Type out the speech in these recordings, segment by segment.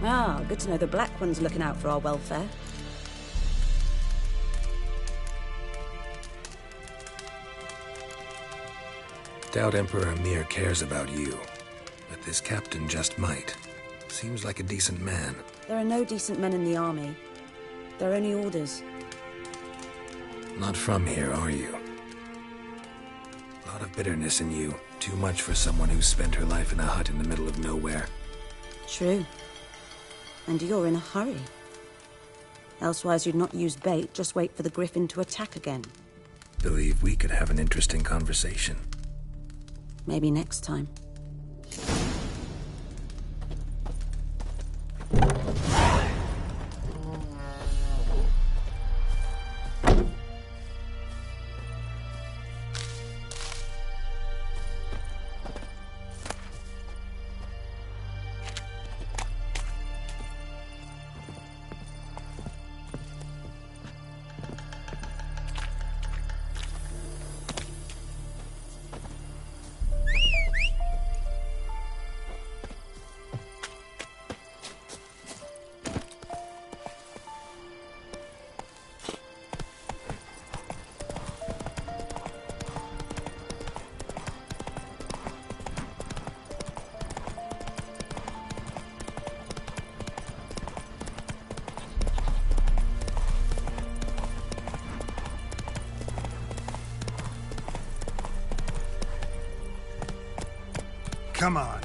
Ah, good to know the Black One's looking out for our welfare. Doubt Emperor Amir cares about you, but this captain just might. Seems like a decent man. There are no decent men in the army. They're only orders. Not from here, are you? A lot of bitterness in you. Too much for someone who spent her life in a hut in the middle of nowhere. True. And you're in a hurry. Elsewise you'd not use bait, just wait for the Griffin to attack again. Believe we could have an interesting conversation. Maybe next time. Come on.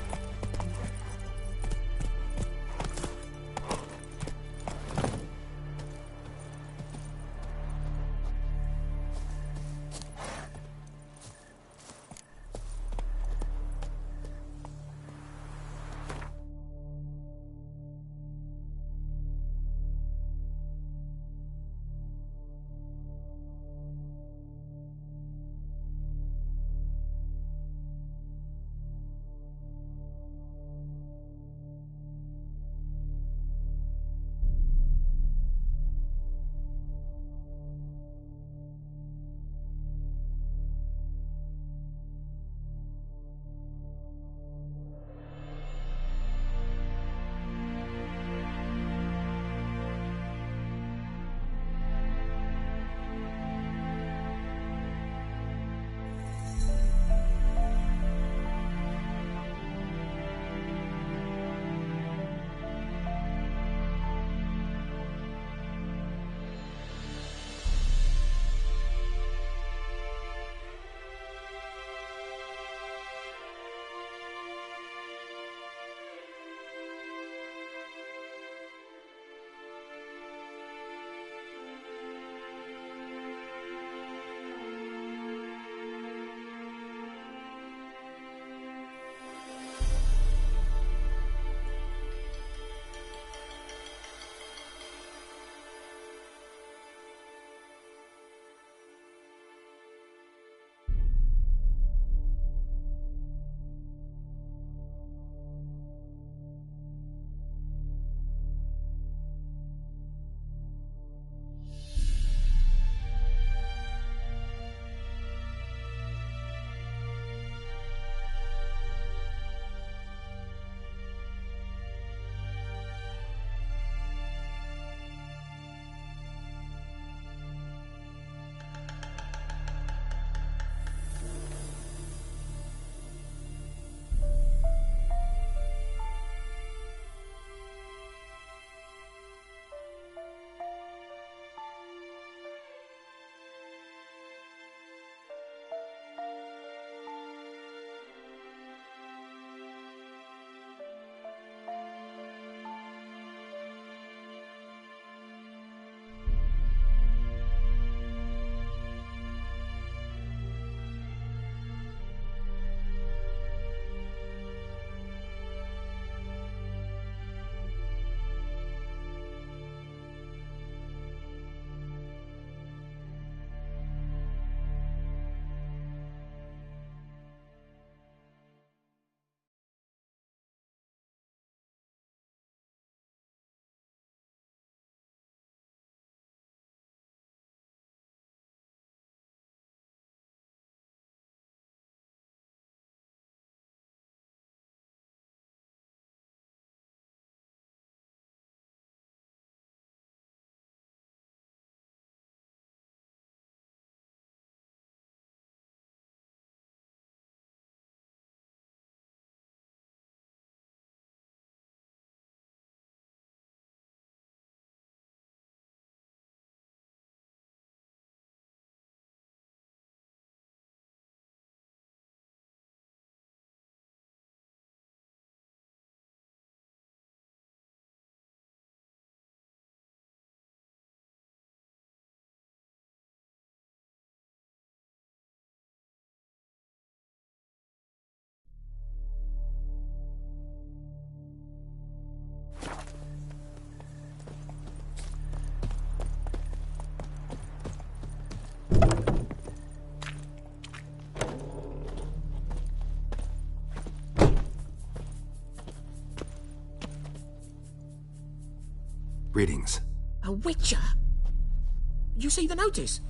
Greetings. A witcher? You see the notice?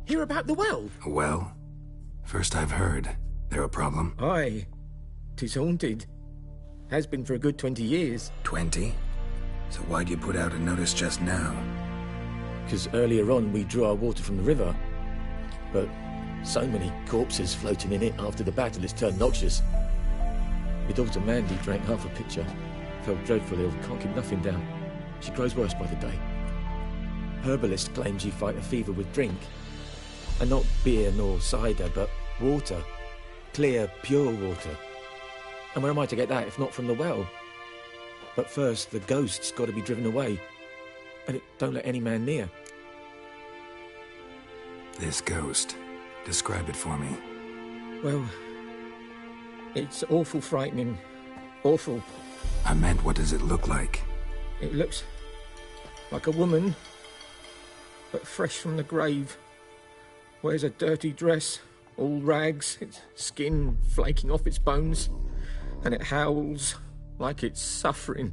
Hear about the well? A well? First I've heard. There a problem? Aye. 'Tis haunted. Has been for a good 20 years. 20? So why'd you put out a notice just now? Because earlier on we drew our water from the river. But so many corpses floating in it after the battle it's turned noxious. My daughter Mandy drank half a pitcher. Felt dreadful ill, can't keep nothing down. She grows worse by the day. Herbalist claims you fight a fever with drink. And not beer nor cider, but water. Clear, pure water. And where am I to get that if not from the well? But first, the ghost's got to be driven away. And it don't let any man near. This ghost. Describe it for me. Well, it's awful frightening. Awful. I meant, what does it look like? It looks like a woman, but fresh from the grave. Wears a dirty dress, all rags, its skin flaking off its bones, and it howls like it's suffering.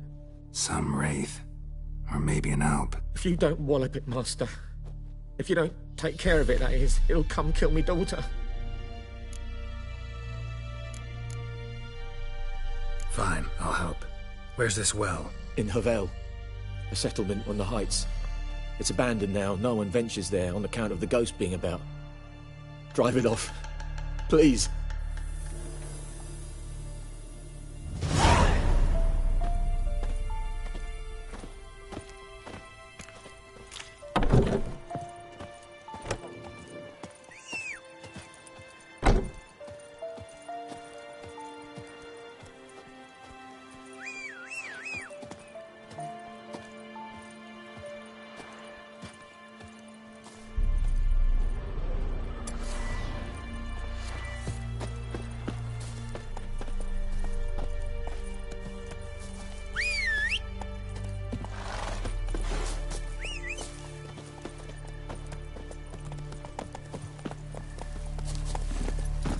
Some wraith. Or maybe an alp. If you don't wallop it, Master, if you don't take care of it, that is, it'll come kill me daughter. Fine, I'll help. Where's this well? In Havel, a settlement on the heights. It's abandoned now, no one ventures there on account of the ghost being about. Drive it off, please.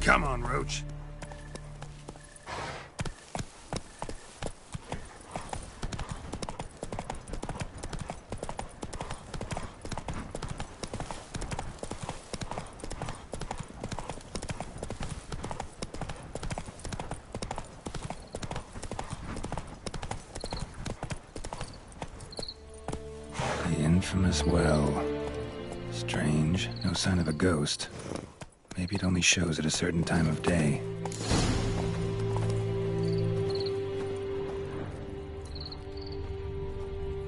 Come on, Roach. The infamous well. Strange. No sign of a ghost. Maybe it only shows at a certain time of day.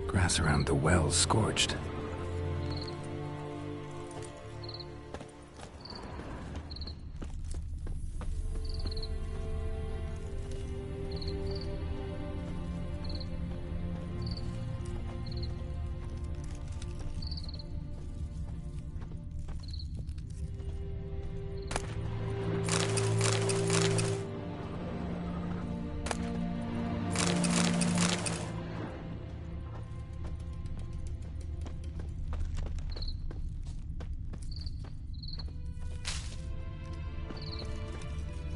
Grass around the well's scorched.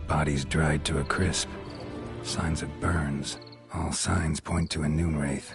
Bodies dried to a crisp. Signs of burns. All signs point to a noon wraith.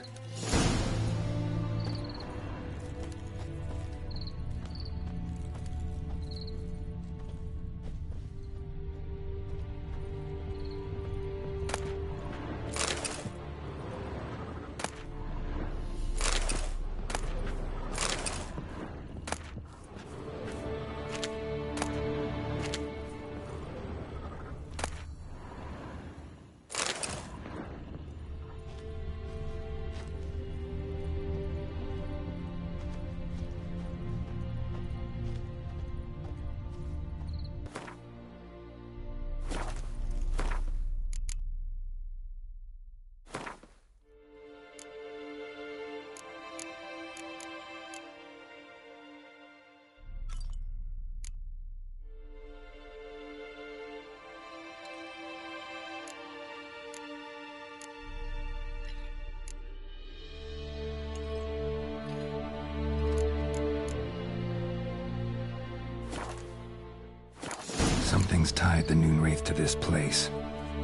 Something's tied the Noon Wraith to this place.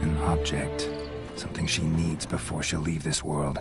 An object. Something she needs before she'll leave this world.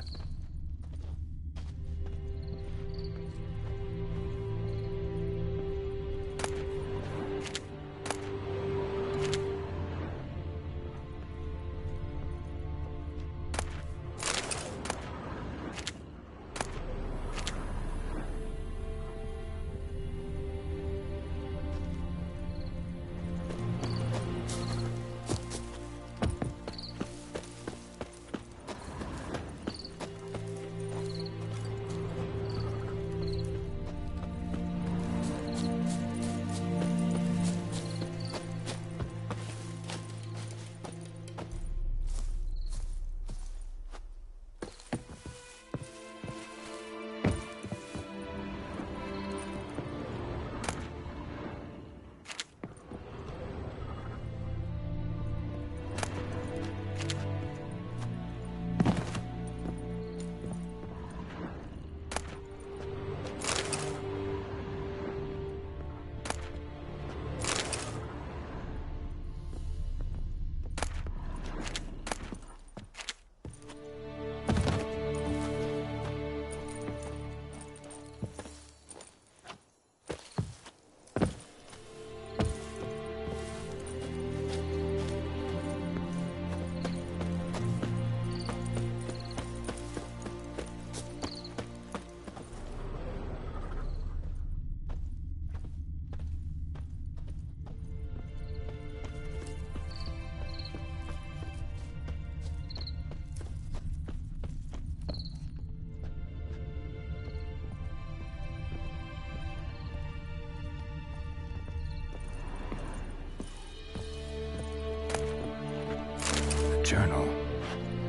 journal.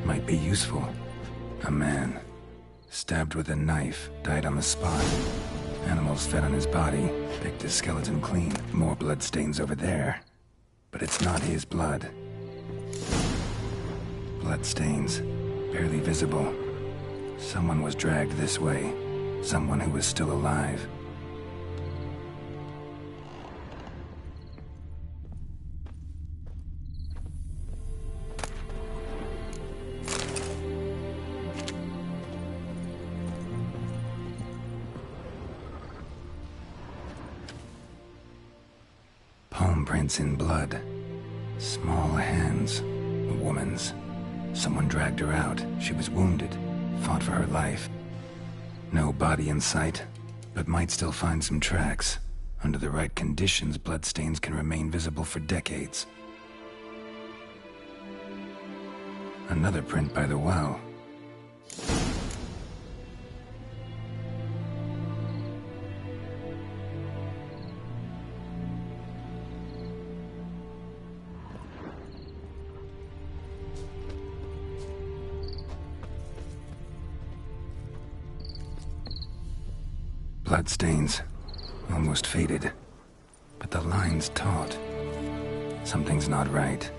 Might be useful. A man, stabbed with a knife, died on the spot. Animals fed on his body, picked his skeleton clean. More bloodstains over there. But it's not his blood. Bloodstains, barely visible. Someone was dragged this way. Someone who was still alive. Palm prints in blood. Small hands. A woman's. Someone dragged her out. She was wounded. Fought for her life. No body in sight, but might still find some tracks. Under the right conditions, bloodstains can remain visible for decades. Another print by the well. Bloodstains, almost faded, but the line's taut. Something's not right.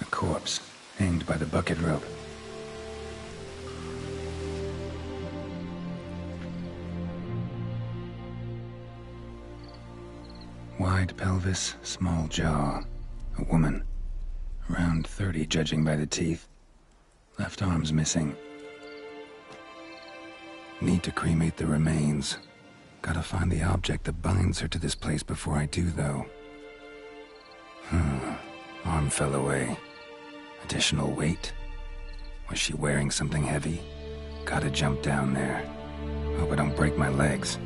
A corpse, hanged by the bucket rope. Wide pelvis, small jaw. A woman, around 30 judging by the teeth. Left arm's missing. Need to cremate the remains. Gotta find the object that binds her to this place before I do, though. Arm fell away. Additional weight? Was she wearing something heavy? Gotta jump down there. Hope I don't break my legs.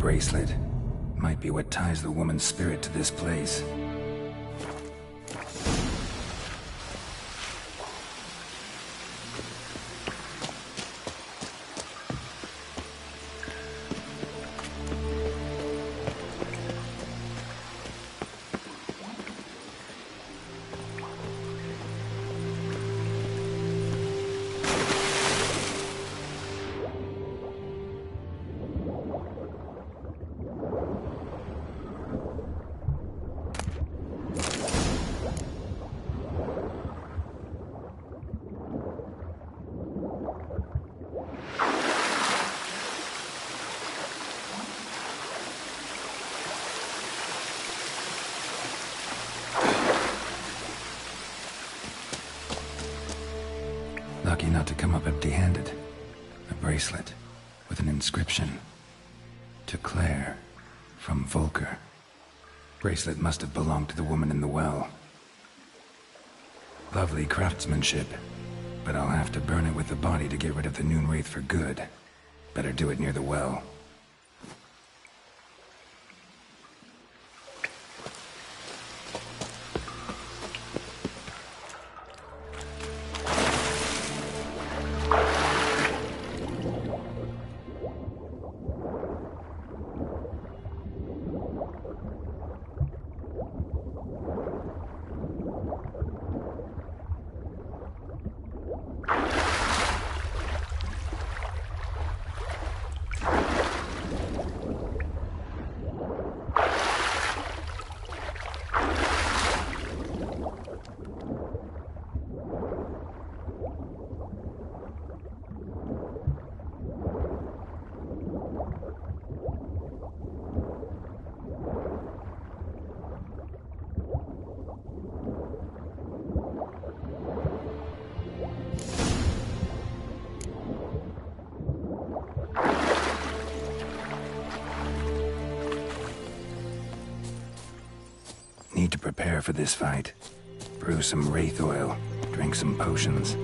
bracelet. Might be what ties the woman's spirit to this place. Lucky not to come up empty-handed. A bracelet with an inscription. To Claire, from Volker. Bracelet must have belonged to the woman in the well. Lovely craftsmanship, but I'll have to burn it with the body to get rid of the Noon Wraith for good. Better do it near the well. Need to prepare for this fight. Brew some wraith oil, drink some potions.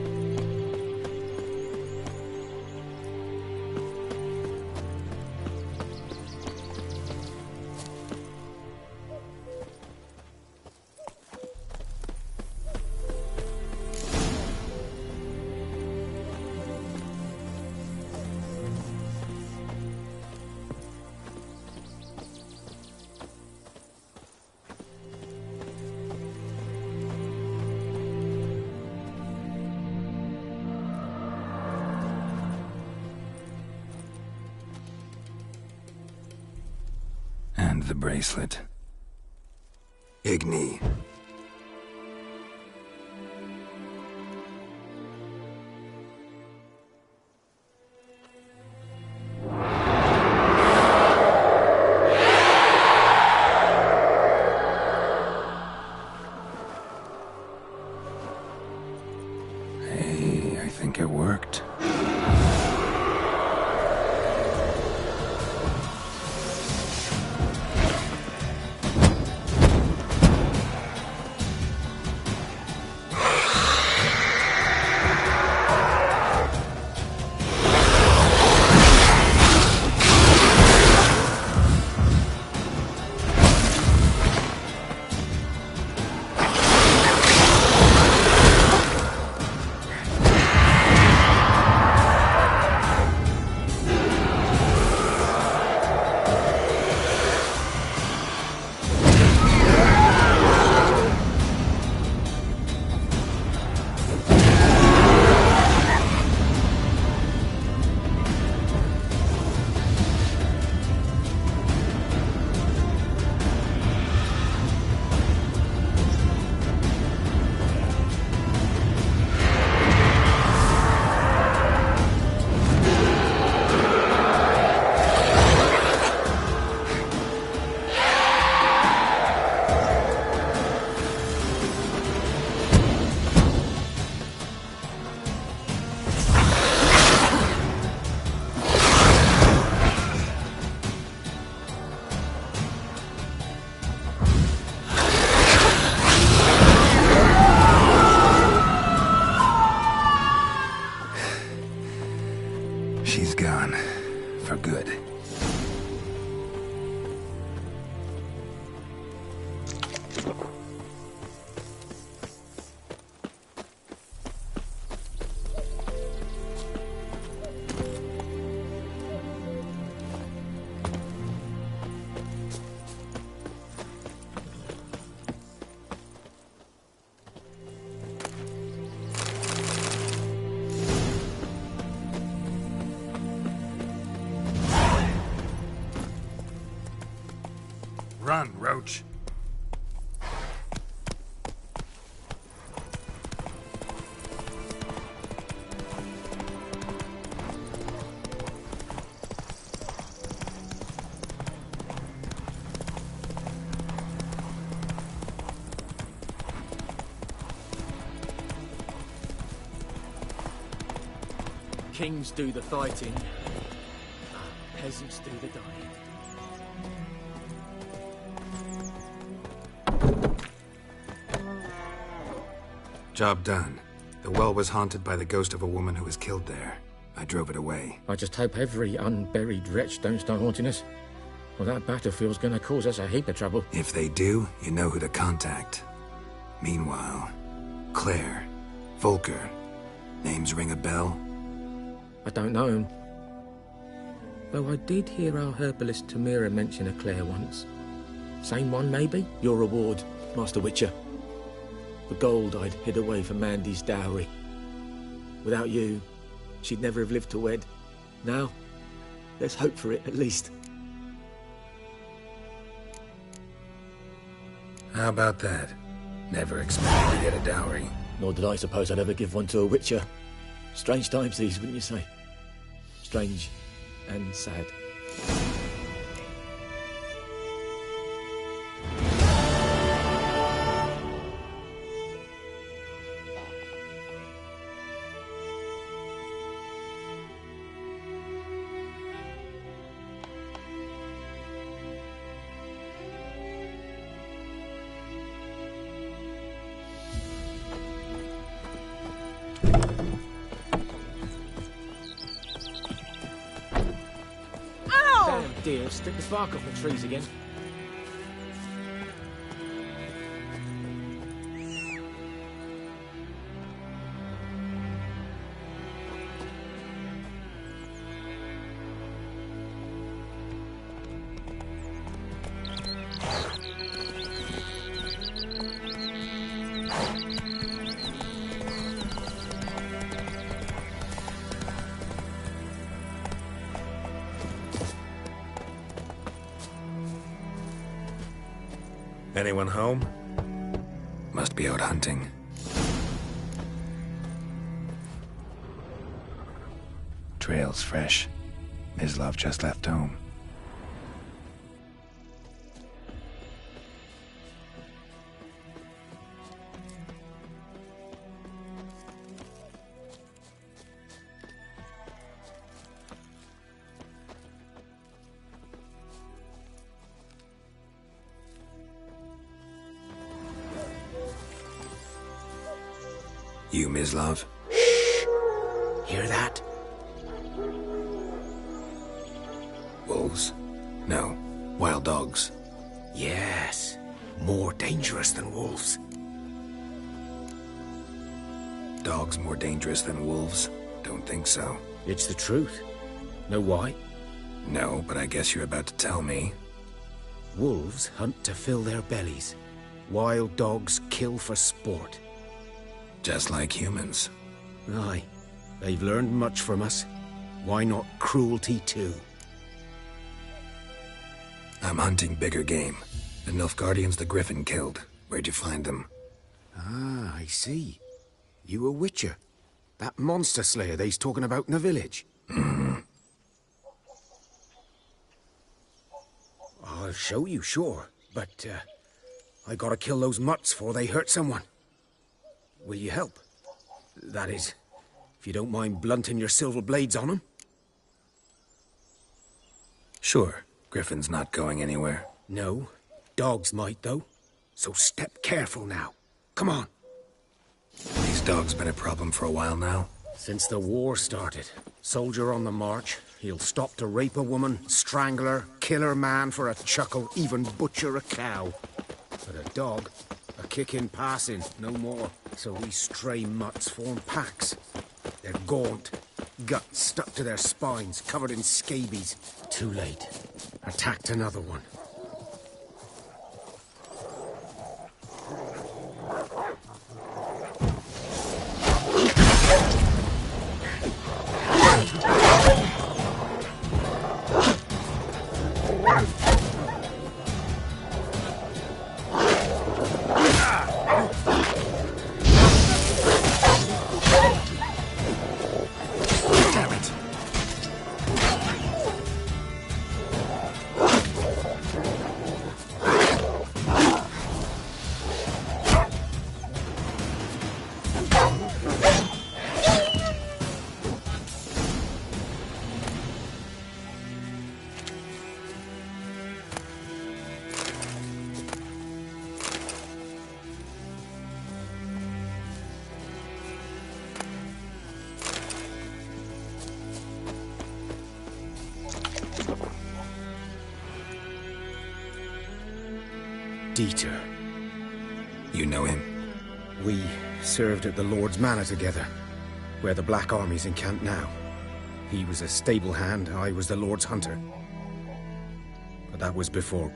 And the bracelet. Igni. Hey, I think it worked. She's gone. For good. Run, Roach. Kings do the fighting, peasants do the dying. Job done. The well was haunted by the ghost of a woman who was killed there. I drove it away. I just hope every unburied wretch don't start haunting us. Well, that battlefield's gonna cause us a heap of trouble. If they do, you know who to contact. Meanwhile, Claire, Volker, names ring a bell? I don't know him. Though I did hear our herbalist Tamira mention a Claire once. Same one, maybe? Your reward, Master Witcher. The gold I'd hid away for Mandy's dowry. Without you, she'd never have lived to wed. Now, let's hope for it, at least. How about that? Never expected to get a dowry. Nor did I suppose I'd ever give one to a Witcher. Strange times these, wouldn't you say? Strange and sad. Dear, strip the spark off the trees again. Anyone home? Must be out hunting. Trail's fresh. Mislav just left home. You, Mislav? Shh! Hear that? Wolves? No. Wild dogs. Yes. More dangerous than wolves. Dogs more dangerous than wolves? Don't think so. It's the truth. Know why? No, but I guess you're about to tell me. Wolves hunt to fill their bellies. Wild dogs kill for sport. Just like humans. Aye. They've learned much from us. Why not cruelty too? I'm hunting bigger game. The Nilfgaardians the Griffin killed. Where'd you find them? Ah, I see. You a witcher. That monster slayer they's talking about in the village. I'll show you, sure. But, I gotta kill those mutts before they hurt someone. Will you help? That is, if you don't mind blunting your silver blades on them. Sure. Griffin's not going anywhere. No. Dogs might, though. So step careful now. Come on. These dogs been a problem for a while now? Since the war started. Soldier on the march. He'll stop to rape a woman, strangle her, kill her man for a chuckle, even butcher a cow. But a dog, a kick in passing, no more. So these stray mutts form packs. They're gaunt, guts stuck to their spines, covered in scabies. Too late. Attacked another one. Dieter. You know him? We served at the Lord's Manor together, where the Black Army's encamped now. He was a stable hand, I was the Lord's hunter. But that was before...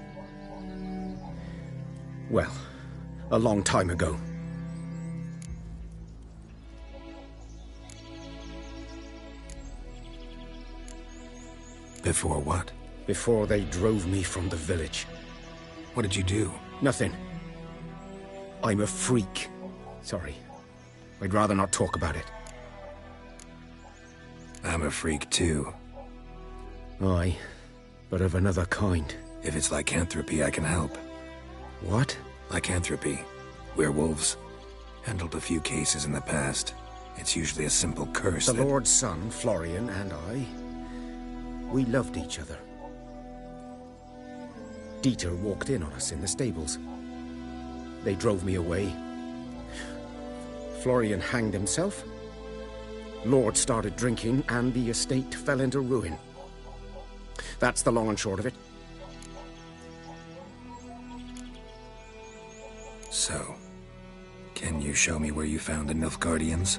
well, a long time ago. Before what? Before they drove me from the village. What did you do? Nothing. I'm a freak. Sorry. I'd rather not talk about it. I'm a freak too. Aye, but of another kind. If it's lycanthropy, I can help. What? Lycanthropy. Werewolves. Handled a few cases in the past. It's usually a simple curse The that... Lord's son, Florian, and I... we loved each other. Dieter walked in on us in the stables. They drove me away. Florian hanged himself. Lord started drinking, and the estate fell into ruin. That's the long and short of it. So, can you show me where you found the Nilfgaardians?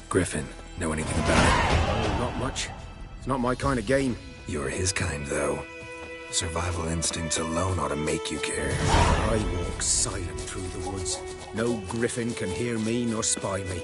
Griffin, know anything about it? Oh, not much. It's not my kind of game. You're his kind, though. Survival instincts alone ought to make you care. I walk silent through the woods. No griffin can hear me nor spy me.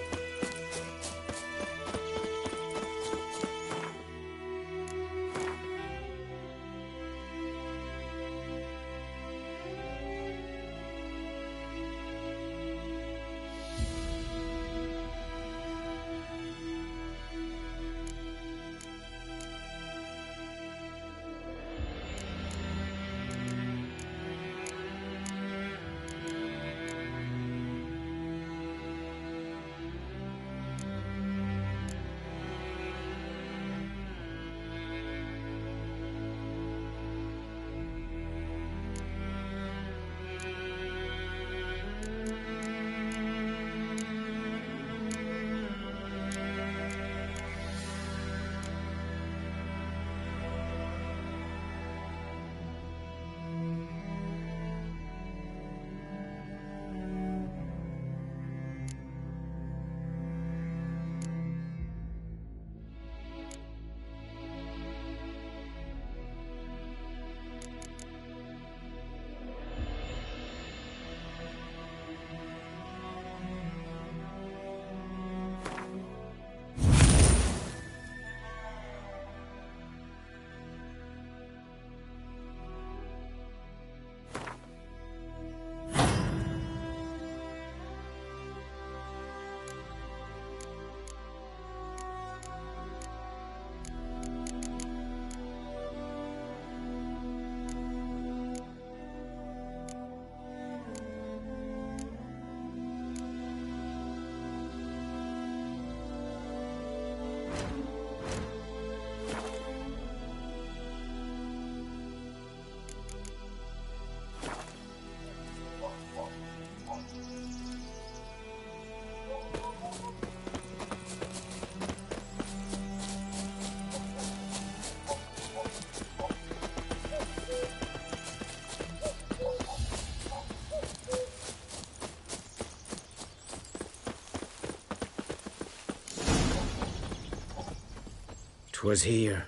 Was here.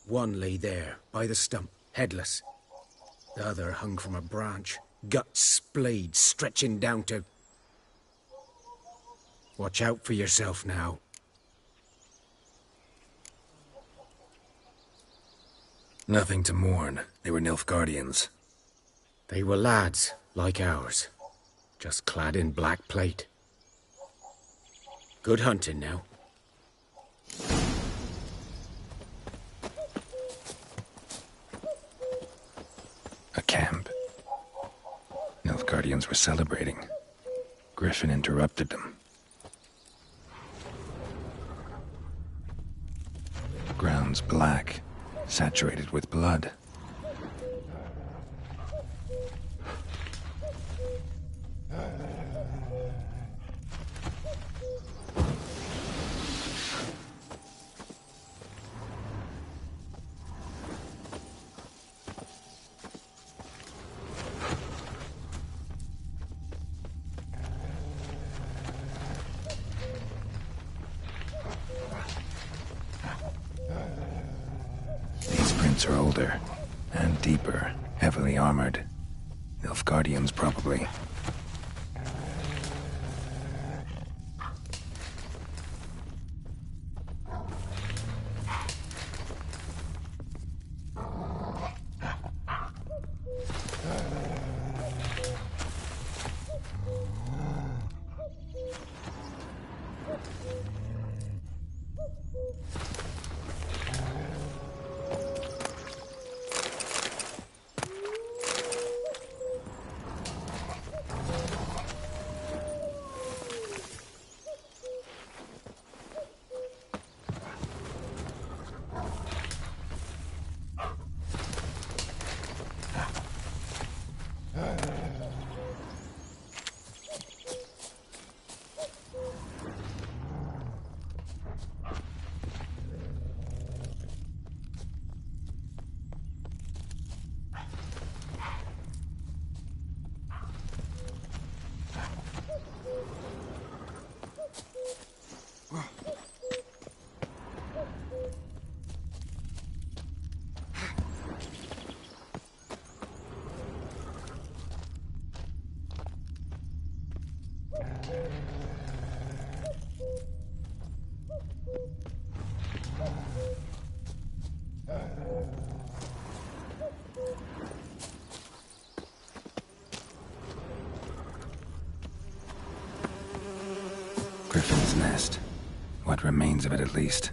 One lay there, by the stump, headless. The other hung from a branch, guts splayed, stretching down to... Watch out for yourself now. Nothing to mourn. They were Nilfgaardians. They were lads, like ours. Just clad in black plate. Good hunting now. A camp. Nilfgaardians were celebrating. Griffin interrupted them. Ground's black, saturated with blood. footprints are older and deeper, heavily armored. Nilfgaardians, probably. Griffin's nest. What remains of it, at least.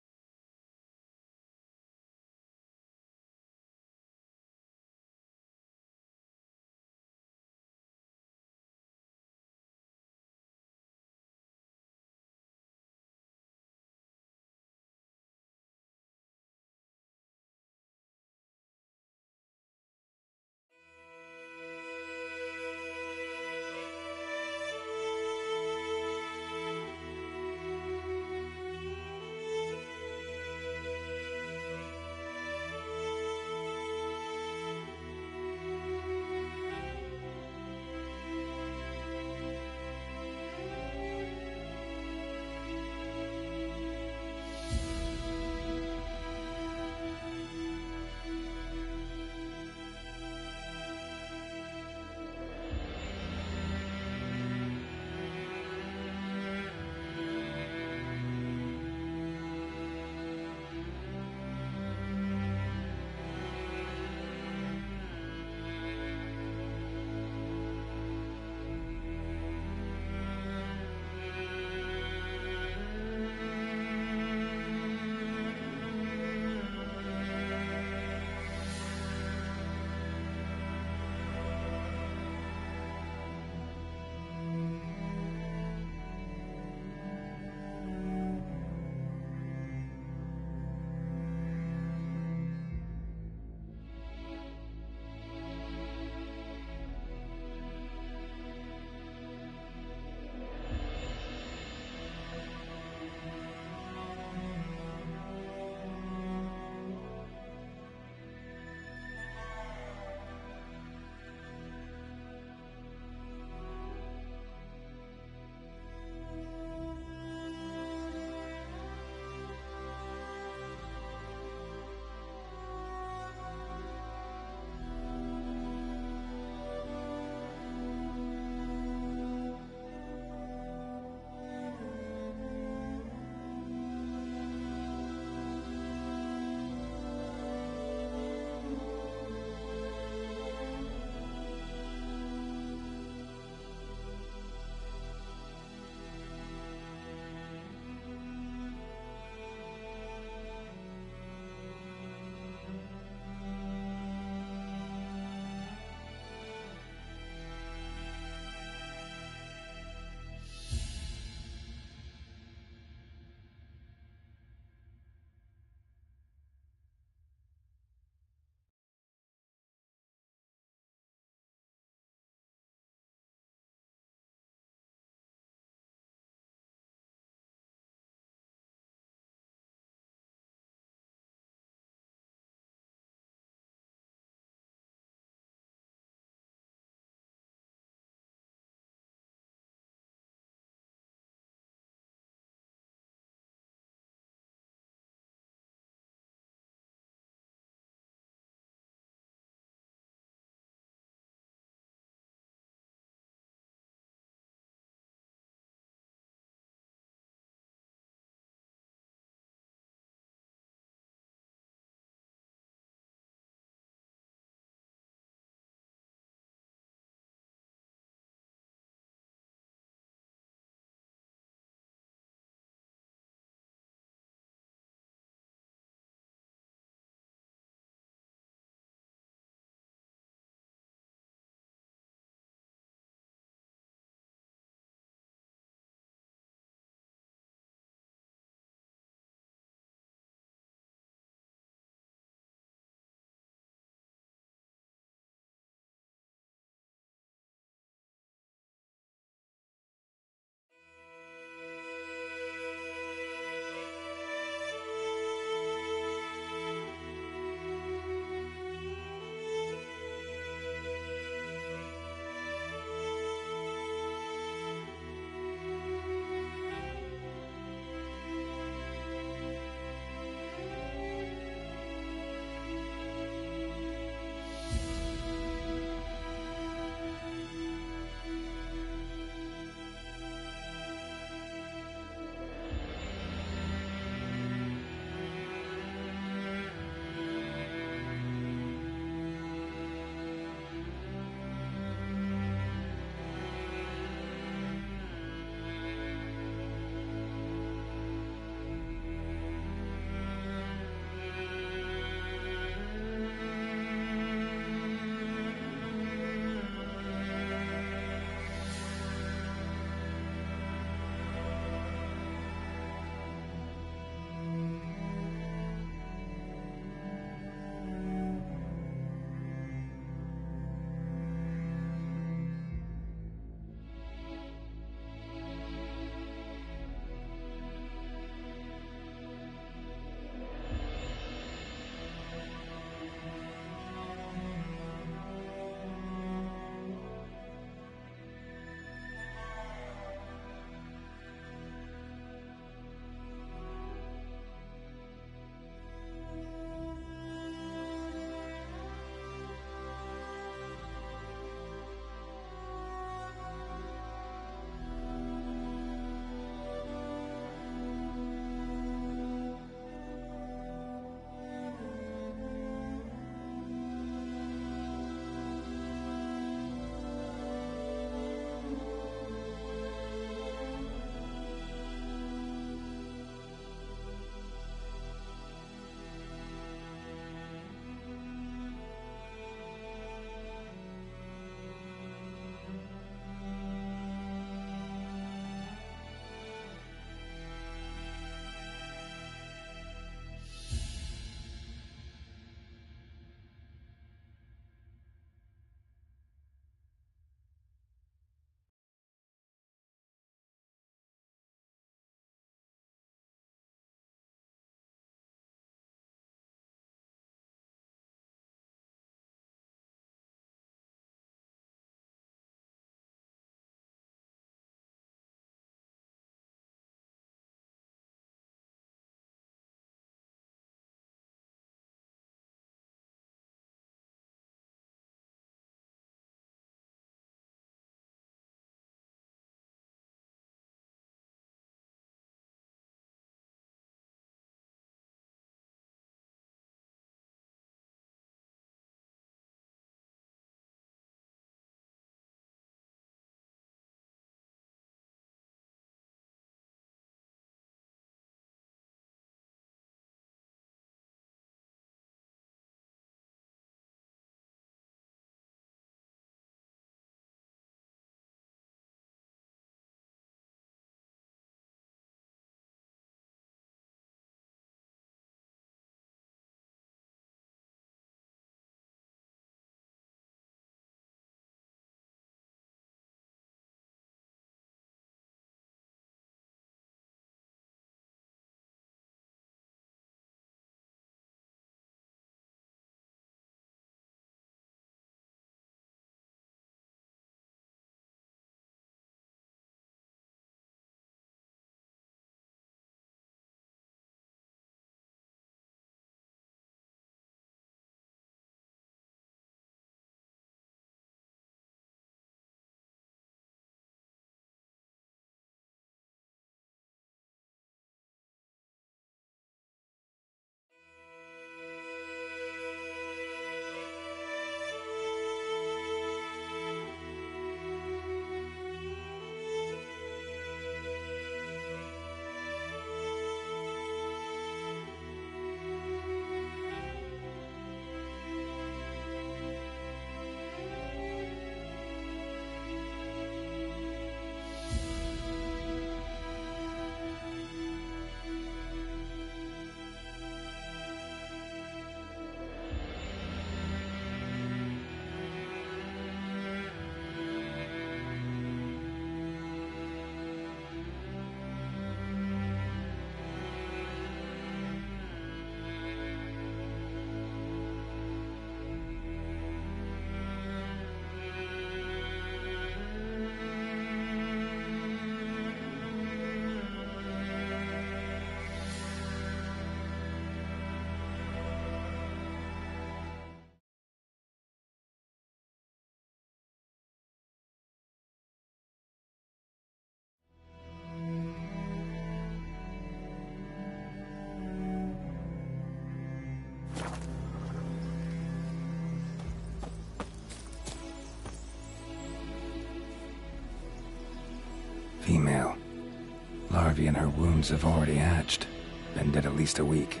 Larvae in her wounds have already hatched. Been dead at least a week.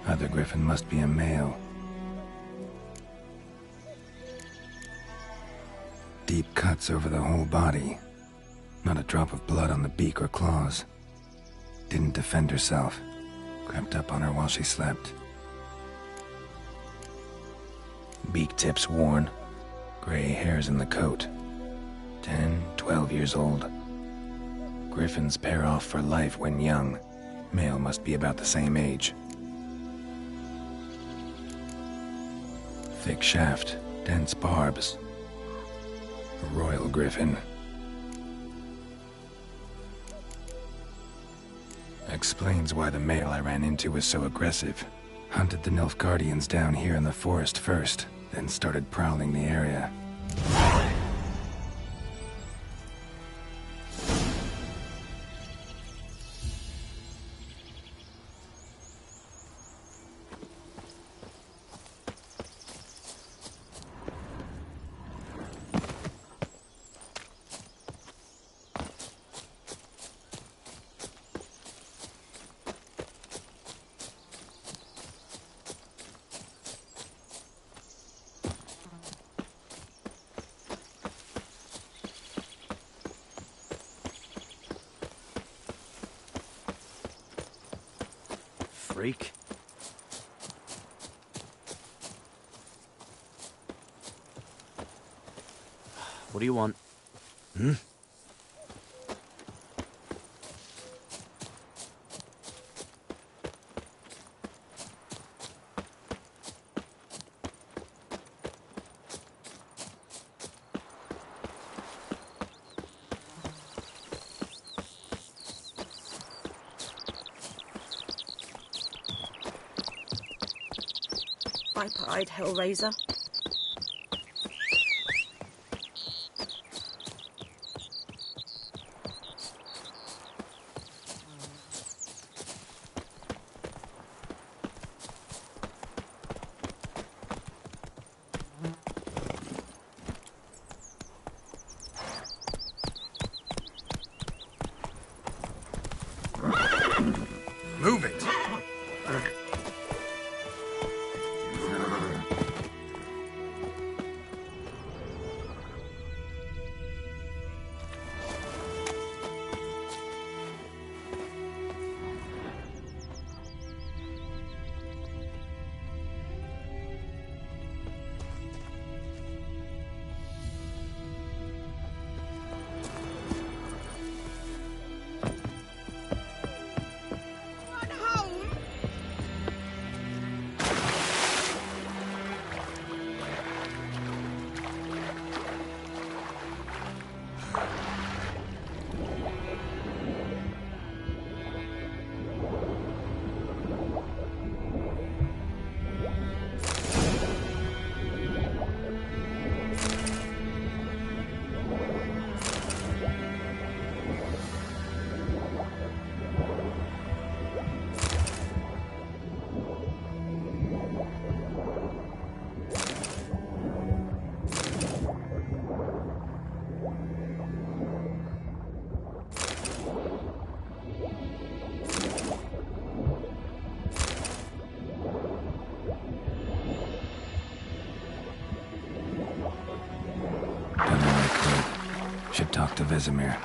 Other griffin must be a male. Deep cuts over the whole body. Not a drop of blood on the beak or claws. Didn't defend herself. Crept up on her while she slept. Beak tips worn. Gray hairs in the coat. 10, 12 years old. Griffins pair off for life when young. Male must be about the same age. Thick shaft, dense barbs. A royal griffin. Explains why the male I ran into was so aggressive. Hunted the Nilfgaardians down here in the forest first, then started prowling the area. Freak. What do you want? Viper-eyed Hellraiser. Move it! Should talk to Vesemir.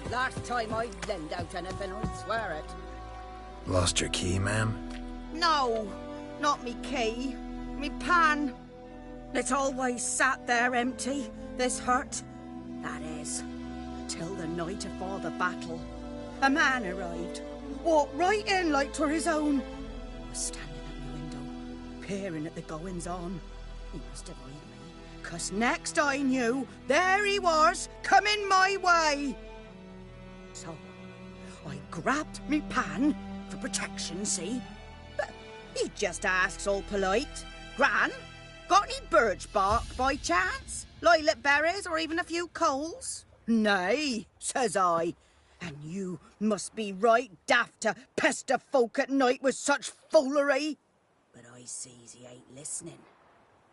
Last time I lend out anything, I swear it. Lost your key, ma'am? No, not me key. Me pan. It's always sat there empty, this hut. That is, till the night afore the battle. A man arrived, walked right in like 'twere his own. Was standing at my window, peering at the goings-on. He must avoid me, 'cause next I knew, there he was, coming my way. So, I grabbed me pan, for protection, see? But he just asks all polite, Gran, got any birch bark by chance? Lilac berries or even a few coals? Nay, says I. And you must be right daft to pester folk at night with such foolery. But I sees he ain't listening.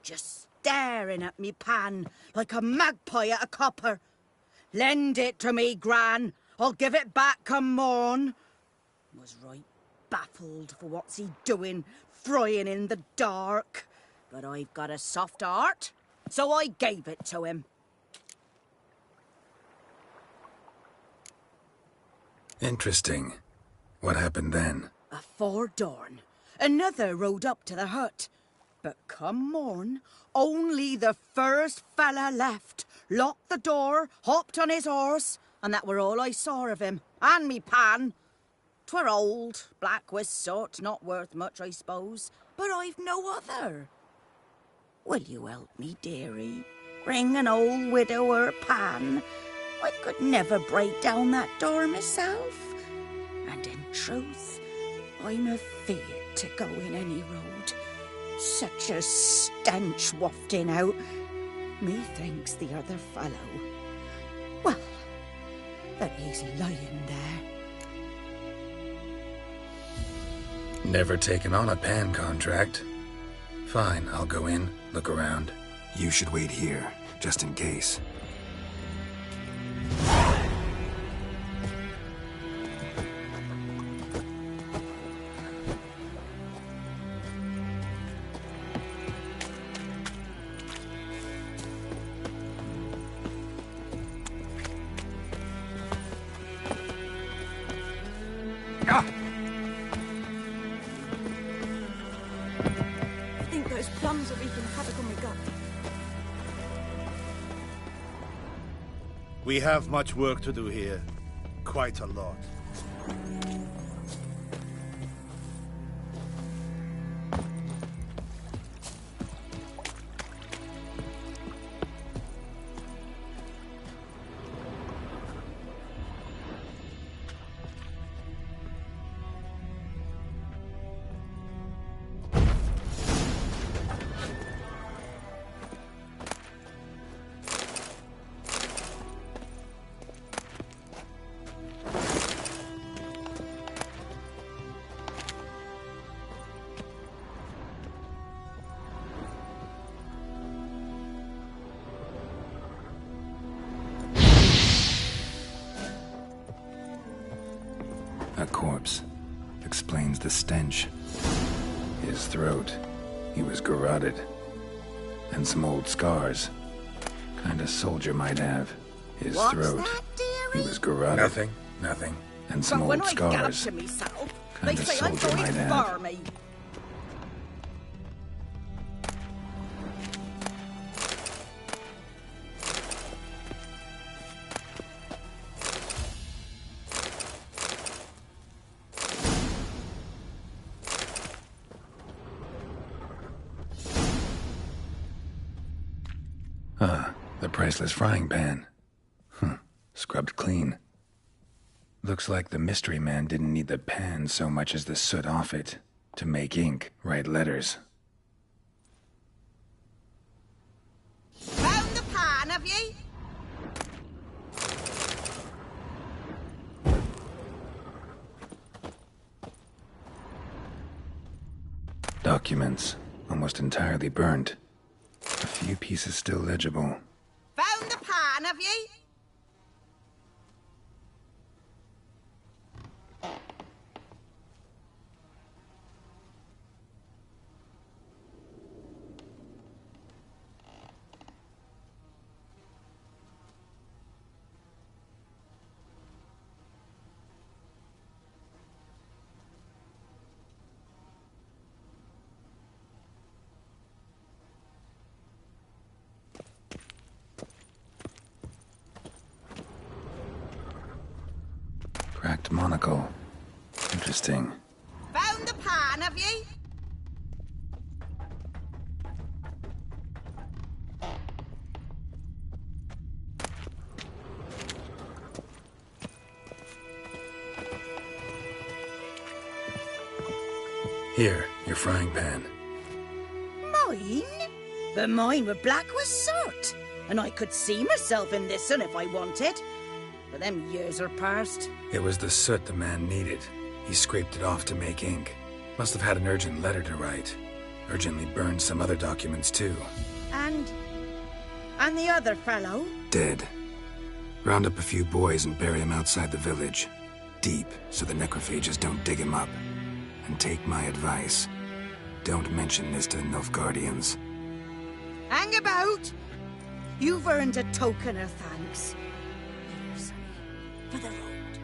Just staring at me pan like a magpie at a copper. Lend it to me, Gran. I'll give it back come morn. Was right baffled for what's he doing, frying in the dark. But I've got a soft heart, so I gave it to him. Interesting. What happened then? Afore dawn, another rode up to the hut. But come morn, only the first fella left, locked the door, hopped on his horse, and that were all I saw of him, and me pan. 'Twere old, black with soot, not worth much, I suppose, but I've no other. Will you help me, dearie? Bring an old widower pan. I could never break down that door myself. And in truth, I'm afeard to go in any road. Such a stench wafting out. Methinks the other fellow, well, that he's lying there. Never taken on a pan contract. Fine, I'll go in, look around. You should wait here, just in case. I think those plums are wreaking havoc on my gut. We have much work to do here. Quite a lot. A corpse. Explains the stench. His throat. He was garroted. And some old scars. Kind of soldier might have. His What's throat. that, He dearie? was garroted. Nothing. And some But when old I gallop scars. to myself, they Kinda say I'm soldier going might have. for me. The priceless frying pan. Scrubbed clean. Looks like the mystery man didn't need the pan so much as the soot off it to make ink, write letters. Found the pan, have ye? Documents, almost entirely burnt. A few pieces still legible. Found the pan, have ye? Cracked monocle. Interesting. Found the pan, have ye? Here, your frying pan. Mine? But mine were black with soot, and I could see myself in this one if I wanted. But them years are past. It was the soot the man needed. He scraped it off to make ink. Must have had an urgent letter to write. Urgently burned some other documents too. And the other fellow? Dead. Round up a few boys and bury him outside the village. Deep, so the necrophages don't dig him up. And take my advice. Don't mention this to the Nilfgaardians. Hang about! You've earned a token of thanks. Here, sonny, for the road.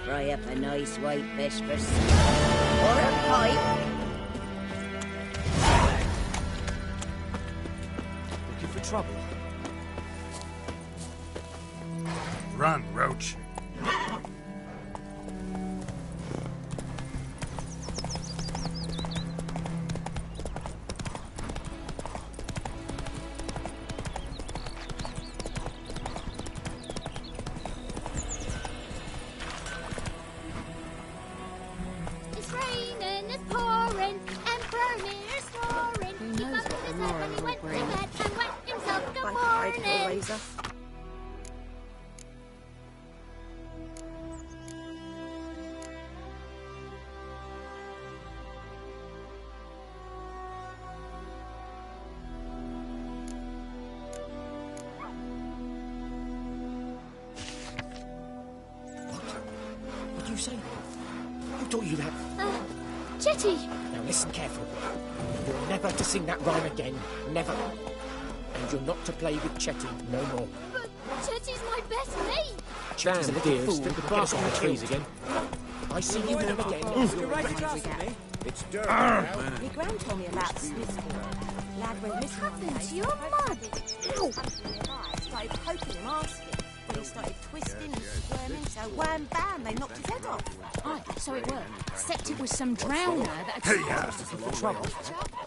Fry up a nice white fish for or a pipe. Looking for trouble? Run, Roach. It's raining, it's pouring, Emperor snoring. He bumped his head when he went to bed and wet himself. Good morning. Razor. What did you say? Who taught you that? Chetty! Now listen carefully. You're never to sing that rhyme again. Never. And you're not to play with Chetty no more. But Chetty's my best mate! Chetty's a little fool who can get us on the trees again. I see you with him again. You'll regret it. It's dirt. My gran told me about Smith's lad went missing one happened day. to your mud? Started poking him, asking. When he started twisting and squirming, so wham bam, they knocked his head off. Aye, so it worked. Except it was some drowner that had Trouble.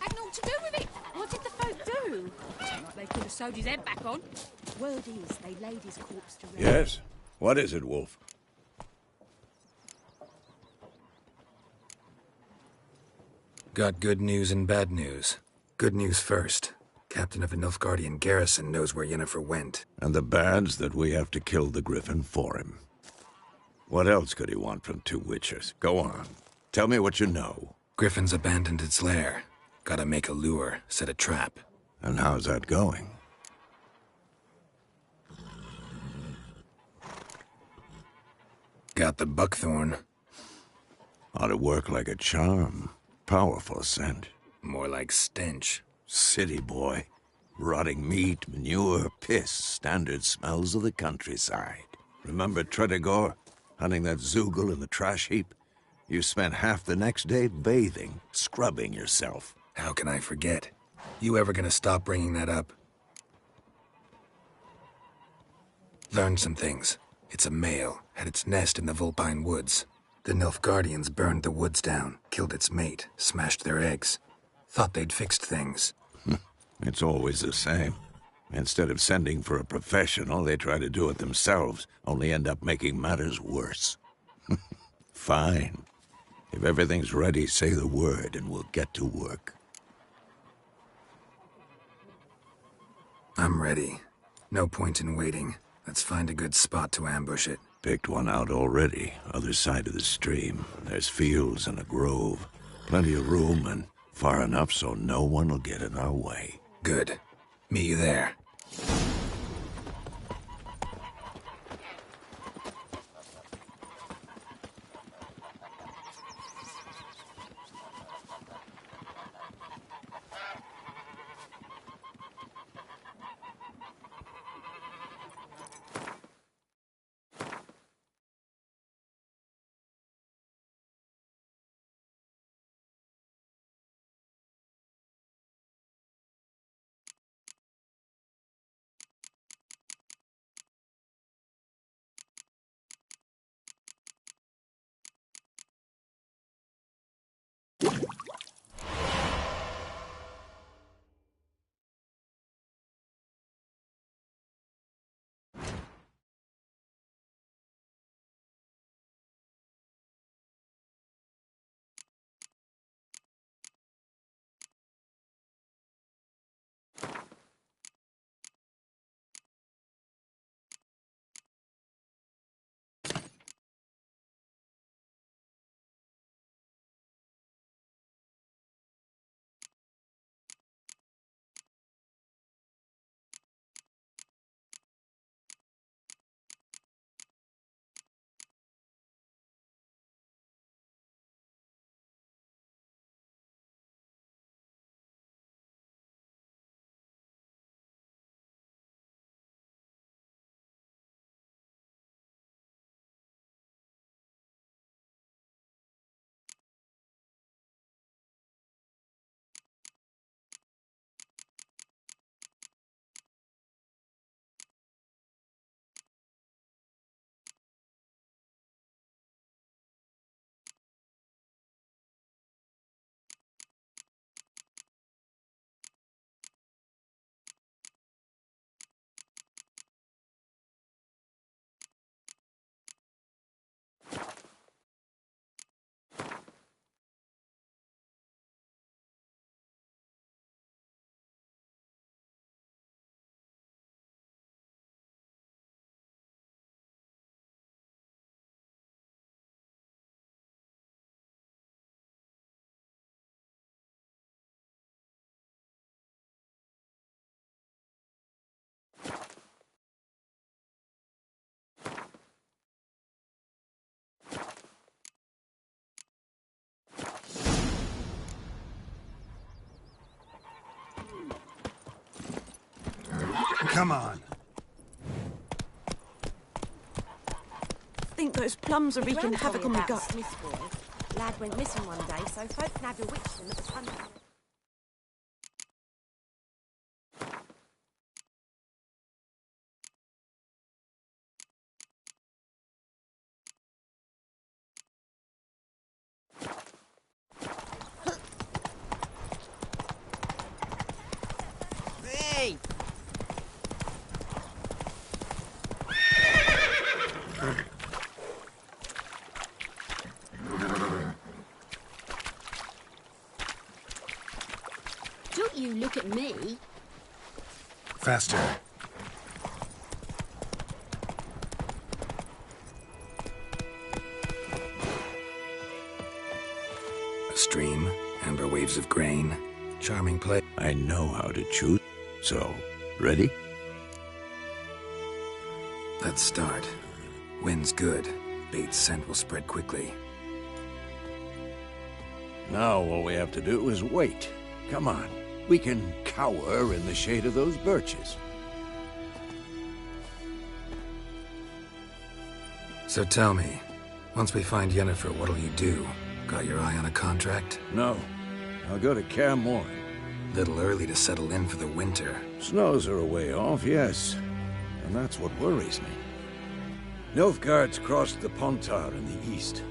had naught to do with it. What did the folk do? They could have sewed his head back on. Word is, they laid his corpse to rest. Yes? What is it, Wolf? Got good news and bad news. Good news first. Captain of a Nilfgaardian garrison knows where Yennefer went. And the bad's that we have to kill the Griffin for him. What else could he want from two witches? Go on. Tell me what you know. Griffin's abandoned its lair. Gotta make a lure, set a trap. And how's that going? Got the buckthorn. Ought to work like a charm. Powerful scent. More like stench. City boy. Rotting meat, manure, piss. Standard smells of the countryside. Remember Tredegor? Hunting that Zoogle in the trash heap? You spent half the next day bathing, scrubbing yourself. How can I forget? You ever gonna stop bringing that up? Learned some things. It's a male, had its nest in the Vulpine Woods. The Nilfgaardians burned the woods down, killed its mate, smashed their eggs. Thought they'd fixed things. It's always the same. Instead of sending for a professional, they try to do it themselves, only end up making matters worse. Fine. If everything's ready, say the word and we'll get to work. I'm ready. No point in waiting. Let's find a good spot to ambush it. Picked one out already, other side of the stream. There's fields and a grove. Plenty of room and far enough so no one will get in our way. Good. Meet you there. Come on. I think those plums are wreaking havoc on my gut. Smith's boy. Lad went missing one day, so folk nabbed a witch him at the front. Hey! Don't you look at me. Faster. A stream, amber waves of grain, charming play. I know how to choose. So, ready? Let's start. Wind's good. Bait's scent will spread quickly. Now all we have to do is wait. Come on. We can cower in the shade of those birches. So tell me, once we find Yennefer, what'll you do? Got your eye on a contract? No. I'll go to Kaer Morhen. Little early to settle in for the winter. Snows are a way off, yes. And that's what worries me. Nilfgaard's crossed the Pontar in the east.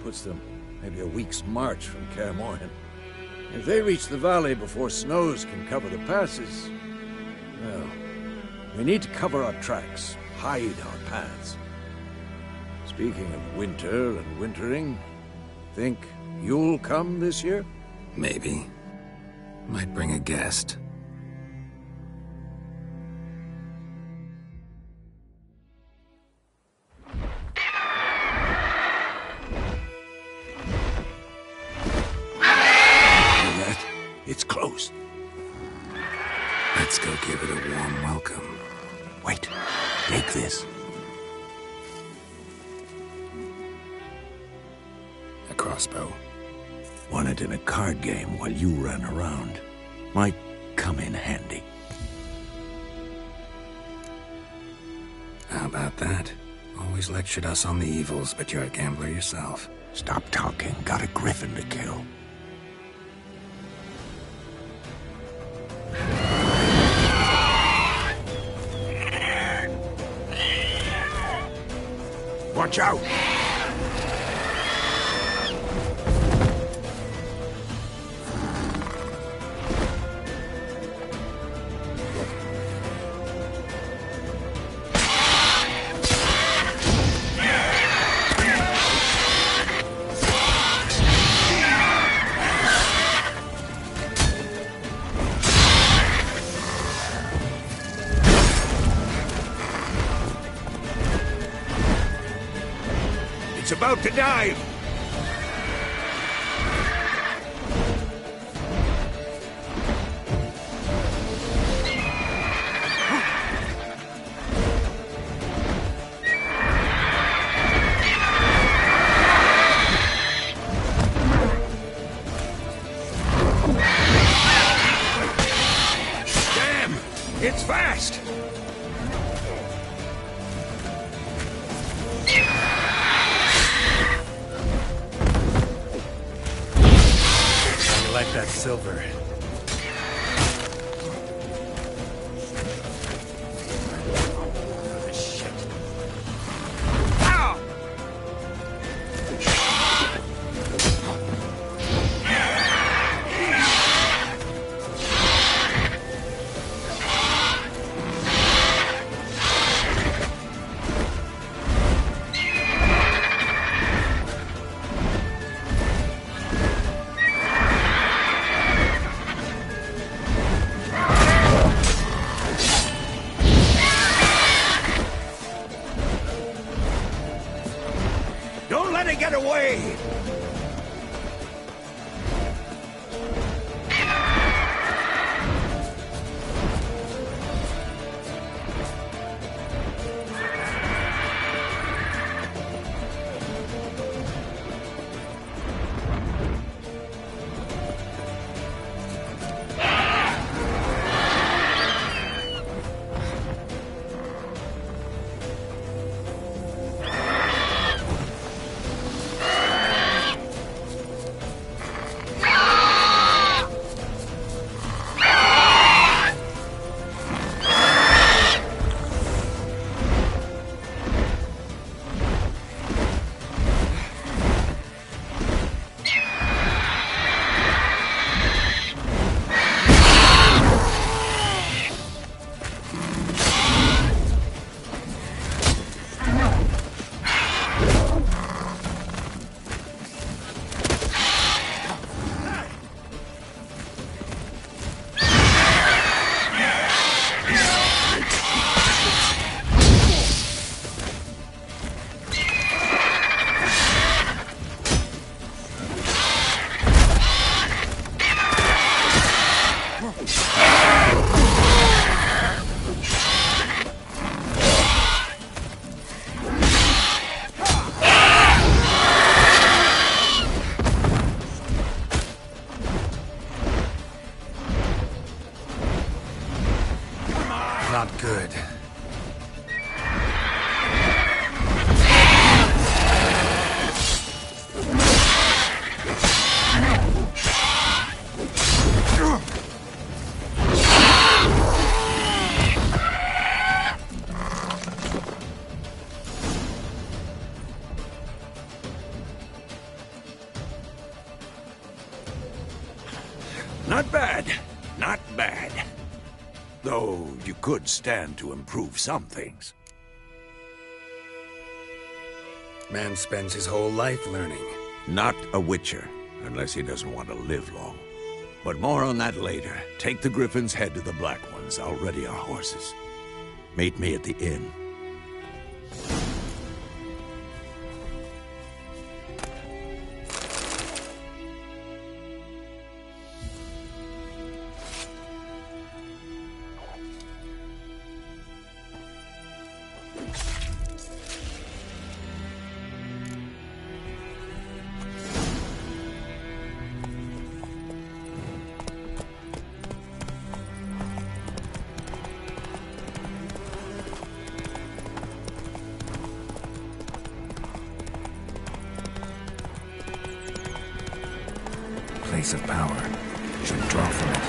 Puts them maybe a week's march from Kaer Morhen. If they reach the valley before snows can cover the passes, well, we need to cover our tracks, hide our paths. Speaking of winter and wintering, think you'll come this year? Maybe. Might bring a guest. It's close. Let's go give it a warm welcome. Wait, take this. A crossbow. Won it in a card game while you ran around. Might come in handy. How about that? Always lectured us on the evils, but you're a gambler yourself. Stop talking. Got a griffin to kill. Watch out! It's about to dive! Damn! It's fast! Like that silver. Don't let it get away! Not good. Not bad. Not bad. Though you could stand to improve some things. Man spends his whole life learning. Not a witcher, unless he doesn't want to live long. But more on that later. Take the Griffin's head to the Black Ones. I'll ready our horses. Meet me at the inn. Place of power. Should draw from it.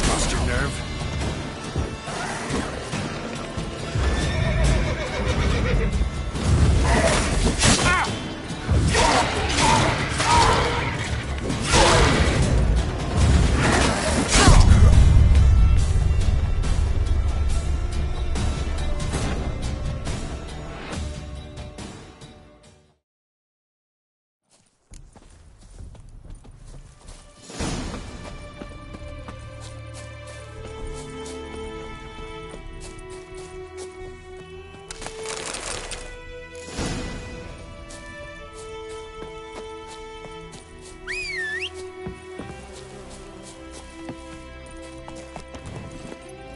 Lost your nerve?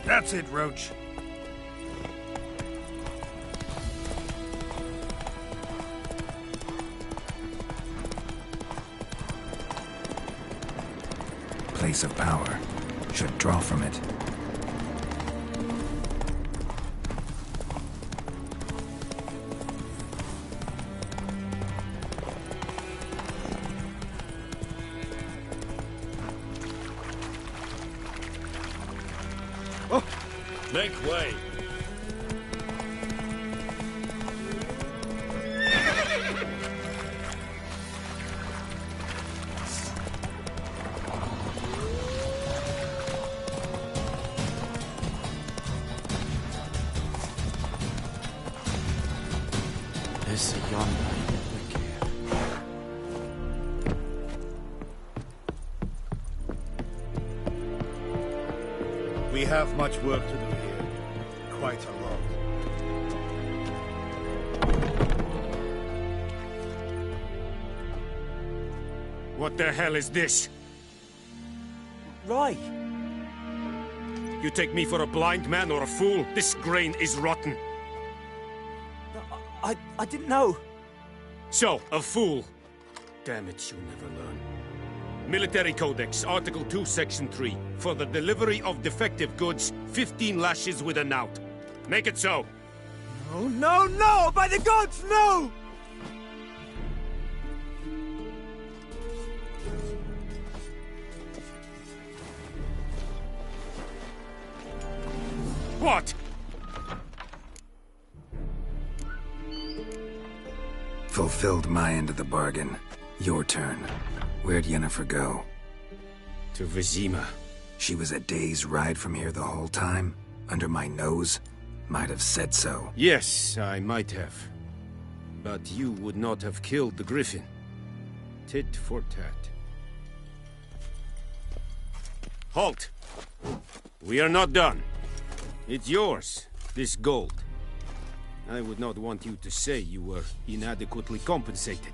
That's it, Roach. Place of power. Should draw from it. Make way. There's a yonder. We have much work to do here. Quite a lot. What the hell is this? Right. You take me for a blind man or a fool? This grain is rotten. I didn't know. So, a fool. Damn it, you never learn. Military Codex, Article 2, Section 3. For the delivery of defective goods, 15 lashes with a knout. Make it so. No, no, no! By the gods, no! What? Fulfilled my end of the bargain. Your turn. Where'd Yennefer go? To Vizima. She was a day's ride from here the whole time? Under my nose? Might have said so. Yes, I might have. But you would not have killed the Griffin. Tit for tat. Halt! We are not done. It's yours, this gold. I would not want you to say you were inadequately compensated.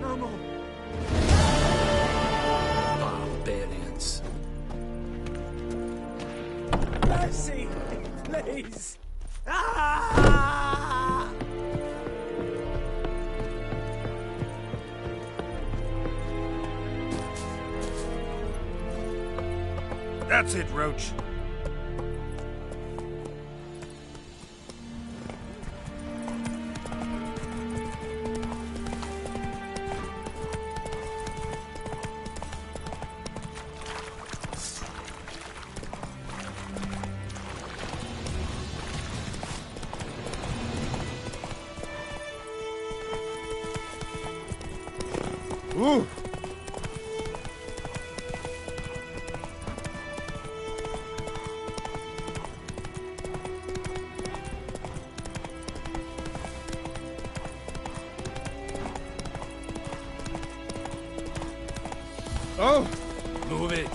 No more. Barbarians. Mercy, please. Ah! That's it, Roach. Ooh. Oh! Move it.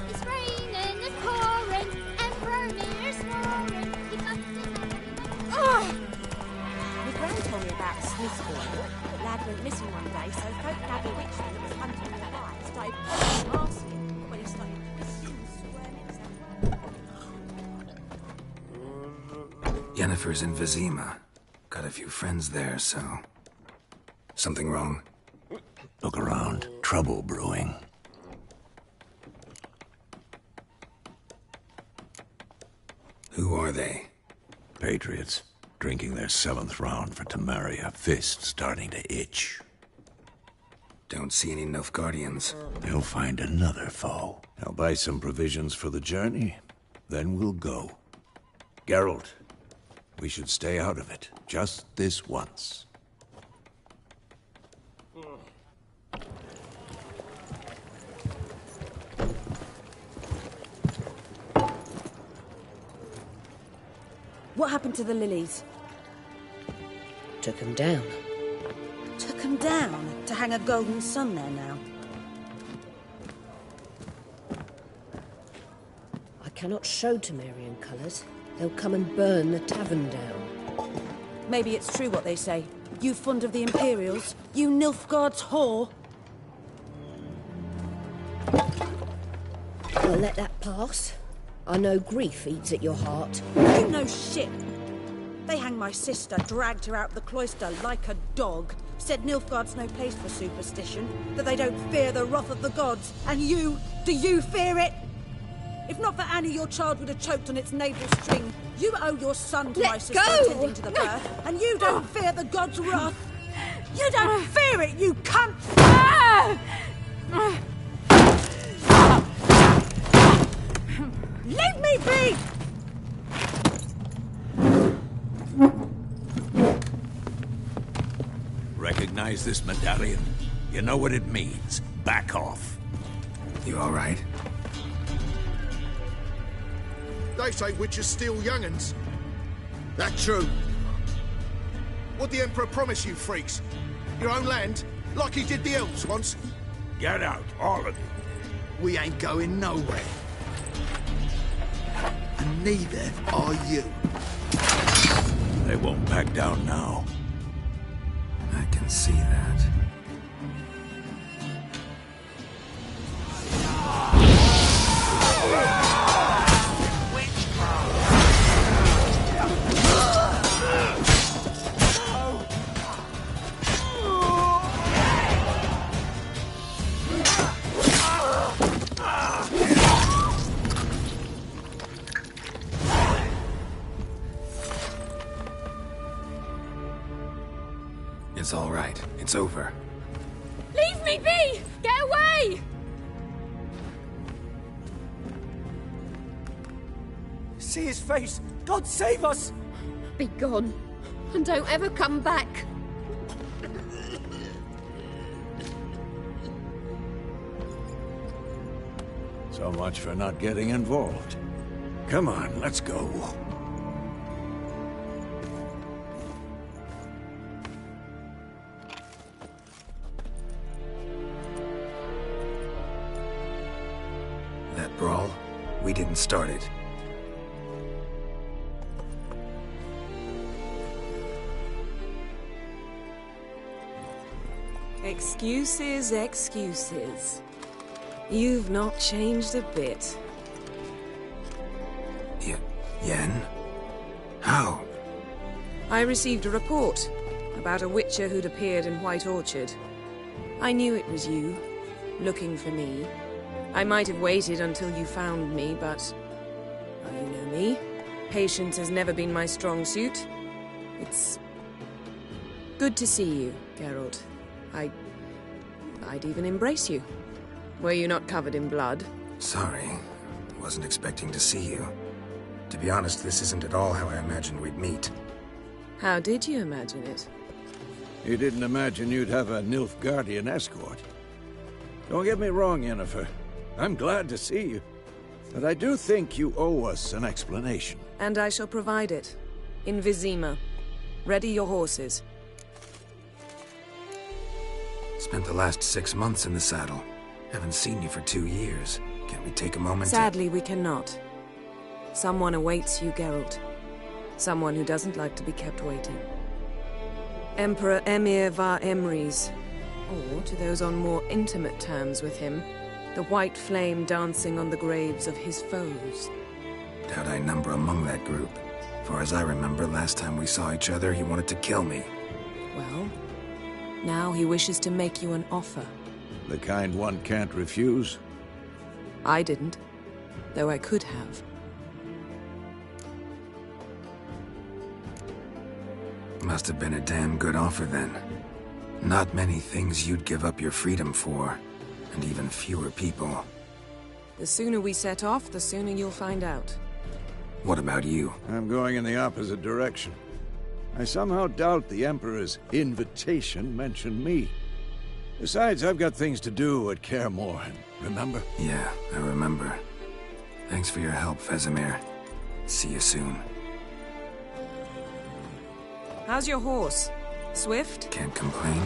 It's raining, it's pouring, and Vermeer's snoring. Keep up to My gran told me about Smith's boy. Lad went missing one day, so folk had a witchman that was hunting the light started poking and asking when he started twisting and squirming. Yennefer's in Vizima. Got a few friends there, so... Something wrong? Look around. Trouble brewing. Who are they? Patriots. Drinking their 7th round for Temeria. Fist starting to itch. Don't see any Nilfgaardians. They'll find another foe. I'll buy some provisions for the journey. Then we'll go. Geralt, we should stay out of it. Just this once. What happened to the lilies? Took him down. Took them down to hang a golden sun there now. I cannot show Temerian colours. They'll come and burn the tavern down. Maybe it's true what they say. You fond of the Imperials? You Nilfgaard's whore? I'll let that pass. I know grief eats at your heart. You know shit. They hanged my sister, dragged her out the cloister like a dog. Said Nilfgaard's no place for superstition, that they don't fear the wrath of the gods. And you, do you fear it? If not for Annie, your child would have choked on its navel string. You owe your son to my sister attending to the birth, and you don't fear the gods' wrath. You don't fear it, you cunt! Leave me be! Recognize this medallion? You know what it means. Back off. You all right? They say witches steal young'uns. That true? What'd the Emperor promise you, freaks? Your own land? Like he did the elves once? Get out, all of you. We ain't going nowhere. And neither are you. They won't back down now. I can see that. It's all right. It's over. Leave me be! Get away! See his face! God save us! Be gone, and don't ever come back. So much for not getting involved. Come on, let's go. That brawl, we didn't start it. Excuses, excuses. You've not changed a bit. Yen? How? I received a report about a witcher who'd appeared in White Orchard. I knew it was you, looking for me. I might have waited until you found me, but... well, you know me. Patience has never been my strong suit. It's... good to see you, Geralt. I'd even embrace you. Were you not covered in blood? Sorry. Wasn't expecting to see you. To be honest, this isn't at all how I imagined we'd meet. How did you imagine it? You didn't imagine you'd have a Nilfgaardian escort. Don't get me wrong, Yennefer. I'm glad to see you. But I do think you owe us an explanation. And I shall provide it. In Vizima. Ready your horses. Spent the last 6 months in the saddle. Haven't seen you for 2 years. Can't we take a moment Sadly, we cannot. Someone awaits you, Geralt. Someone who doesn't like to be kept waiting. Emperor Emir var Emrys. Or, to those on more intimate terms with him, the white flame dancing on the graves of his foes. Doubt I number among that group. Far as I remember, last time we saw each other, he wanted to kill me. Well, now he wishes to make you an offer. The kind one can't refuse? I didn't, though I could have. Must have been a damn good offer then. Not many things you'd give up your freedom for, and even fewer people. The sooner we set off, the sooner you'll find out. What about you? I'm going in the opposite direction. I somehow doubt the Emperor's invitation mentioned me. Besides, I've got things to do at Kaer Morhen, remember? Yeah, I remember. Thanks for your help, Vesemir. See you soon. How's your horse? Swift? Can't complain.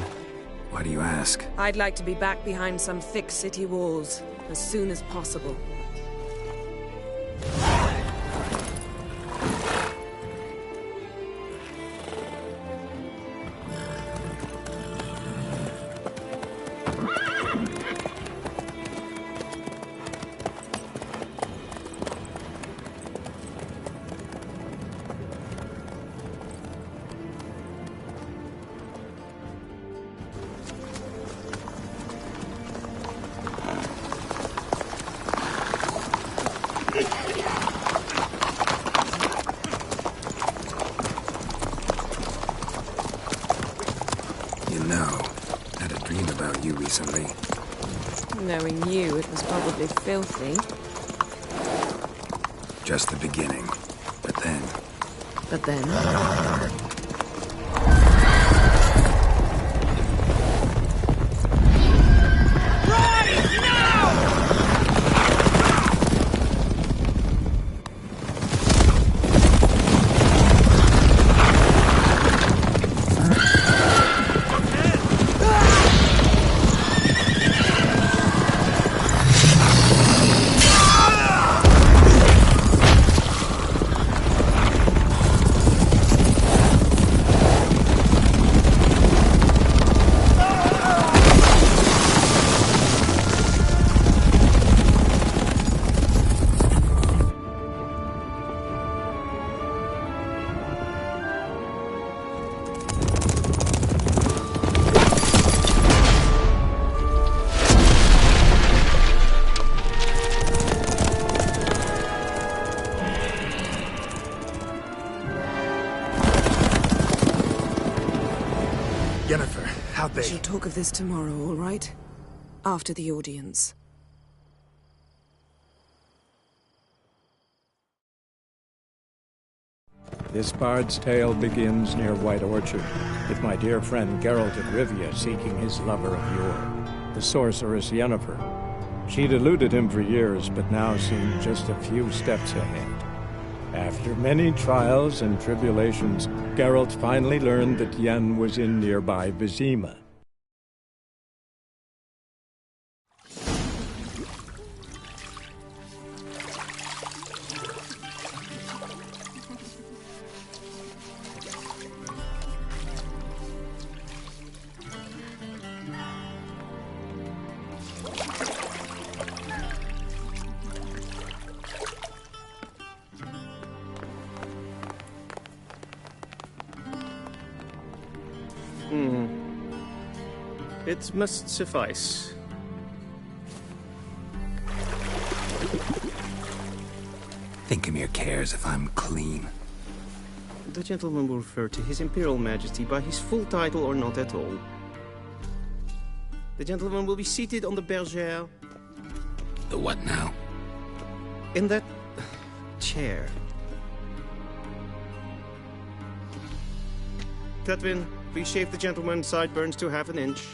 Why do you ask? I'd like to be back behind some thick city walls as soon as possible. Recently. Knowing you, it was probably filthy. Just the beginning. But then... But then? Yennefer, how'd We they... shall talk of this tomorrow, all right? After the audience. This bard's tale begins near White Orchard, with my dear friend Geralt of Rivia seeking his lover of yore, the sorceress Yennefer. She'd eluded him for years, but now seemed just a few steps ahead. After many trials and tribulations, Geralt finally learned that Yen was in nearby Vizima. It must suffice. Thinkamere cares if I'm clean. The gentleman will refer to His Imperial Majesty by his full title or not at all. The gentleman will be seated on the bergère. The what now? In that chair. Cletwin, please shave the gentleman's sideburns to half an inch.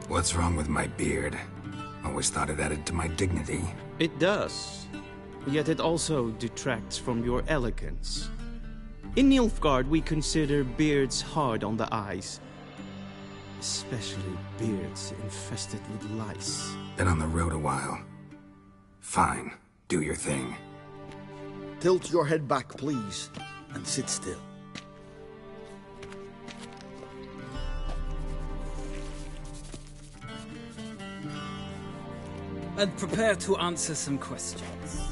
What's wrong with my beard? Always thought it added to my dignity. It does. Yet it also detracts from your elegance. In Nilfgaard, we consider beards hard on the eyes. Especially beards infested with lice. Been on the road a while. Fine. Do your thing. Tilt your head back, please, and sit still. And prepare to answer some questions.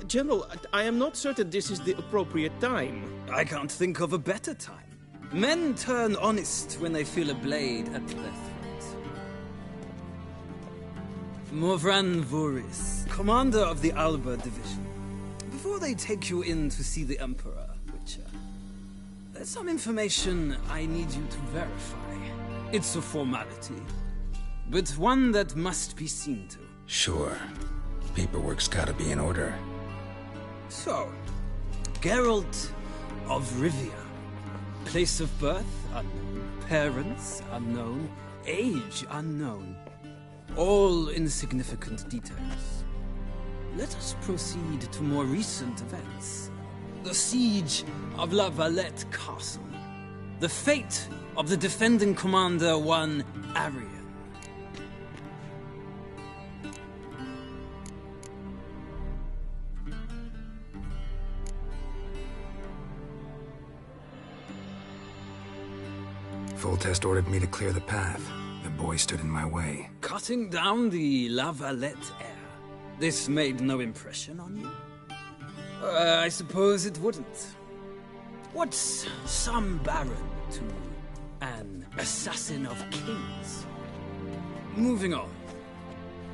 General, I am not certain this is the appropriate time. I can't think of a better time. Men turn honest when they feel a blade at their throat. Morvran Voris, commander of the Alba Division. Before they take you in to see the Emperor, Witcher, there's some information I need you to verify. It's a formality, but one that must be seen to. Sure. Paperwork's gotta be in order. So, Geralt of Rivia. Place of birth unknown. Parents unknown. Age unknown. All insignificant details. Let us proceed to more recent events. The siege of La Valette Castle. The fate of the defending commander, one Arian. Foltest ordered me to clear the path. The boy stood in my way. Cutting down the La Valette heir. This made no impression on you? I suppose it wouldn't. What's some baron to an assassin of kings? Moving on.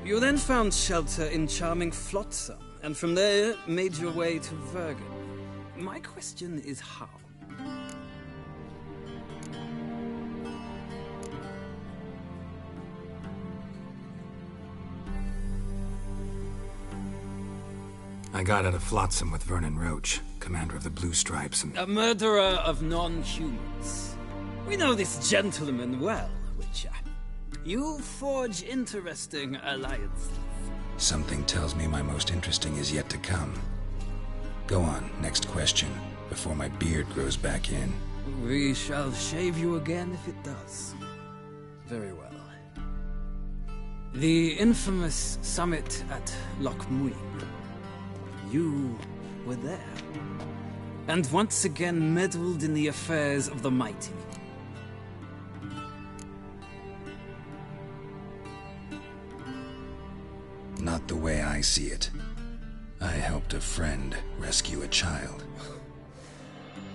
You then found shelter in charming Flotsam, and from there made your way to Vergen. My question is how? I got out of Flotsam with Vernon Roach, commander of the Blue Stripes, and... A murderer of non-humans. We know this gentleman well, Witcher. You forge interesting alliances. Something tells me my most interesting is yet to come. Go on, next question, before my beard grows back in. We shall shave you again if it does. Very well. The infamous summit at Loch Muin. You were there. And once again meddled in the affairs of the mighty. Not the way I see it. I helped a friend rescue a child.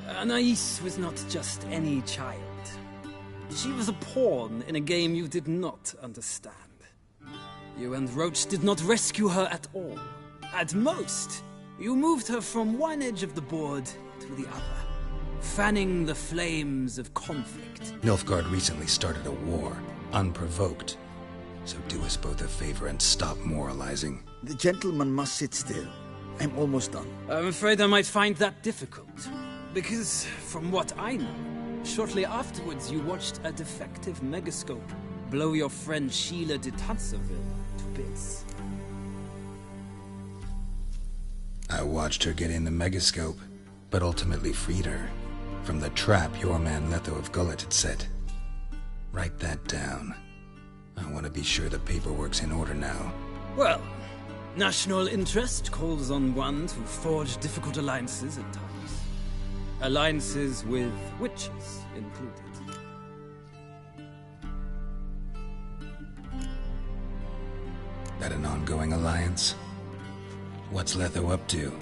Anais was not just any child. She was a pawn in a game you did not understand. You and Roach did not rescue her at all. At most, you moved her from one edge of the board to the other, fanning the flames of conflict. Nilfgaard recently started a war, unprovoked. So do us both a favor and stop moralizing. The gentleman must sit still. I'm almost done. I'm afraid I might find that difficult. Because, from what I know, shortly afterwards you watched a defective megascope blow your friend Sheila de Tanserville to bits. I watched her get in the megascope, but ultimately freed her from the trap your man Letho of Gullet had set. Write that down. I want to be sure the paperwork's in order now. Well, national interest calls on one to forge difficult alliances at times. Alliances with witches included. That an ongoing alliance? What's Letho up to?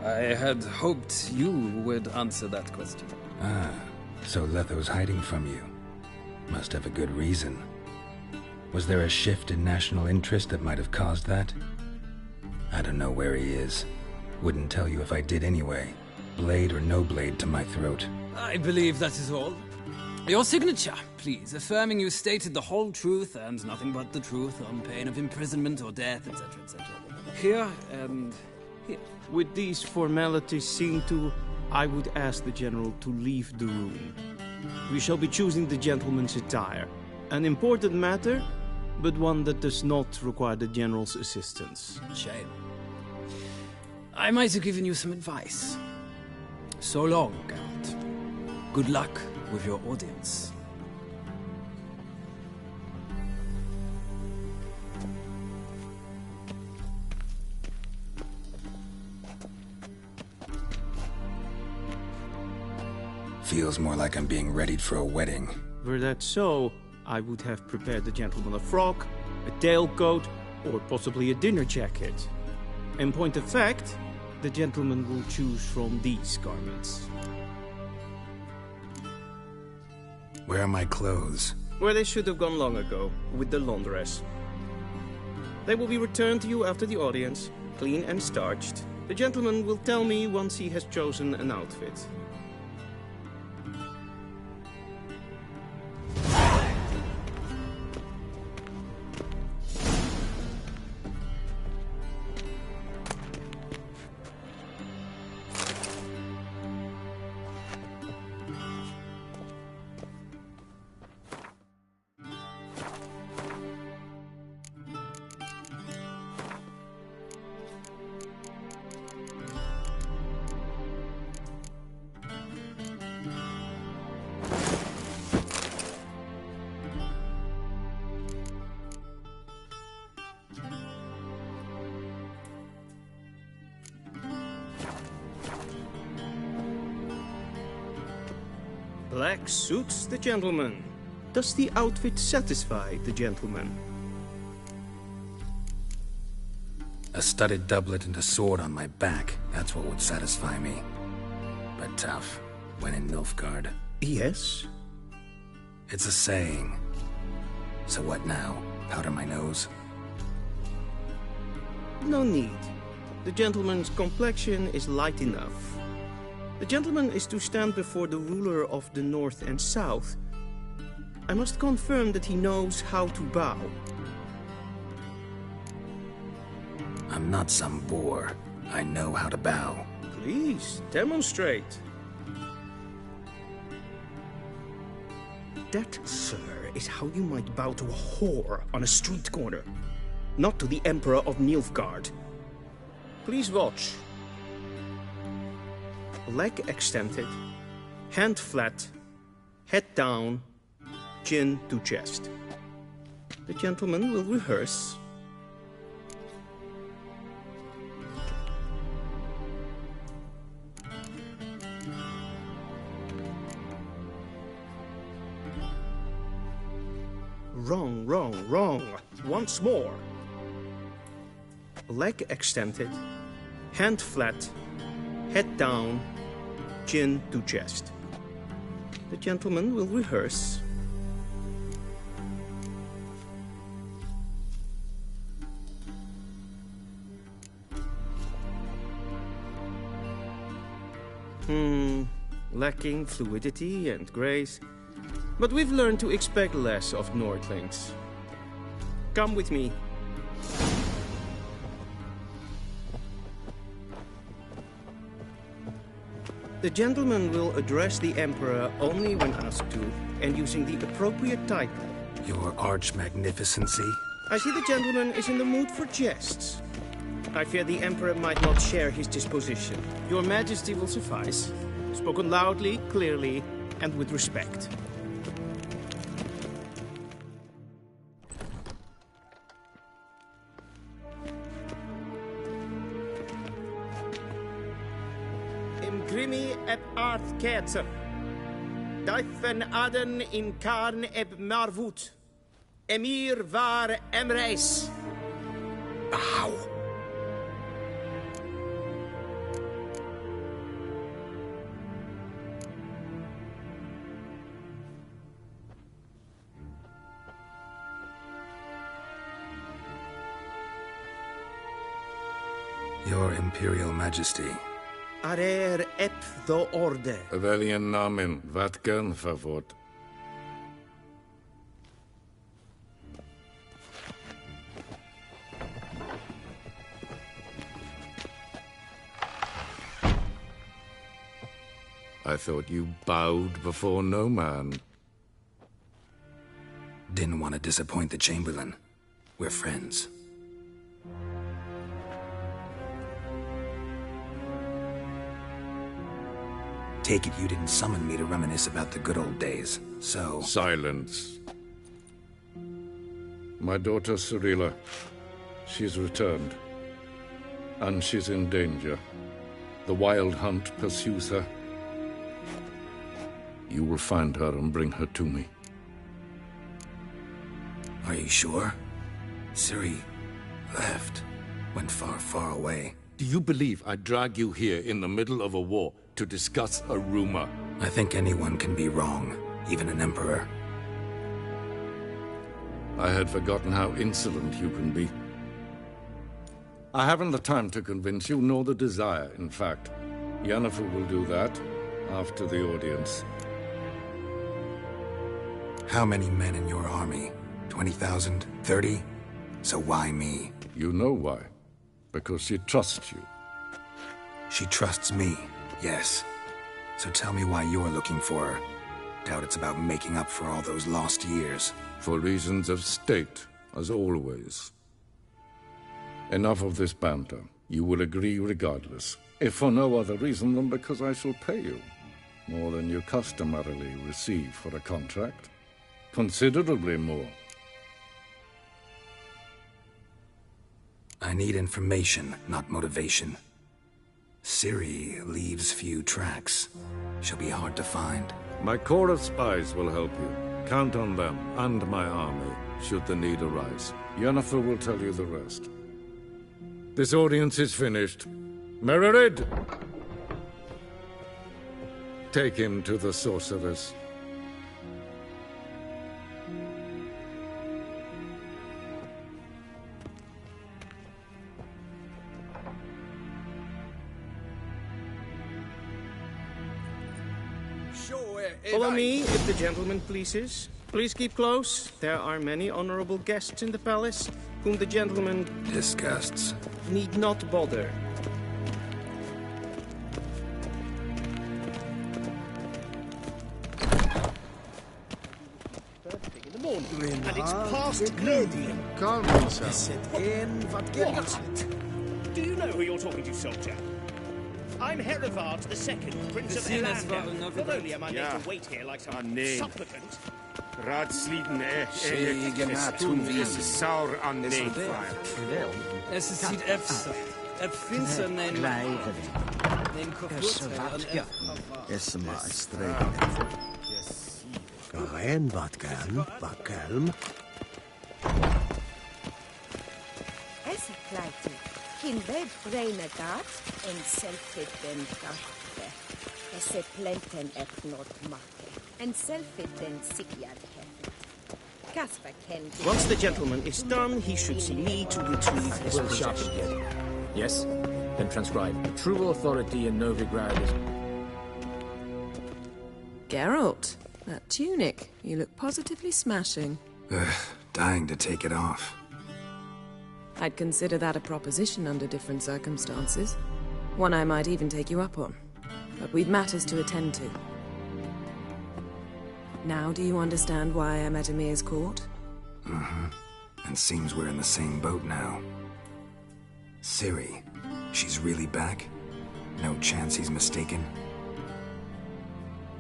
I had hoped you would answer that question. Ah, so Letho's hiding from you. Must have a good reason. Was there a shift in national interest that might have caused that? I don't know where he is. Wouldn't tell you if I did anyway. Blade or no blade to my throat. I believe that is all. Your signature, please, affirming you stated the whole truth and nothing but the truth on pain of imprisonment or death, etc., etc. Here and here. With these formalities seen to, I would ask the General to leave the room. We shall be choosing the gentleman's attire. An important matter, but one that does not require the General's assistance. Shame. I might have given you some advice. So long, Geralt. Good luck with your audience. Feels more like I'm being readied for a wedding. Were that so, I would have prepared the gentleman a frock, a tailcoat, or possibly a dinner jacket. In point of fact, the gentleman will choose from these garments. Where are my clothes? Where they should have gone long ago, with the laundress. They will be returned to you after the audience, clean and starched. The gentleman will tell me once he has chosen an outfit. Black suits the gentleman. Does the outfit satisfy the gentleman? A studded doublet and a sword on my back. That's what would satisfy me. But tough, when in Nilfgaard. Yes? It's a saying. So what now? Powder my nose? No need. The gentleman's complexion is light enough. The gentleman is to stand before the ruler of the North and South. I must confirm that he knows how to bow. I'm not some boor. I know how to bow. Please, demonstrate. That, sir, is how you might bow to a whore on a street corner. Not to the Emperor of Nilfgaard. Please watch. Leg extended, hand flat, head down, chin to chest. The gentleman will rehearse. Wrong, wrong, wrong. Once more. Leg extended, hand flat, head down, chin to chest. The gentleman will rehearse. lacking fluidity and grace. But we've learned to expect less of Nordlings. Come with me. The gentleman will address the Emperor only when asked to, and using the appropriate title. Your Arch-Magnificency? I see the gentleman is in the mood for jests. I fear the Emperor might not share his disposition. Your Majesty will suffice. Spoken loudly, clearly, and with respect. Imgrimi eb art ketzer. Duifen aden in karn eb marvoet. Emir var emreis. Ow. Your Imperial Majesty. Arer ep the orde. Weljen namen, wat gern verwoord. I thought you bowed before no man. Didn't want to disappoint the Chamberlain. We're friends. Take it you didn't summon me to reminisce about the good old days, so... Silence. My daughter Cyrilla, she's returned. And she's in danger. The Wild Hunt pursues her. You will find her and bring her to me. Are you sure? Ciri left. Went far, far away. Do you believe I'd drag you here in the middle of a war to discuss a rumor? I think anyone can be wrong, even an emperor. I had forgotten how insolent you can be. I haven't the time to convince you, nor the desire, in fact. Yennefer will do that after the audience. How many men in your army? 20,000? 30? So why me? You know why. Because she trusts you. She trusts me, yes. So tell me why you're looking for her. Doubt it's about making up for all those lost years. For reasons of state, as always. Enough of this banter. You will agree regardless. If for no other reason than because I shall pay you. More than you customarily receive for a contract. Considerably more. I need information, not motivation. Ciri leaves few tracks. She'll be hard to find. My corps of spies will help you. Count on them, and my army, should the need arise. Yennefer will tell you the rest. This audience is finished. Mererid! Take him to the sorceress. Follow me, if the gentleman pleases. Please keep close. There are many honorable guests in the palace, whom the gentleman... Disgusts. ...need not bother. In the morning, and it's past noon. Calm yourself. What? Do you know who you're talking to, soldier? I'm Herivard II, Prince of Elander. Not only am I made to wait here like some supplicant... Raadsleden es tun wie es sauer an neefvaar. Es ziet eb finster neem Is maar streken. Karen, wat kalm. Es kleite. Kin bed breine gat en selfit den gachte. Es plenten not make. En selfit den sikiad heft. Casper can... Once the gentleman is done, he should see me to retrieve his Will sharpen again. Yes? Then transcribe. The true authority in Novigrad is... Geralt, that tunic. You look positively smashing. Ugh, dying to take it off. I'd consider that a proposition under different circumstances. One I might even take you up on. But we've matters to attend to. Now do you understand why I'm at Emir's court? Mm-hmm. And seems we're in the same boat now. Ciri, she's really back? No chance he's mistaken?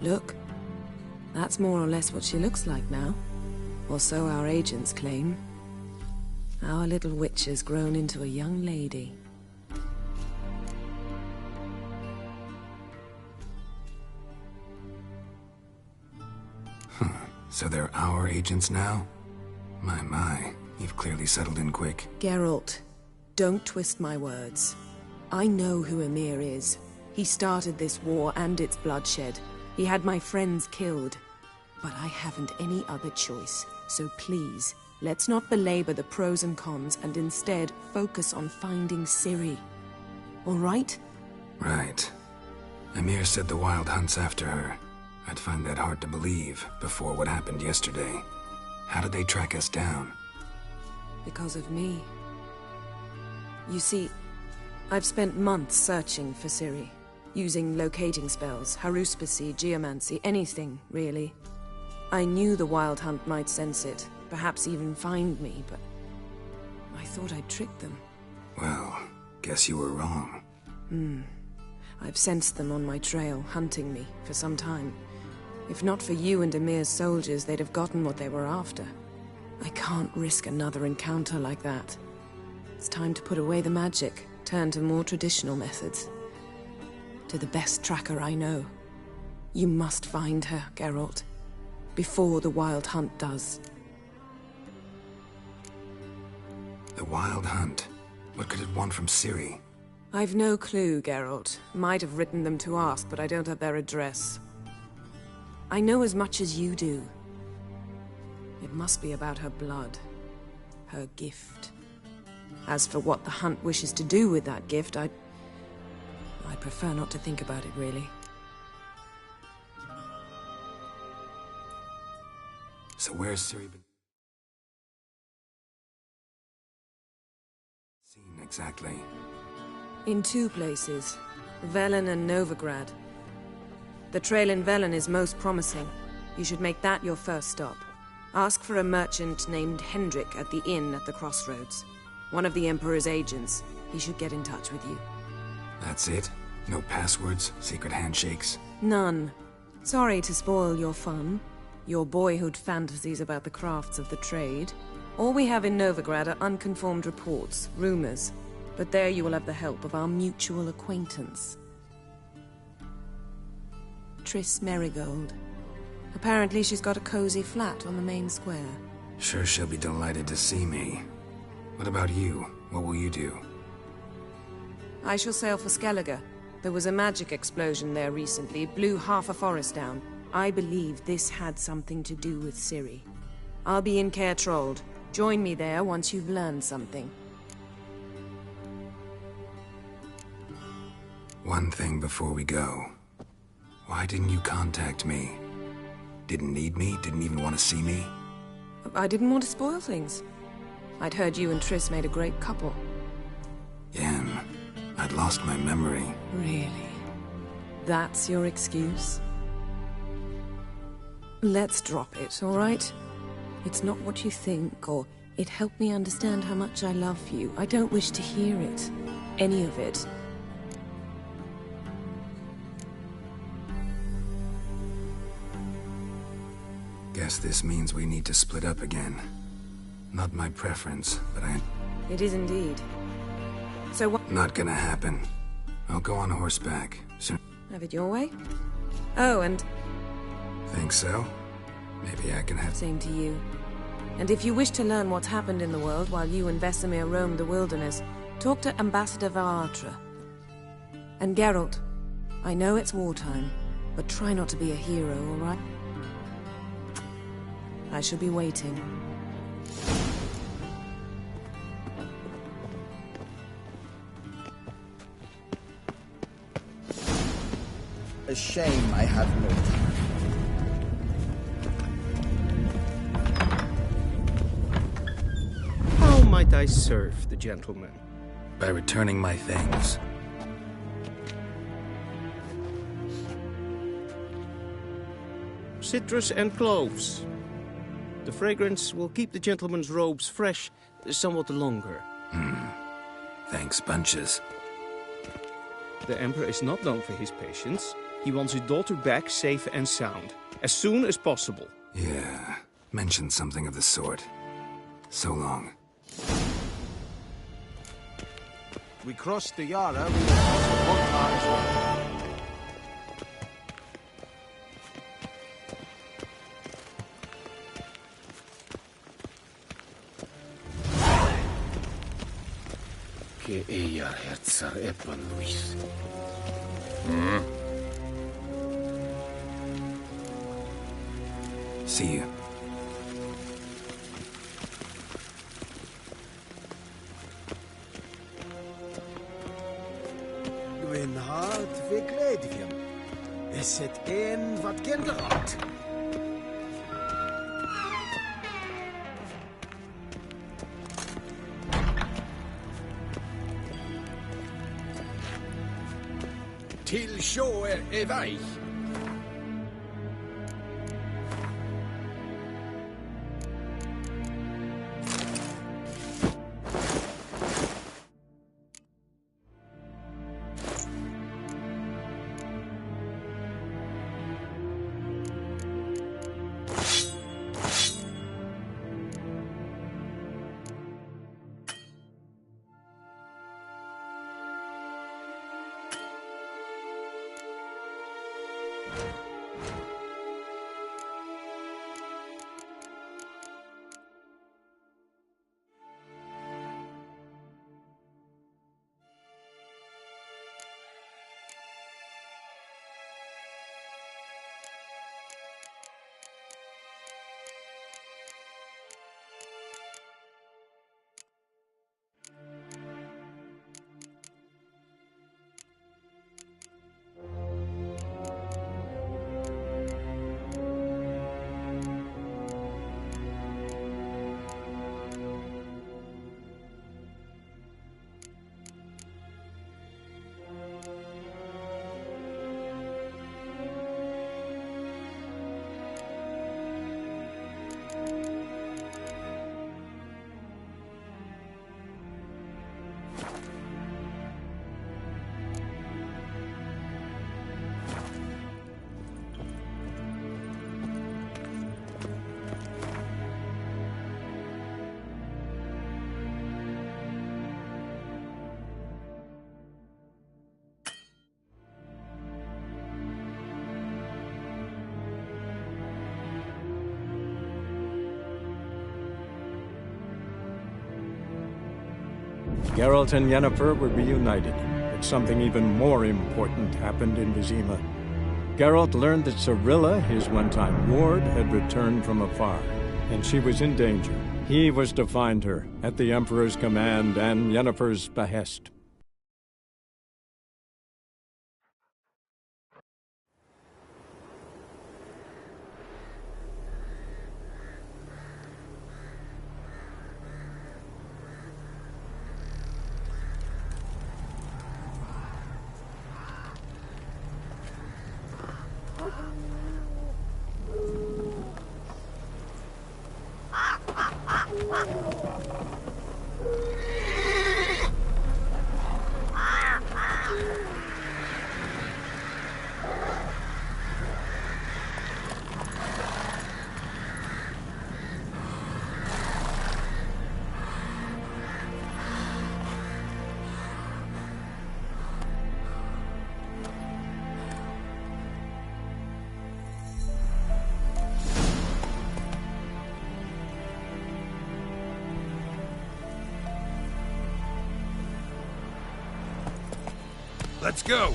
Look, that's more or less what she looks like now. Or so our agents claim. Our little witch has grown into a young lady. So they're our agents now? My, you've clearly settled in quick. Geralt, don't twist my words. I know who Emir is. He started this war and its bloodshed. He had my friends killed. But I haven't any other choice. So please, let's not belabor the pros and cons and instead focus on finding Ciri. All right? Right. Emir said the Wild Hunt's after her. I'd find that hard to believe before what happened yesterday. How did they track us down? Because of me. You see, I've spent months searching for Ciri, using locating spells, haruspicy, geomancy, anything, really. I knew the Wild Hunt might sense it, perhaps even find me, but I thought I'd tricked them. Well, guess you were wrong. I've sensed them on my trail, hunting me, for some time. If not for you and Emir's soldiers, they'd have gotten what they were after. I can't risk another encounter like that. It's time to put away the magic, turn to more traditional methods. To the best tracker I know. You must find her, Geralt. Before the Wild Hunt does. The Wild Hunt? What could it want from Ciri? I've no clue, Geralt. Might have written them to ask, but I don't have their address. I know as much as you do. It must be about her blood. Her gift. As for what the Hunt wishes to do with that gift, I'd prefer not to think about it, really. So where's Ciri been seen exactly? In two places. Velen and Novigrad. The trail in Velen is most promising. You should make that your first stop. Ask for a merchant named Hendrik at the inn at the crossroads. One of the Emperor's agents. He should get in touch with you. That's it? No passwords? Secret handshakes? None. Sorry to spoil your fun. Your boyhood fantasies about the crafts of the trade. All we have in Novigrad are unconfirmed reports, rumors. But there you will have the help of our mutual acquaintance. Triss Merigold. Apparently she's got a cozy flat on the main square. Sure she'll be delighted to see me. What about you? What will you do? I shall sail for Skellige. There was a magic explosion there recently, blew half a forest down. I believe this had something to do with Ciri. I'll be in Caer Trold. Join me there once you've learned something. One thing before we go. Why didn't you contact me? Didn't need me? Didn't even want to see me? I didn't want to spoil things. I'd heard you and Triss made a great couple. Yen, I'd lost my memory. Really? That's your excuse? Let's drop it, all right? It's not what you think, or it helped me understand how much I love you. I don't wish to hear it. Any of it. Guess this means we need to split up again. Not my preference, but It is indeed. So what? Not gonna happen. I'll go on horseback. Soon. Have it your way? Oh, and... Think so? Maybe I can have... Same to you. And if you wish to learn what's happened in the world while you and Vesemir roamed the wilderness, talk to Ambassador Varatra. And Geralt, I know it's wartime, but try not to be a hero, all right? I shall be waiting. A shame I have no time. might I serve the gentleman? By returning my things. Citrus and cloves. The fragrance will keep the gentleman's robes fresh somewhat longer. Thanks, bunches. The Emperor is not known for his patience. He wants his daughter back safe and sound, as soon as possible. Yeah, mentioned something of the sort. So long. We crossed the Yara, we will cross the Volta as well. Que ella herzar Epan Luis. See you. Gwyn hart fi gledfiam. Is het een wat genderad? Til sjå er vei. Geralt and Yennefer were reunited, but something even more important happened in Vizima. Geralt learned that Cirilla, his one-time ward, had returned from afar, and she was in danger. He was to find her, at the Emperor's command and Yennefer's behest. Let's go!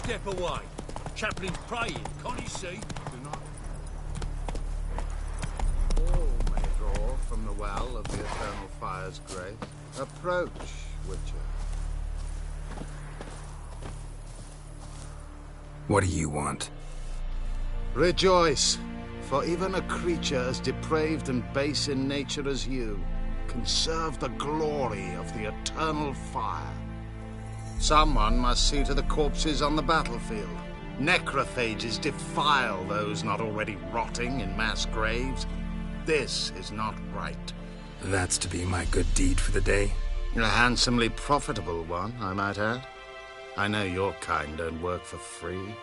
step away. Chaplain's praying, can't you see? Do not. All may draw from the well of the Eternal Fire's grace. Approach, Witcher. What do you want? Rejoice, for even a creature as depraved and base in nature as you can serve the glory of the Eternal Fire. Someone must see to the corpses on the battlefield. Necrophages defile those not already rotting in mass graves. This is not right. That's to be my good deed for the day? A handsomely profitable one, I might add. I know your kind don't work for free.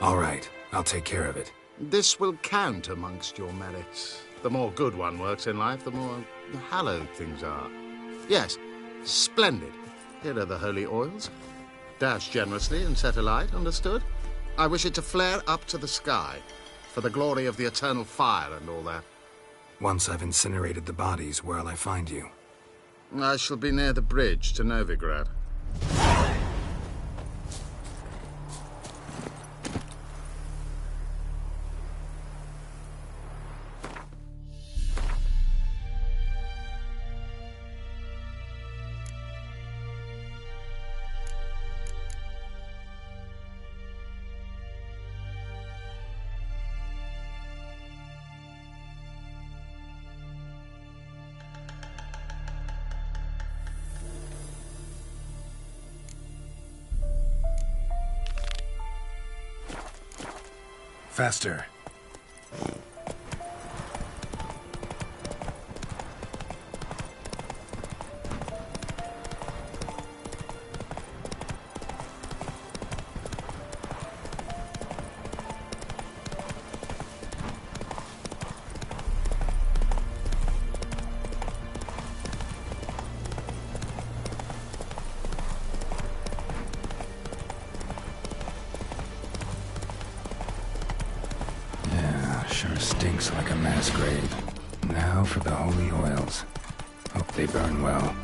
All right, I'll take care of it. This will count amongst your merits. The more good one works in life, the more hallowed things are. Yes, splendid. Here are the holy oils. Dash generously and set alight, understood? I wish it to flare up to the sky, for the glory of the Eternal Fire and all that. Once I've incinerated the bodies, where'll I find you? I shall be near the bridge to Novigrad. Faster. Sure stinks like a mass grave. Now for the holy oils. Hope they burn well.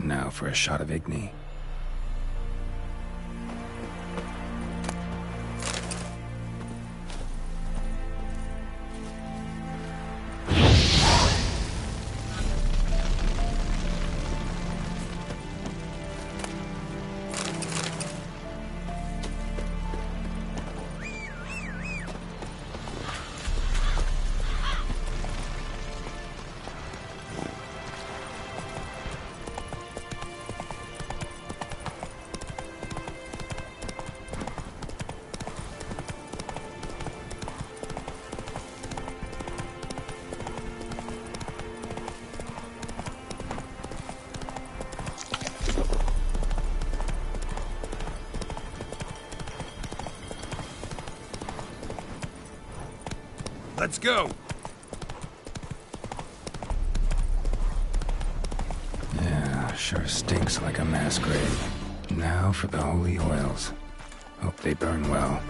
Now for a shot of Igni. Let's go! Yeah, sure stinks like a mass grave. Now for the holy oils. Hope they burn well.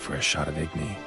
out for a shot of Igni.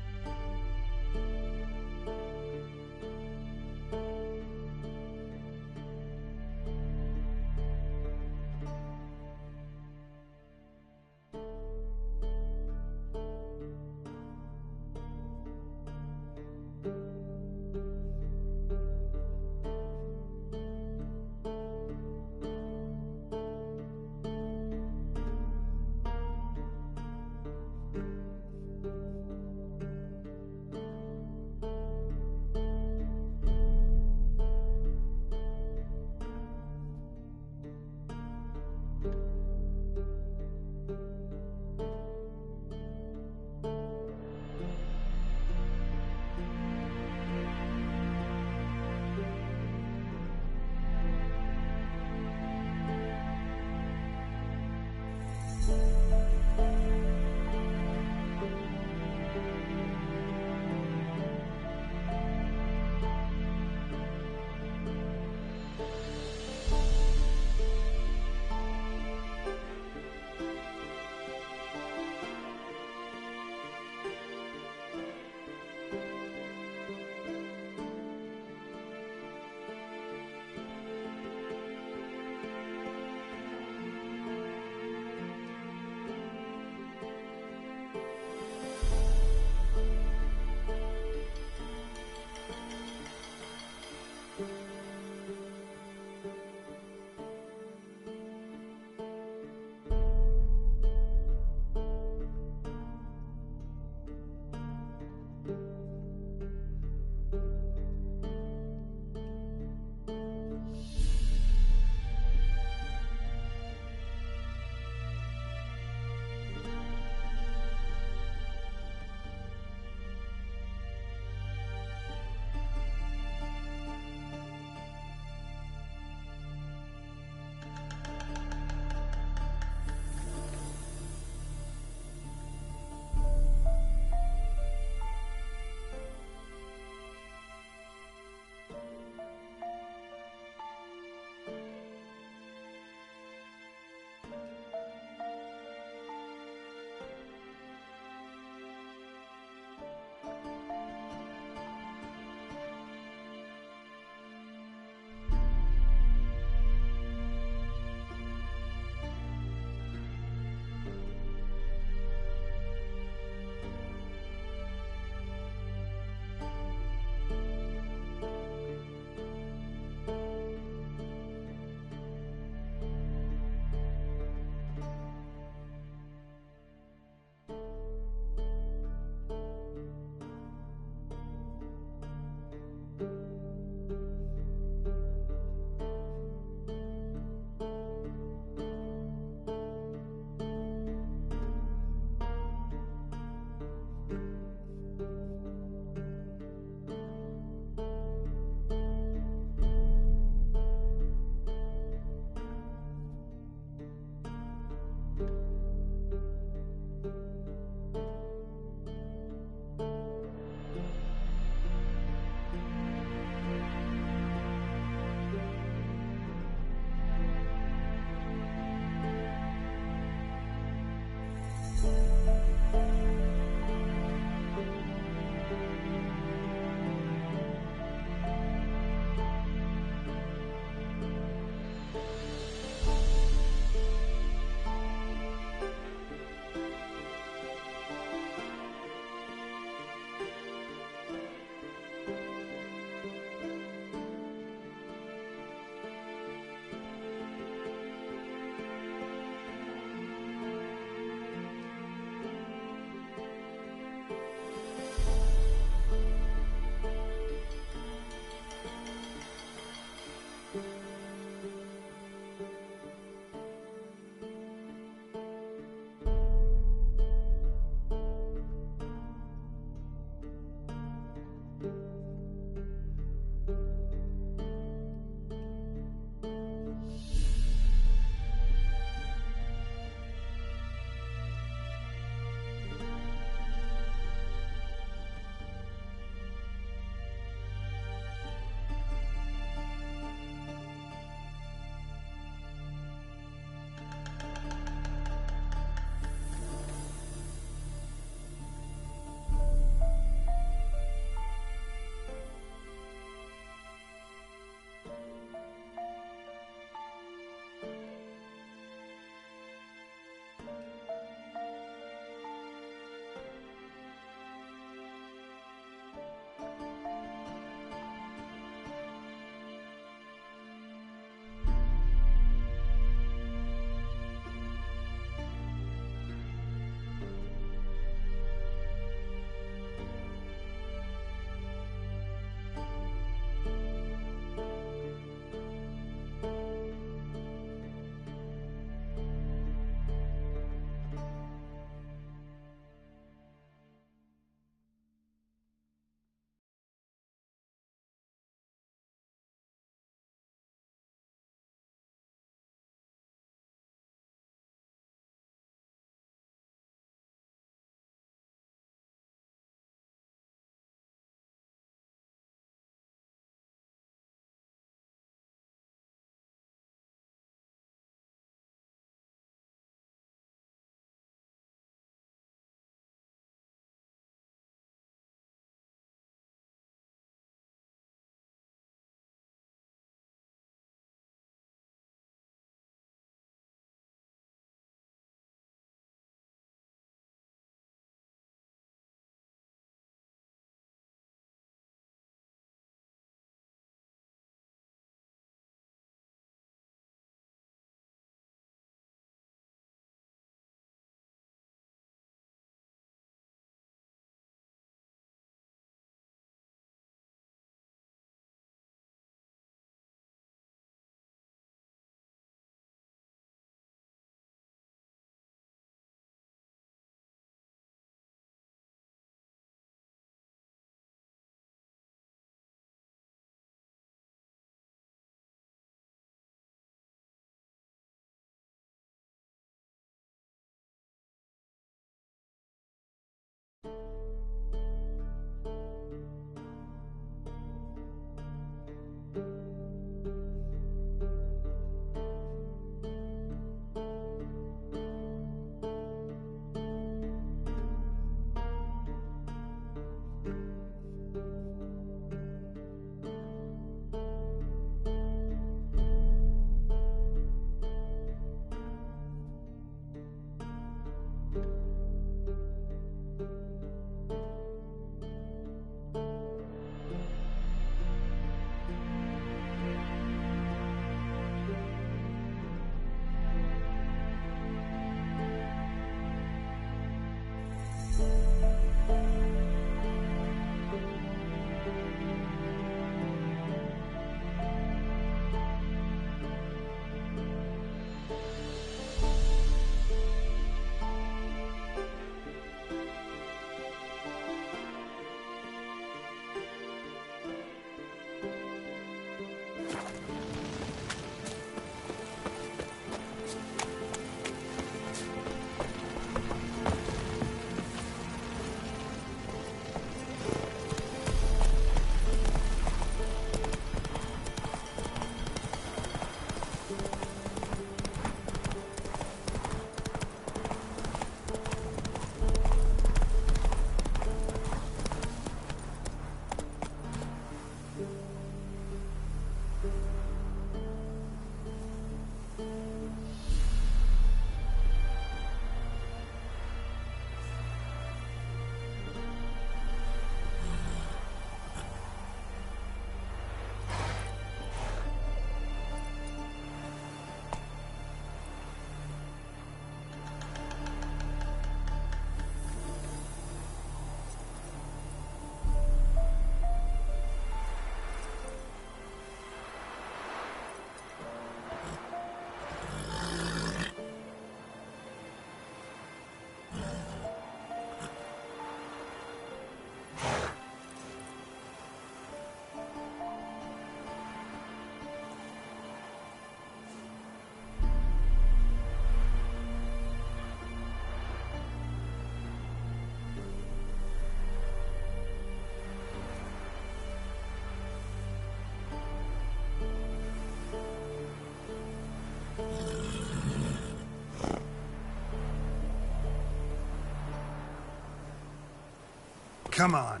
Come on.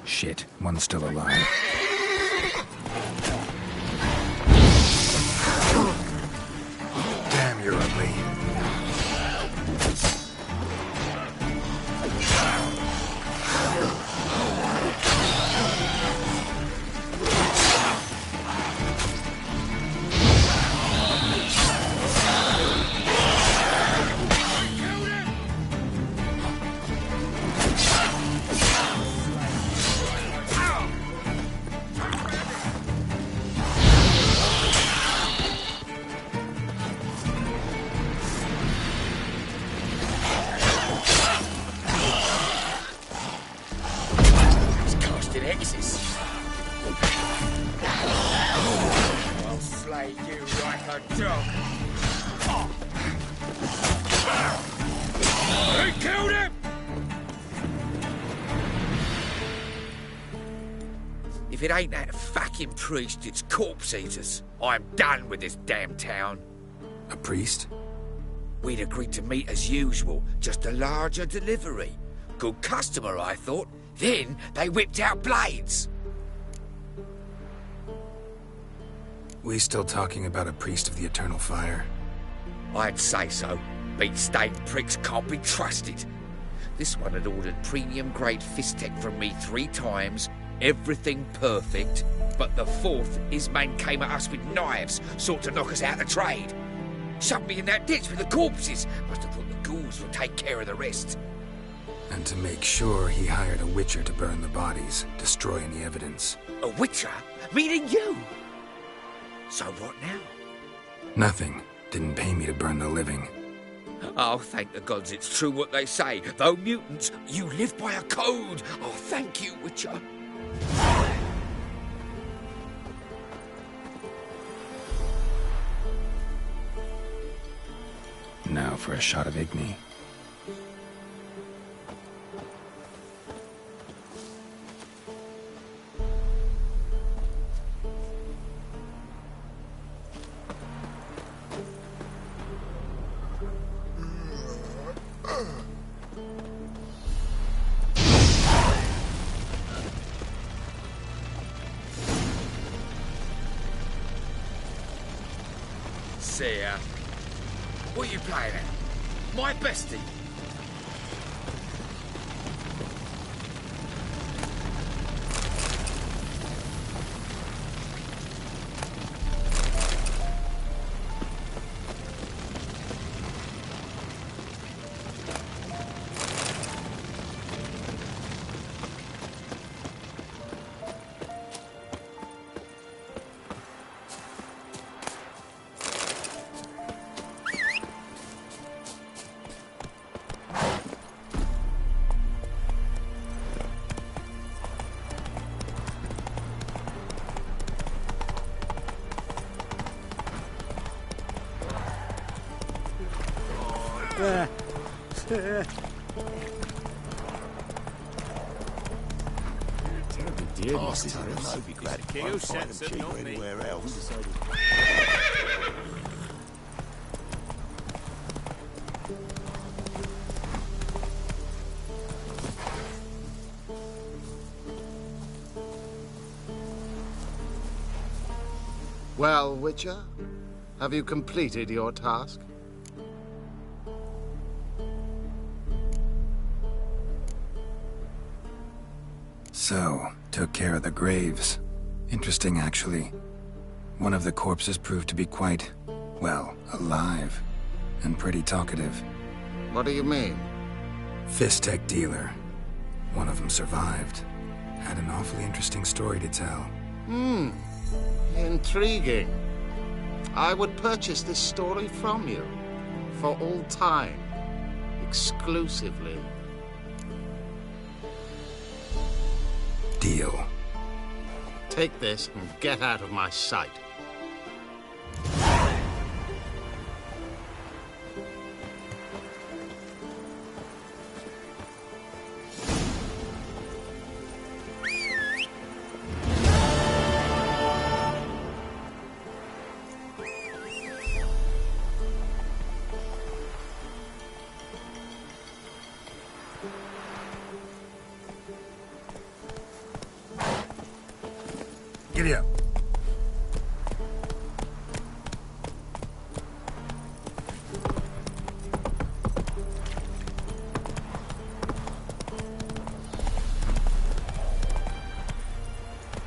Shit, one's still alive. Damn, you're ugly. I'll slay you like a dog. He killed him! If it ain't that fucking priest, it's corpse eaters. I'm done with this damn town. A priest? We'd agreed to meet as usual, just a larger delivery. Good customer, I thought. Then they whipped out blades. We still talking about a priest of the eternal fire? I'd say so. Beat-stained pricks can't be trusted. This one had ordered premium-grade fistek from me 3 times, everything perfect, but the 4th, his man came at us with knives, sought to knock us out of trade. Shoved me in that ditch with the corpses. Must have thought the ghouls would take care of the rest. And to make sure, he hired a witcher to burn the bodies, destroy any evidence. A witcher? Meaning you? So what now? Nothing. Didn't pay me to burn the living. Oh, thank the gods it's true what they say. Though mutants, you live by a code. Oh, thank you, Witcher. Now for a shot of Igni. See ya. What are you playing at? My bestie? Anywhere else. Well, Witcher, have you completed your task? So, took care of the graves. Interesting, actually. One of the corpses proved to be quite, well, alive. And pretty talkative. What do you mean? Fistek dealer. One of them survived. Had an awfully interesting story to tell. Intriguing. I would purchase this story from you. For all time. Exclusively. Deal. Take this and get out of my sight. Giddy up.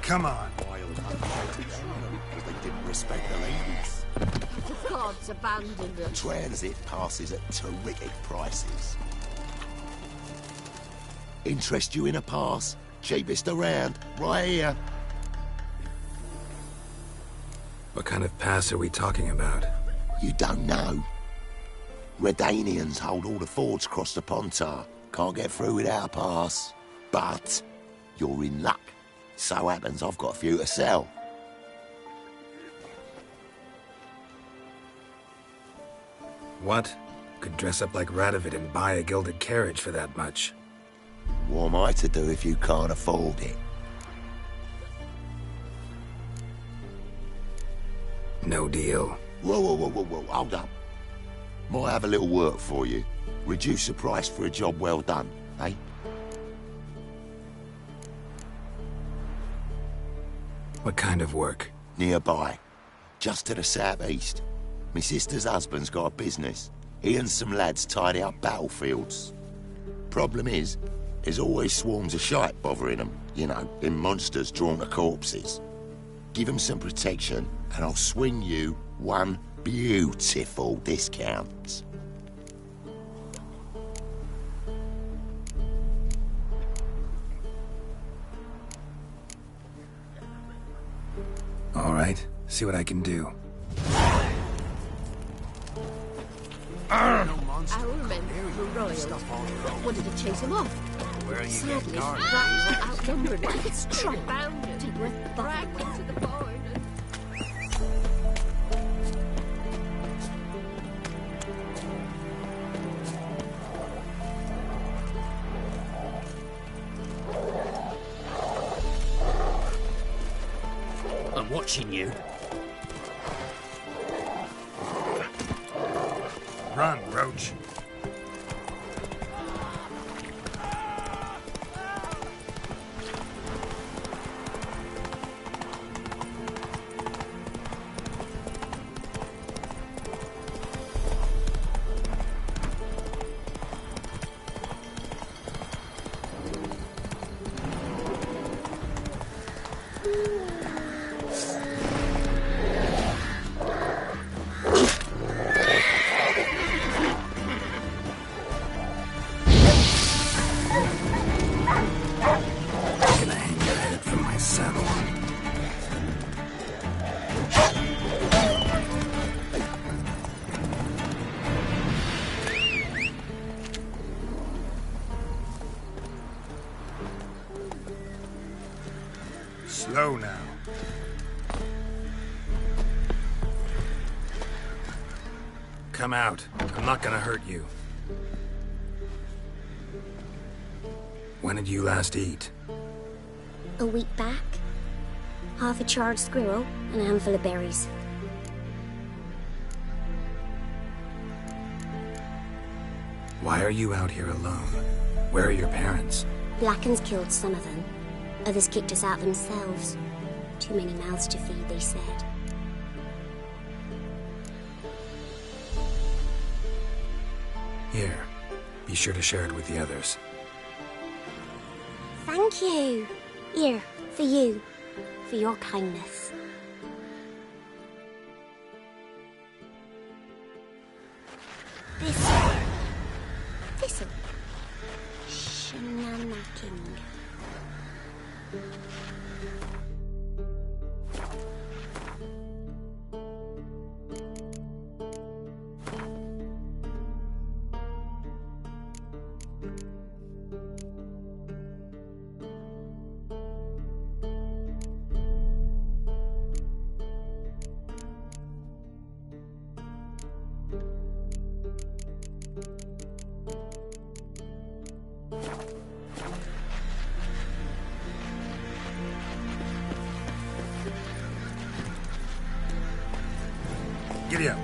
Come on. Because they didn't respect the ladies. The gods abandoned us. Transit passes at terrific prices. Interest you in a pass? Cheapest around, right here. What kind of pass are we talking about? You don't know. Redanians hold all the fords across the Pontar. Can't get through without a pass. But you're in luck. So happens I've got a few to sell. What? Could dress up like Radovid and buy a gilded carriage for that much. What am I to do if you can't afford it? No deal. Whoa, hold up. Might have a little work for you. Reduce the price for a job well done, eh? What kind of work? Nearby. Just to the southeast. My sister's husband's got a business. He and some lads tidy up battlefields. Problem is, there's always swarms of shite bothering them. You know, them monsters drawn to corpses. Give them some protection, and I'll swing you one beautiful discount. All right, see what I can do. Our men were royal. Wanted to chase him off. Where are you Sadly, getting guarded? that were outnumbered like its trunk. Tidworth dragged into the barn. I'm watching you. Run, Roach. Slow now. Come out. I'm not gonna hurt you. When did you last eat? A week back. Half a charred squirrel and a handful of berries. Why are you out here alone? Where are your parents? Blackens killed some of them. Others kicked us out themselves. Too many mouths to feed, they said. Here. Be sure to share it with the others. Thank you. Here, for you. For your kindness. Thistle. Shenanacking. Giddy up.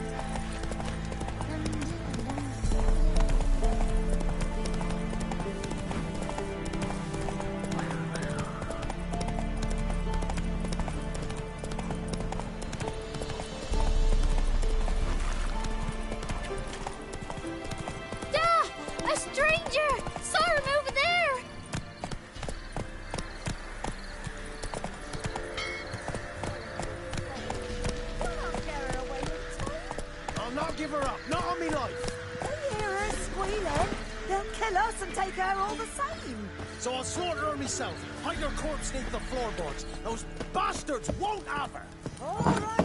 there all the same. So I'll slaughter her myself. Hide her corpse neath the floorboards. Those bastards won't have her. All right, all right.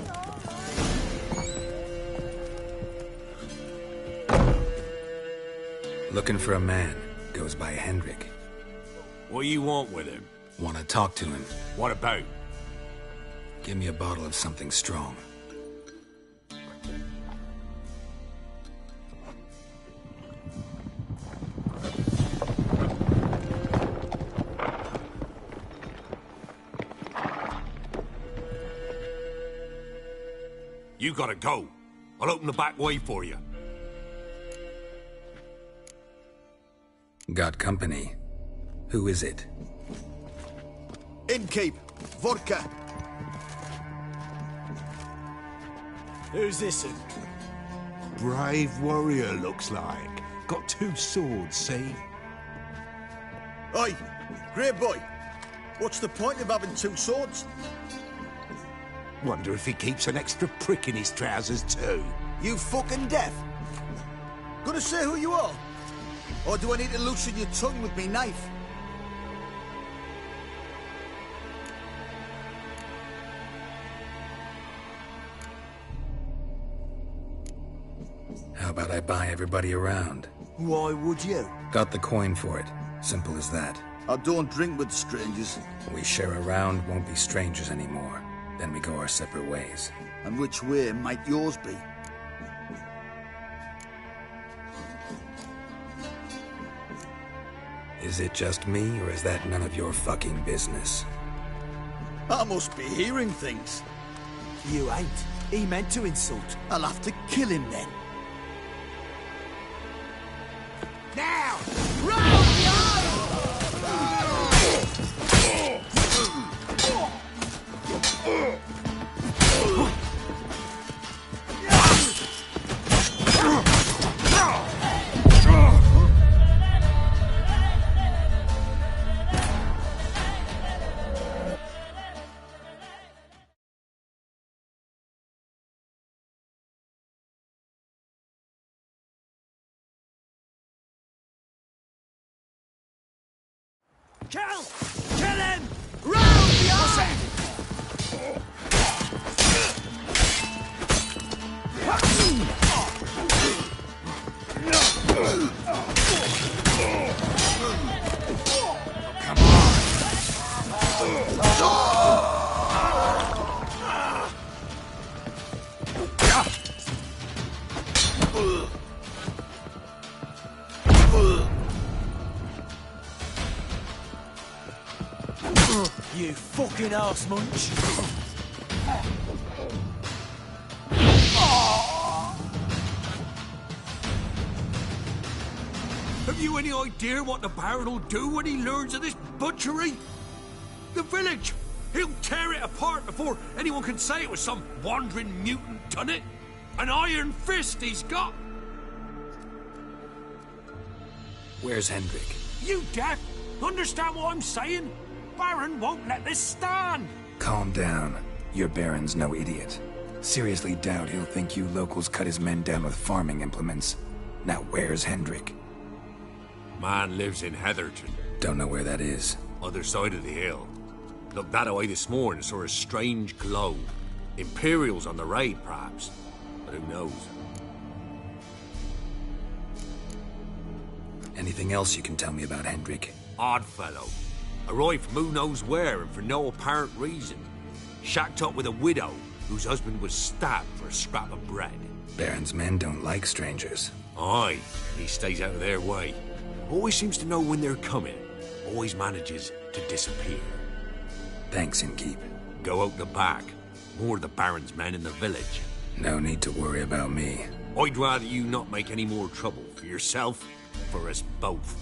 Looking for a man. Goes by Hendrik. What do you want with him? Want to talk to him. What about? Give me a bottle of something strong. You gotta go. I'll open the back way for you. Got company. Who is it? Innkeep. Vodka. Who's this? Brave warrior, looks like. Got 2 swords, see? Oi, great boy. What's the point of having 2 swords? Wonder if he keeps an extra prick in his trousers too. You fucking deaf? Gonna say who you are? Or do I need to loosen your tongue with me knife? How about I buy everybody around? Why would you? Got the coin for it. Simple as that. I don't drink with strangers. We share a round, won't be strangers anymore. Then we go our separate ways. And which way might yours be? Is it just me, or is that none of your fucking business? I must be hearing things. You ain't. He meant to insult. I'll have to kill him then. Now! Round Kill! Kill him! Round the arm! Come on! You fucking arse munch! Have you any idea what the Baron will do when he learns of this butchery? The village! He'll tear it apart before anyone can say it was some wandering mutant done it. An iron fist he's got! Where's Hendrik? You deaf? Understand what I'm saying? Baron won't let this stand! Calm down. Your Baron's no idiot. Seriously doubt he'll think you locals cut his men down with farming implements. Now where's Hendrik? Man lives in Heatherton. Don't know where that is. Other side of the hill. Looked that away this morning, saw a strange glow. Imperials on the raid, perhaps. But who knows? Anything else you can tell me about Hendrik? Odd fellow. Arrived from who knows where and for no apparent reason. Shacked up with a widow whose husband was stabbed for a scrap of bread. Baron's men don't like strangers. Aye, he stays out of their way. Always seems to know when they're coming. Always manages to disappear. Thanks, Innkeep. Go out the back. More of the Baron's men in the village. No need to worry about me. I'd rather you not make any more trouble for yourself, for us both.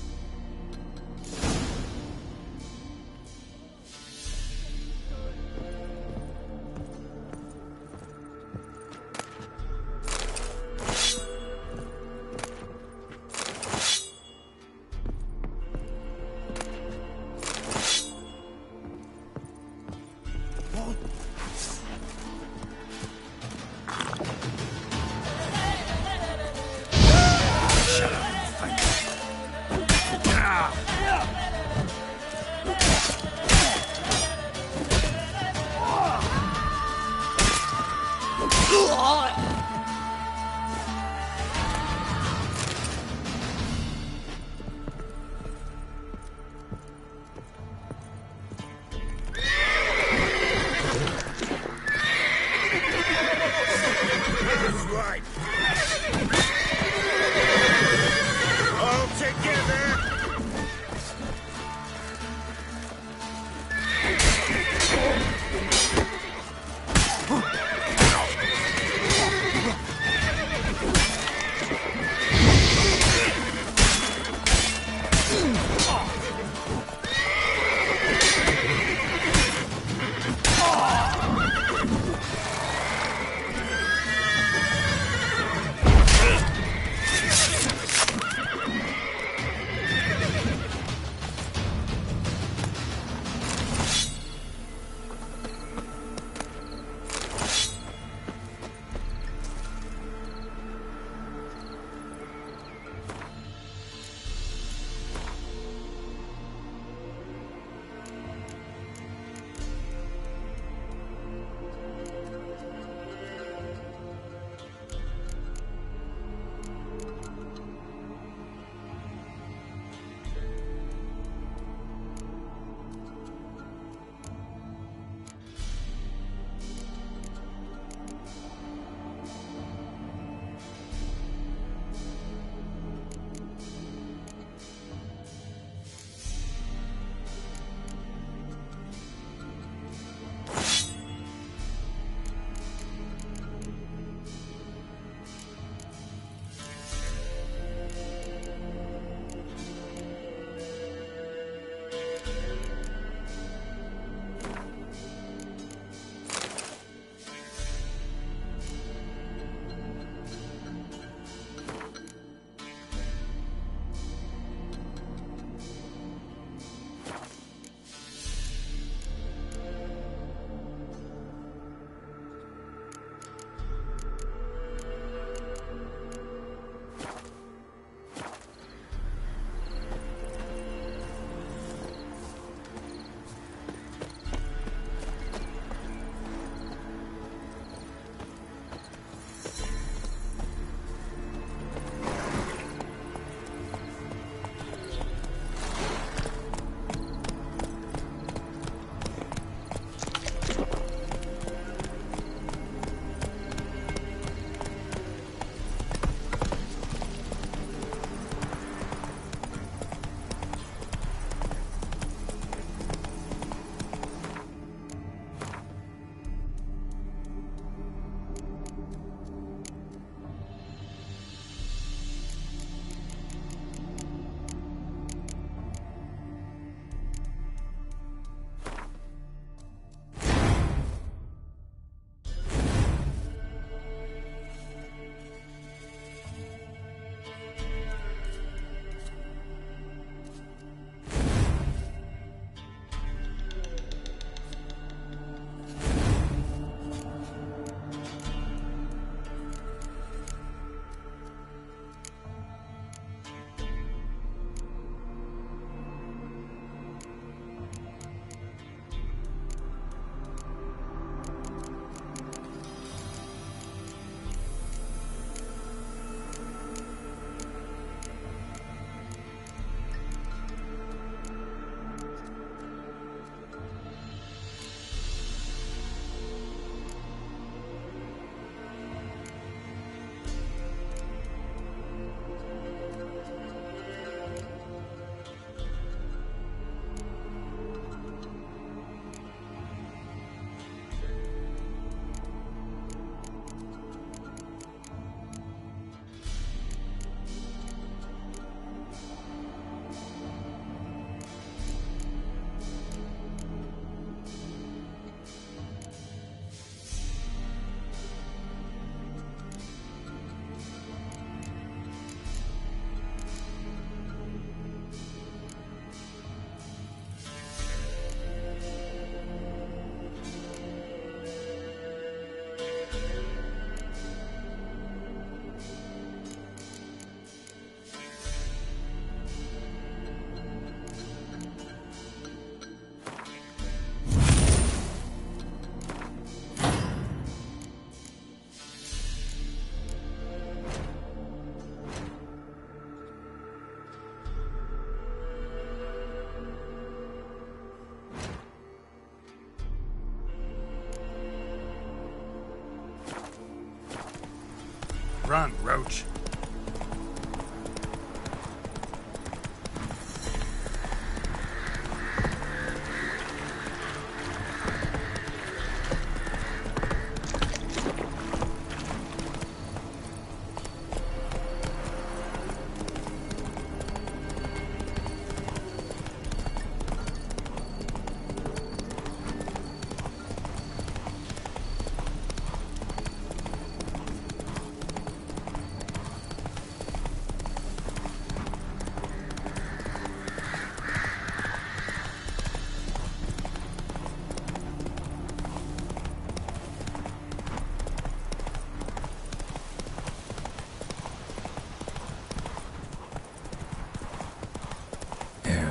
Run, Roach.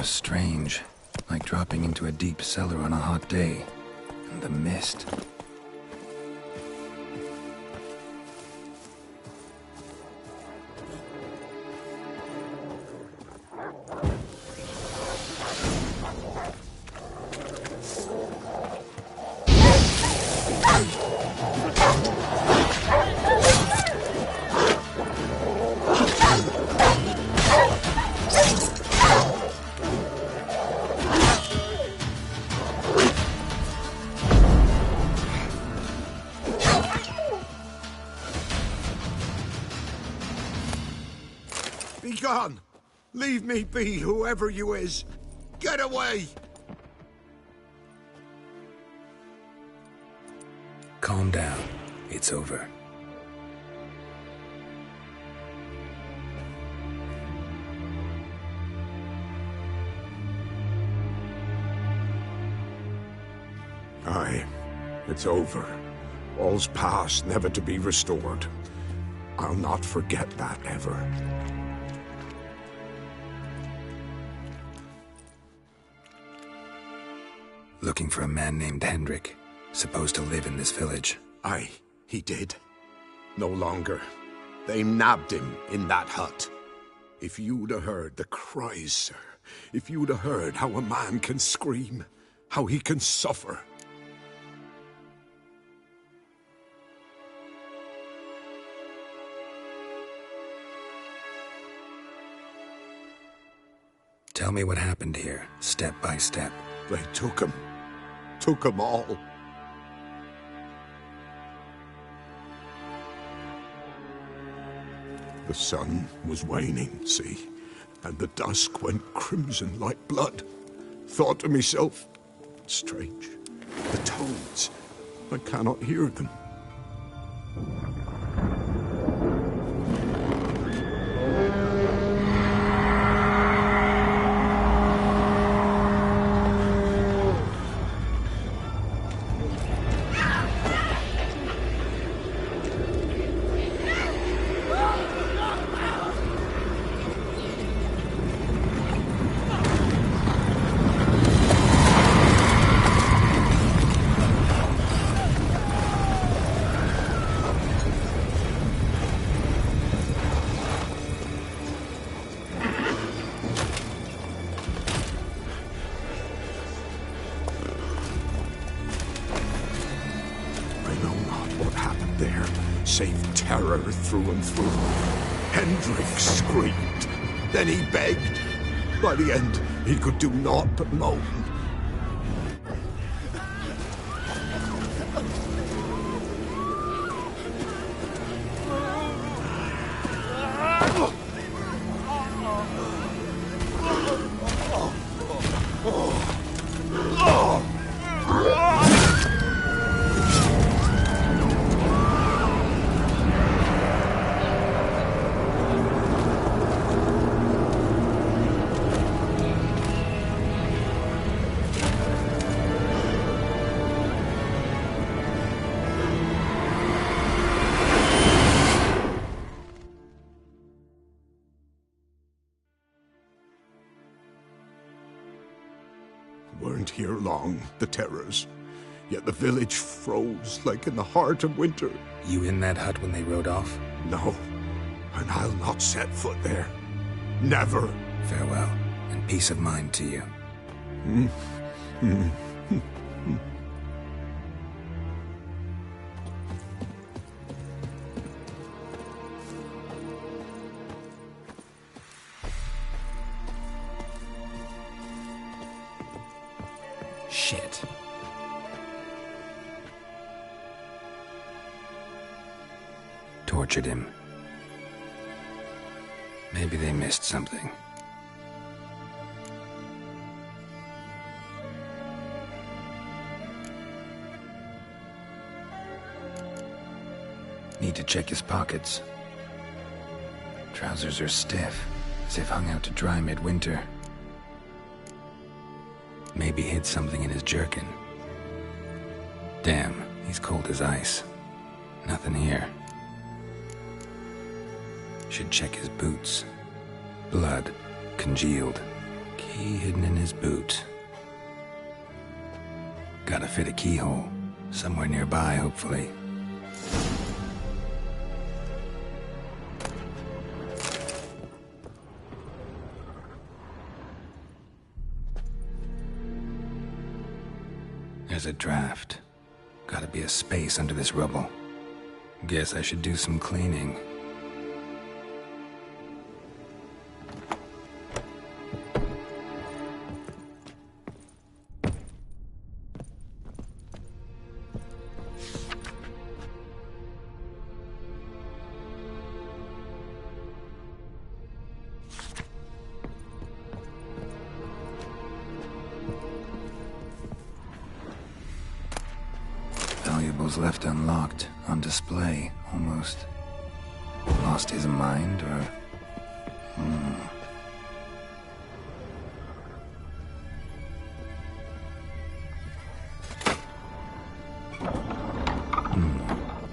Strange, like dropping into a deep cellar on a hot day. And the mist. Begone! Leave me be, whoever you is. Get away! Calm down. It's over. Aye, it's over. All's past, never to be restored. I'll not forget that ever. Looking for a man named Hendrik, supposed to live in this village. Aye, he did. No longer. They nabbed him in that hut. If you'd have heard the cries, sir, if you'd have heard how a man can scream, how he can suffer. Tell me what happened here, step by step. They took him. Took them all. The sun was waning, see, and the dusk went crimson like blood. Thought to myself, strange, the toads, I cannot hear them. Save terror through and through. Hendrik screamed. Then he begged. By the end, he could do naught but moan. Weren't here long, the terrors. Yet the village froze like in the heart of winter. You in that hut when they rode off? No, and I'll not set foot there. Never. Farewell, and peace of mind to you. Shit. Tortured him. Maybe they missed something. Need to check his pockets. Trousers are stiff, as if hung out to dry midwinter. Maybe hid something in his jerkin. Damn, he's cold as ice. Nothing here. Should check his boots. Blood, congealed. Key hidden in his boot. Gotta fit a keyhole. Somewhere nearby, hopefully. There's a draft. Gotta be a space under this rubble. Guess I should do some cleaning. Valuables left unlocked, on display, almost. Lost his mind, or...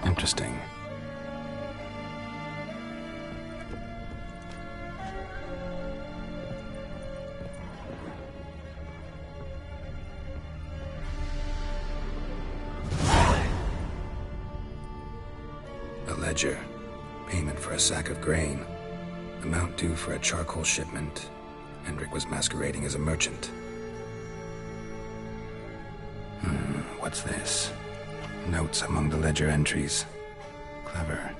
Interesting. Ledger. Payment for a sack of grain. Amount due for a charcoal shipment. Hendrik was masquerading as a merchant. What's this? Notes among the ledger entries. Clever.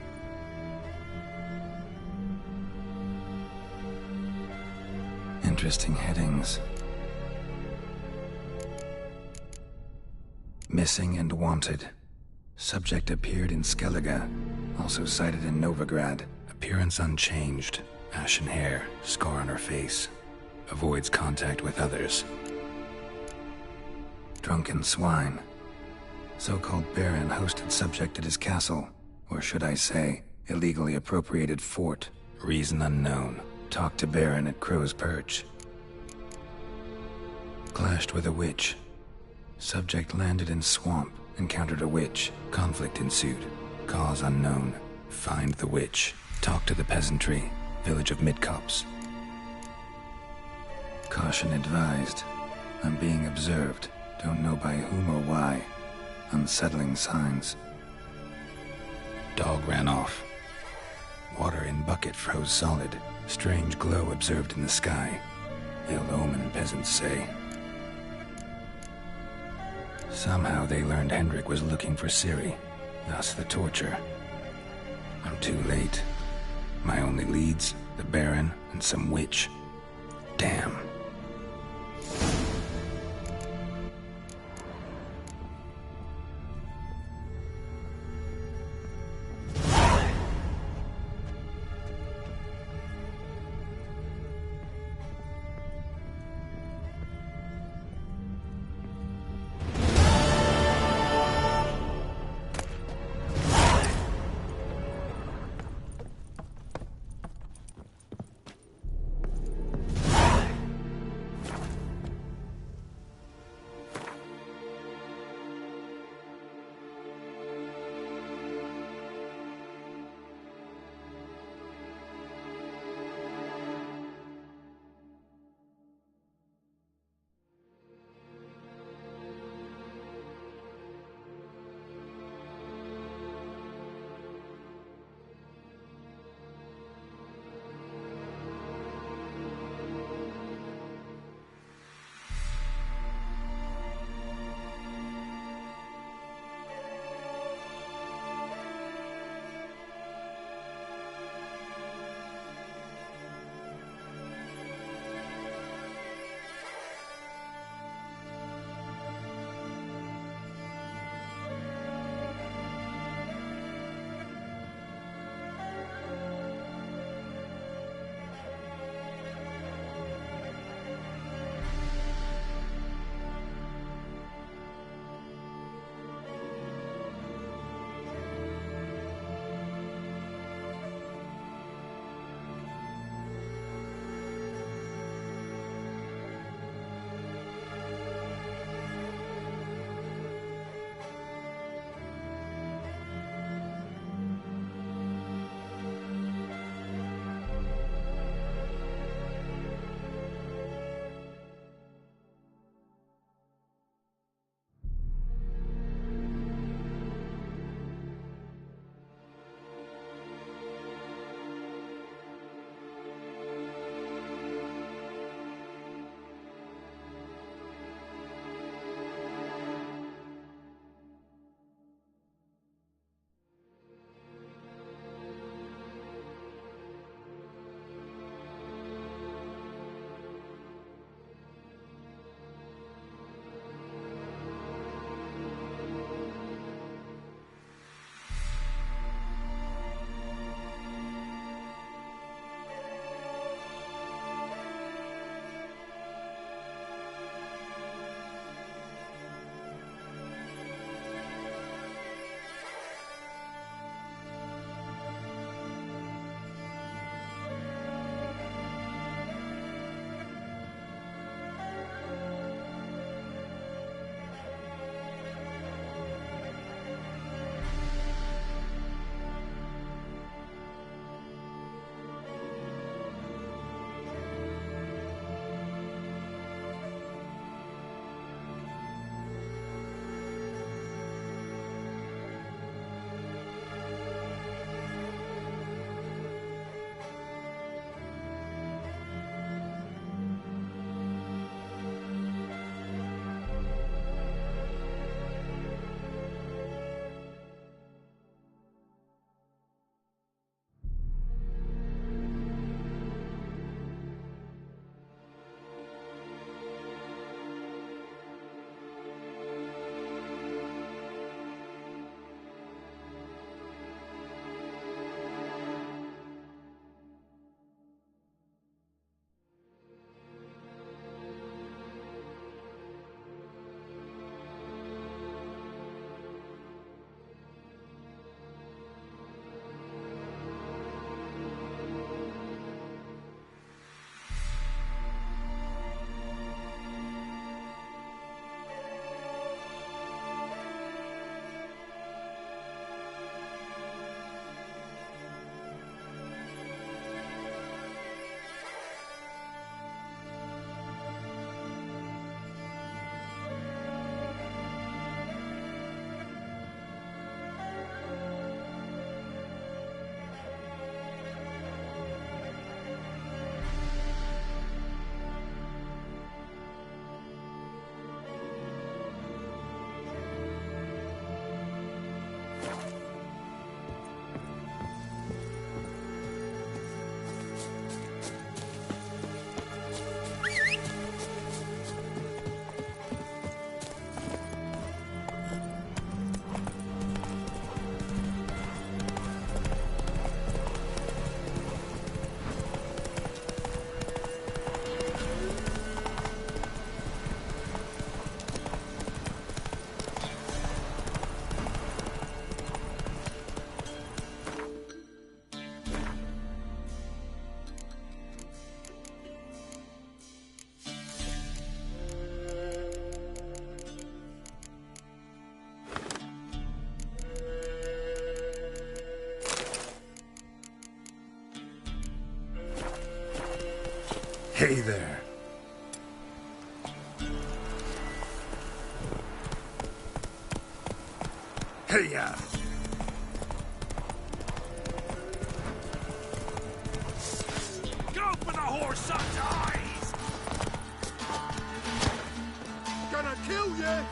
Interesting headings. Missing and wanted. Subject appeared in Skellige. Also sighted in Novigrad. Appearance unchanged. Ashen hair, scar on her face. Avoids contact with others. Drunken swine. So-called Baron hosted subject at his castle. Or should I say, illegally appropriated fort. Reason unknown. Talked to Baron at Crow's Perch. Clashed with a witch. Subject landed in swamp. Encountered a witch. Conflict ensued. Cause unknown. Find the witch. Talk to the peasantry. Village of Midcopse. Caution advised. I'm being observed. Don't know by whom or why. Unsettling signs. Dog ran off. Water in bucket froze solid. Strange glow observed in the sky. Ill omen, peasants say. Somehow they learned Hendrik was looking for Ciri. Thus the torture. I'm too late. My only leads, the Baron and some witch. Damn. Hey there. Hey-ya! Go for the horse's eyes! Gonna kill you!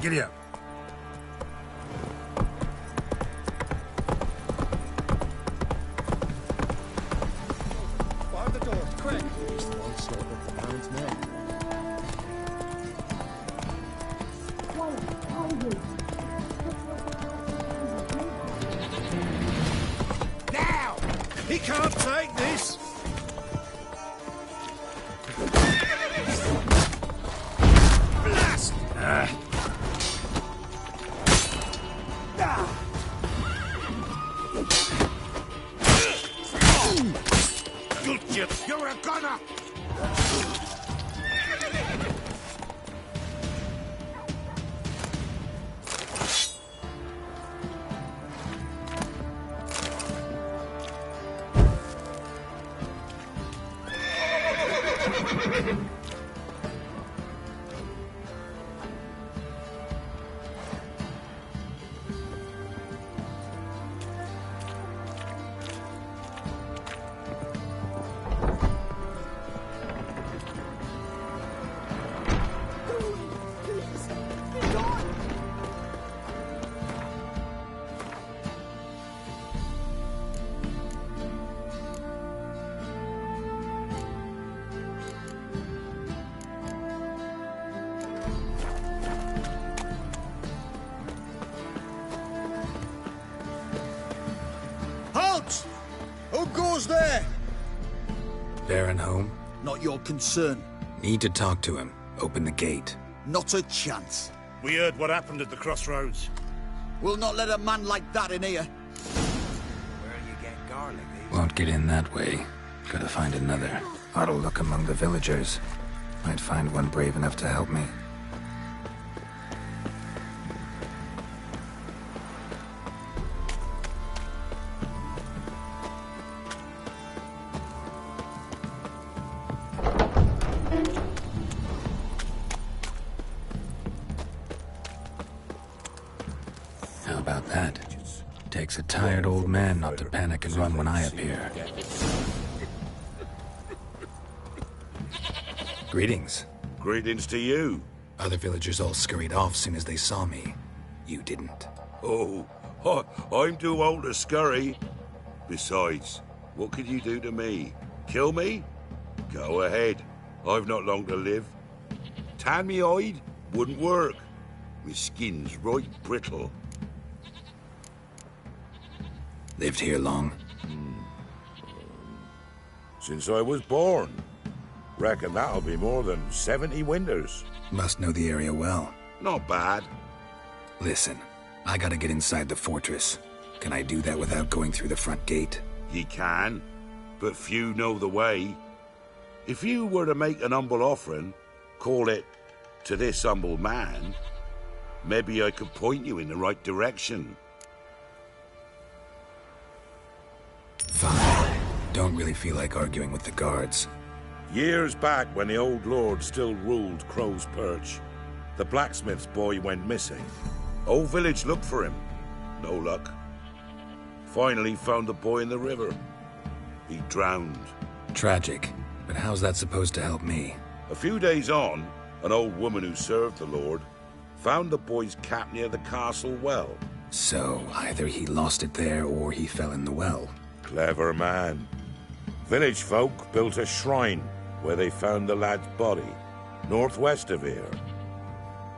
Giddy up. Bar the doors, quick! One slip of the Baron's men. Now! He can't take this! Blast! You're a gunner! Halt! Who goes there? Baron home? Not your concern. Need to talk to him. Open the gate. Not a chance. We heard what happened at the crossroads. We'll not let a man like that in here. Won't get in that way. Gotta find another. Ought to look among the villagers. Might find one brave enough to help me. How about that? Takes a tired old man not to panic and run when I appear. Greetings. Greetings to you. Other villagers all scurried off soon as they saw me. You didn't. Oh, I'm too old to scurry. Besides, what could you do to me? Kill me? Go ahead. I've not long to live. Tan me hide? Wouldn't work. My skin's right brittle. Lived here long? Since I was born. Reckon that'll be more than 70 winters. Must know the area well. Not bad. Listen, I gotta get inside the fortress. Can I do that without going through the front gate? Ye can, but few know the way. If you were to make an humble offering, call it, to this humble man, maybe I could point you in the right direction. Fine. Don't really feel like arguing with the guards. Years back, when the old lord still ruled Crow's Perch, the blacksmith's boy went missing. Whole village looked for him. No luck. Finally found the boy in the river. He drowned. Tragic. But how's that supposed to help me? A few days on, an old woman who served the lord found the boy's cap near the castle well. So, either he lost it there or he fell in the well. Clever man. Village folk built a shrine where they found the lad's body, northwest of here.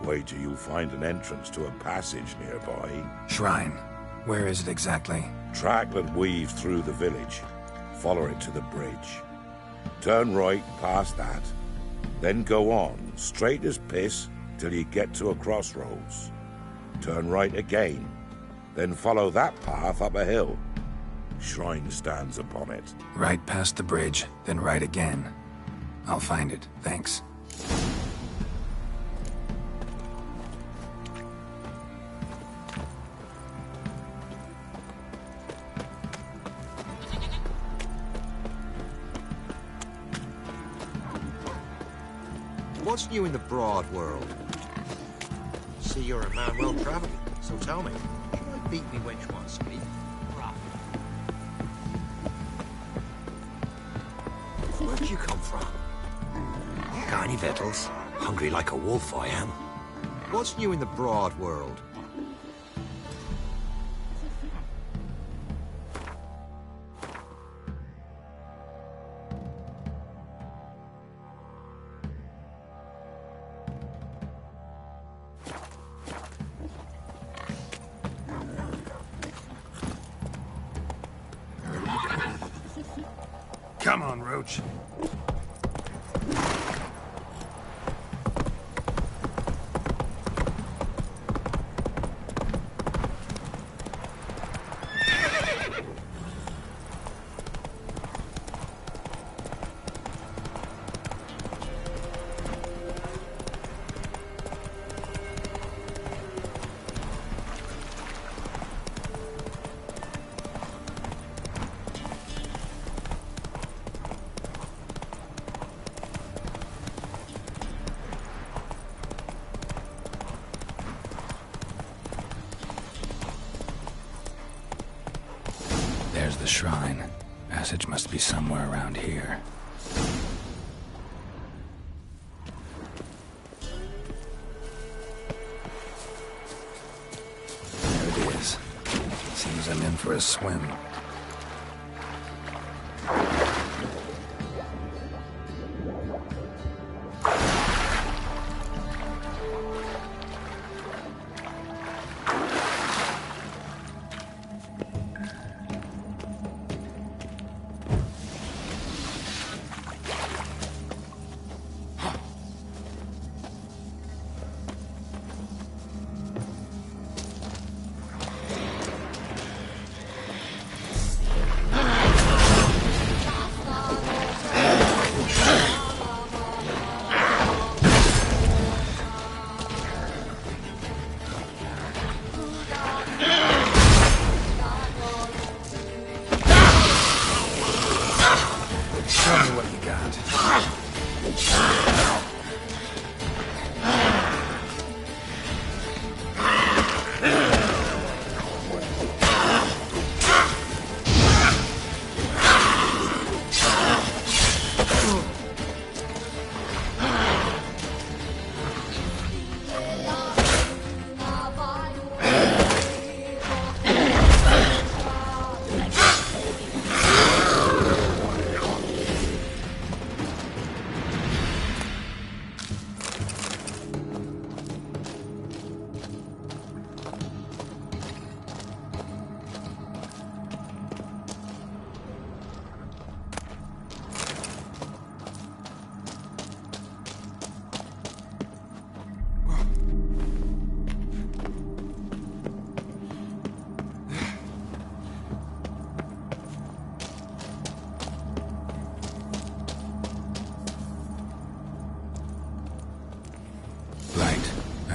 Wait till you find an entrance to a passage nearby. Shrine? Where is it exactly? Track that weaves through the village. Follow it to the bridge. Turn right past that, then go on, straight as piss, till you get to a crossroads. Turn right again, then follow that path up a hill. Shrine stands upon it. Right past the bridge, then right again. I'll find it, thanks. What's new in the broad world? See, you're a man well-travelled, so tell me, should I beat me wench once, me? Where'd you come from? Got any victuals? Hungry like a wolf, I am. What's new in the broad world? Come on, Roach. There's the shrine. Passage must be somewhere around here. There it is. Seems I'm in for a swim.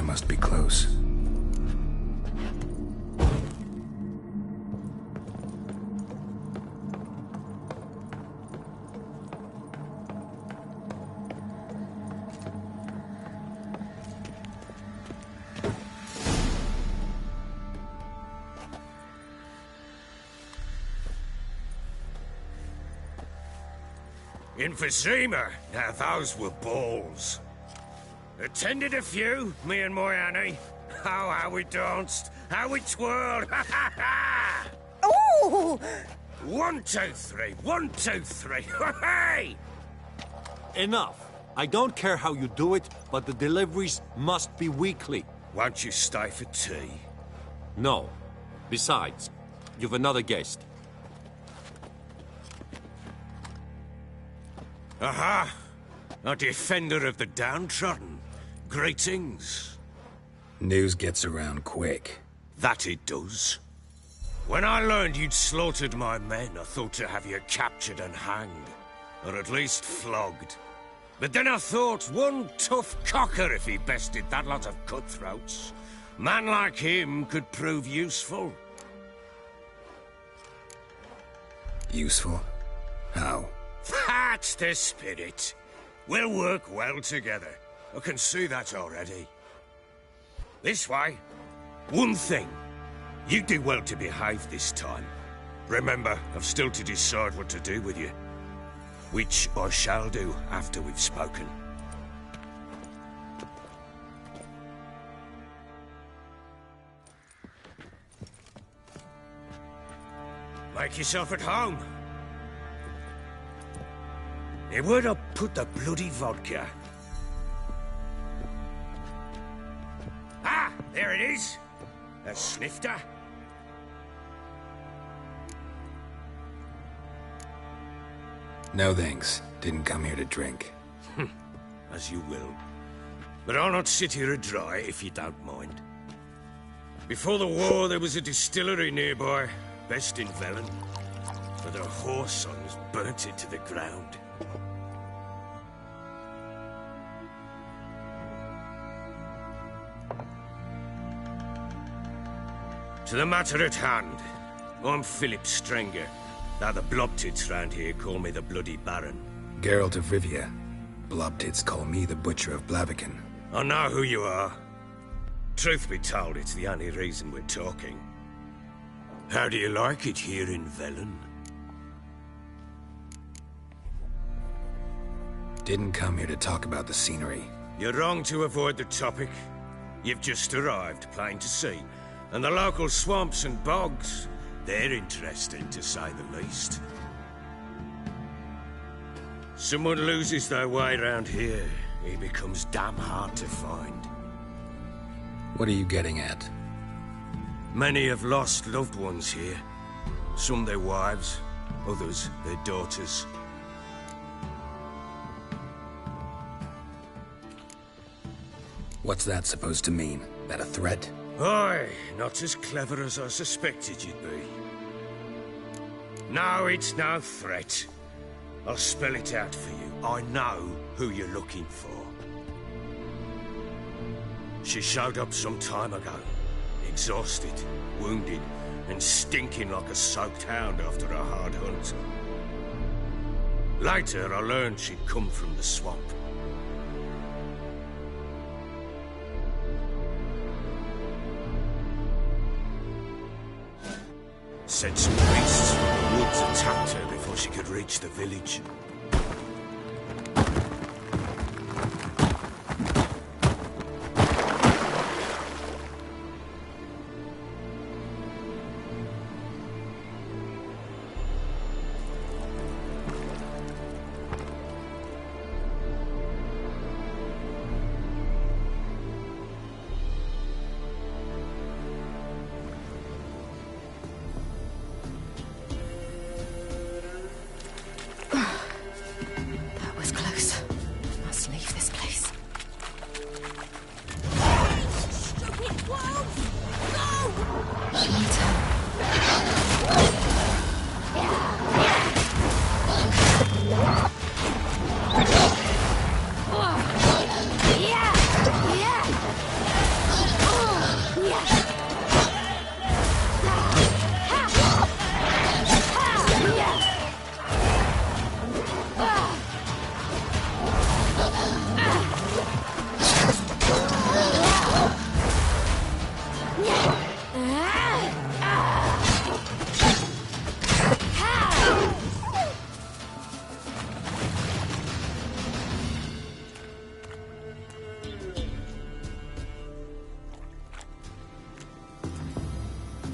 I must be close. Emphysema. Now those were balls. Attended a few, me and my Annie. Oh, how we danced, how we twirled. Ha ha ha! Ooh! 1, 2, 3. 1, 2, 3. Hey! Enough. I don't care how you do it, but the deliveries must be weekly. Won't you stay for tea? No. Besides, you've another guest. Aha! A defender of the downtrodden. Greetings. News gets around quick. That it does. When I learned you'd slaughtered my men, I thought to have you captured and hanged. Or at least flogged. But then I thought, one tough cocker if he bested that lot of cutthroats. Man like him could prove useful. Useful? How? That's the spirit. We'll work well together. I can see that already. This way. One thing. You do well to behave this time. Remember, I've still to decide what to do with you. Which I shall do after we've spoken. Make yourself at home. Hey, where'd I put the bloody vodka? Ah, there it is. A snifter. No thanks. Didn't come here to drink. As you will. But I'll not sit here dry if you don't mind. Before the war, there was a distillery nearby, best in Velen. But their whore sons burnt it to the ground. To the matter at hand. I'm Philip Strenger. Now the Blobtits round here call me the Bloody Baron. Geralt of Rivia. Blobtits call me the Butcher of Blaviken. I know who you are. Truth be told, it's the only reason we're talking. How do you like it here in Velen? Didn't come here to talk about the scenery. You're wrong to avoid the topic. You've just arrived, plain to see. And the local swamps and bogs, they're interesting, to say the least. Someone loses their way around here, he becomes damn hard to find. What are you getting at? Many have lost loved ones here. Some their wives, others their daughters. What's that supposed to mean? That a threat? Aye, not as clever as I suspected you'd be. No, it's no threat. I'll spell it out for you. I know who you're looking for. She showed up some time ago. Exhausted, wounded, and stinking like a soaked hound after a hard hunt. Later, I learned she'd come from the swamp. Said some beasts from the woods attacked her before she could reach the village.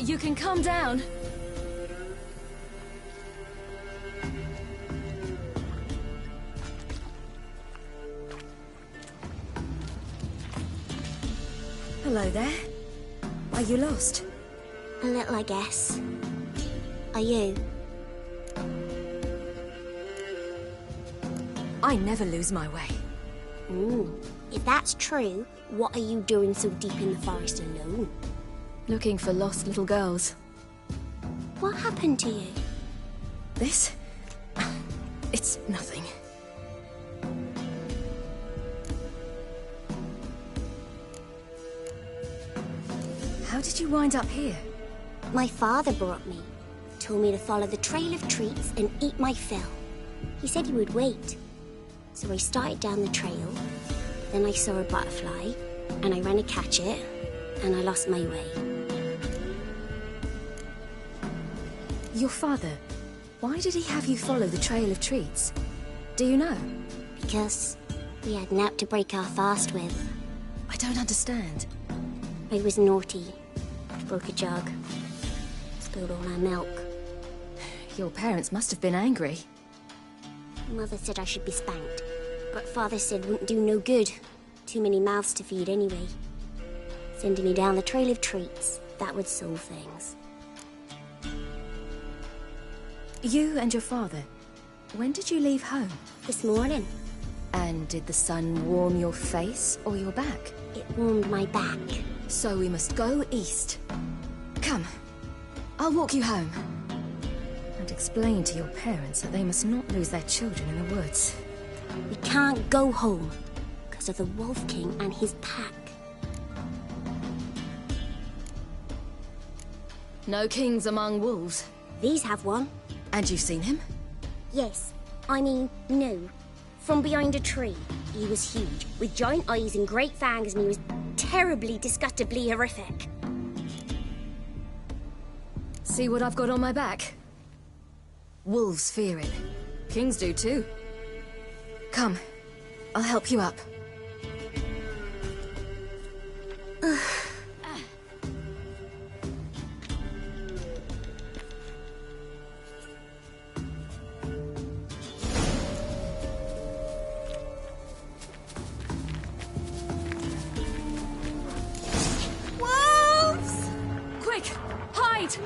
You can calm down. Hello there. Are you lost? A little, I guess. Are you? I never lose my way. Ooh. If that's true, what are you doing so deep in the forest alone? Looking for lost little girls. What happened to you? This? It's nothing. How did you wind up here? My father brought me. Told me to follow the trail of treats and eat my fill. He said he would wait. So I started down the trail. Then I saw a butterfly, and I ran to catch it, and I lost my way. Your father, why did he have you follow the trail of treats? Do you know? Because we had naught to break our fast with. I don't understand. I was naughty. Broke a jug. Spilled all our milk. Your parents must have been angry. Mother said I should be spanked, but Father said wouldn't do no good. Too many mouths to feed anyway. Sending me down the trail of treats, that would solve things. You and your father, when did you leave home? This morning. And did the sun warm your face or your back? It warmed my back. So we must go east. Come, I'll walk you home. And explain to your parents that they must not lose their children in the woods. We can't go home, because of the Wolf King and his pack. No kings among wolves. These have one. And you've seen him? Yes. I mean, no. From behind a tree. He was huge, with giant eyes and great fangs, and he was terribly, disgustingly horrific. See what I've got on my back? Wolves fear it. Kings do too. Come, I'll help you up. Wolves! Quick, hide!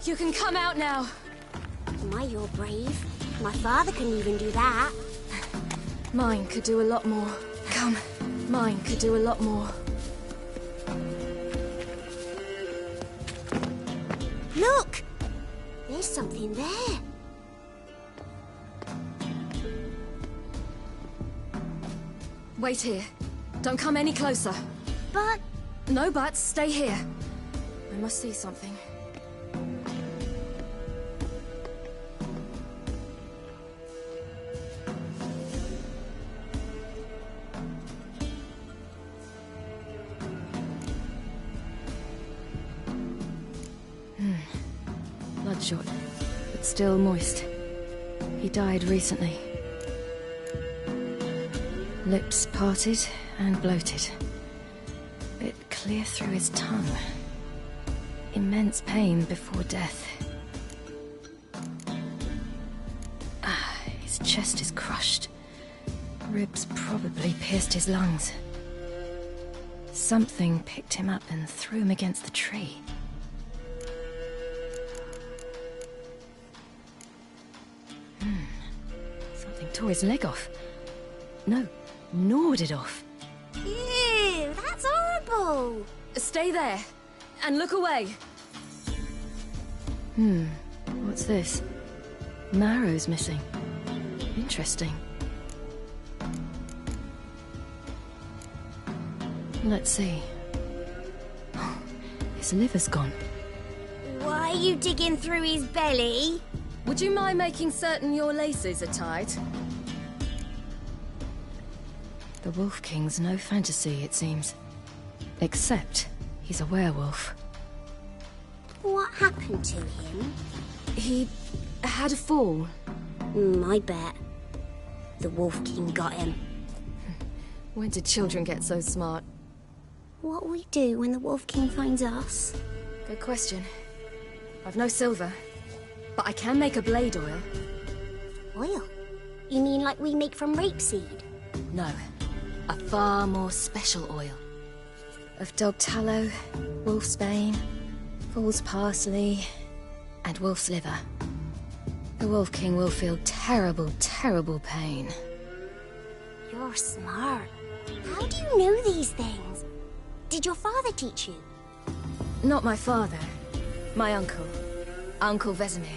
You can come out now. My, you're brave. My father couldn't even do that. Mine could do a lot more. Come, mine could do a lot more. Look! There's something there. Wait here. Don't come any closer. But... No buts. Stay here. I must see something. Bloodshot, but still moist. He died recently. Lips parted and bloated. Bit clear through his tongue. Immense pain before death. His chest is crushed. Ribs probably pierced his lungs. Something picked him up and threw him against the tree. Something tore his leg off. No, gnawed it off. Ew, that's horrible. Stay there, and look away. What's this? Marrow's missing. Interesting. Let's see. His liver's gone. Why are you digging through his belly? Would you mind making certain your laces are tied? The Wolf King's no fantasy, it seems. Except he's a werewolf. What happened to him? He had a fall. I bet. The Wolf King got him. When did children get so smart? What'll we do when the Wolf King finds us? Good question. I've no silver, but I can make a blade oil. Oil? You mean like we make from rapeseed? No, a far more special oil. Of dog tallow, wolf's bane, fool's parsley, and wolf's liver. The Wolf King will feel terrible, terrible pain. You're smart. How do you know these things? Did your father teach you? Not my father. My uncle. Uncle Vesemir.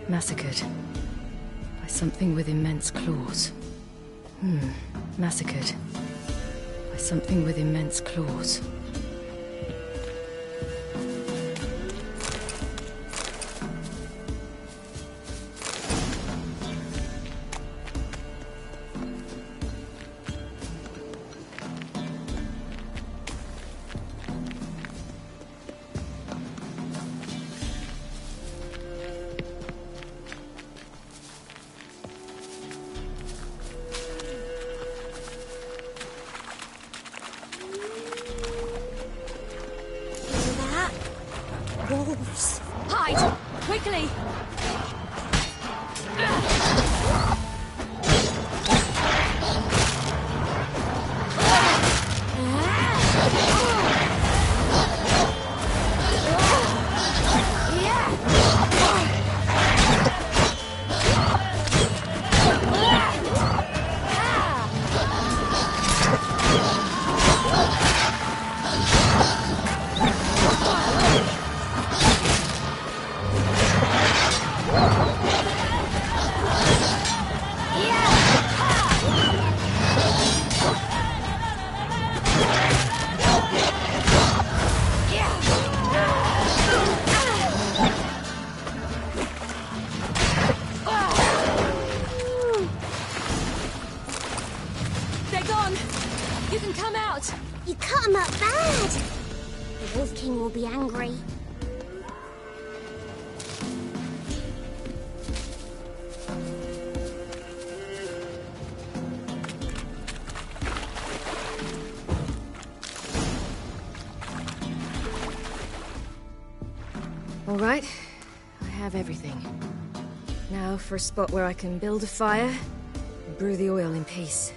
Massacred. By something with immense claws. Massacred. By something with immense claws. Wolves. Hide! Quickly! They're gone! You can come out! You cut him up bad! The Wolf King will be angry. All right, I have everything. Now for a spot where I can build a fire and brew the oil in peace.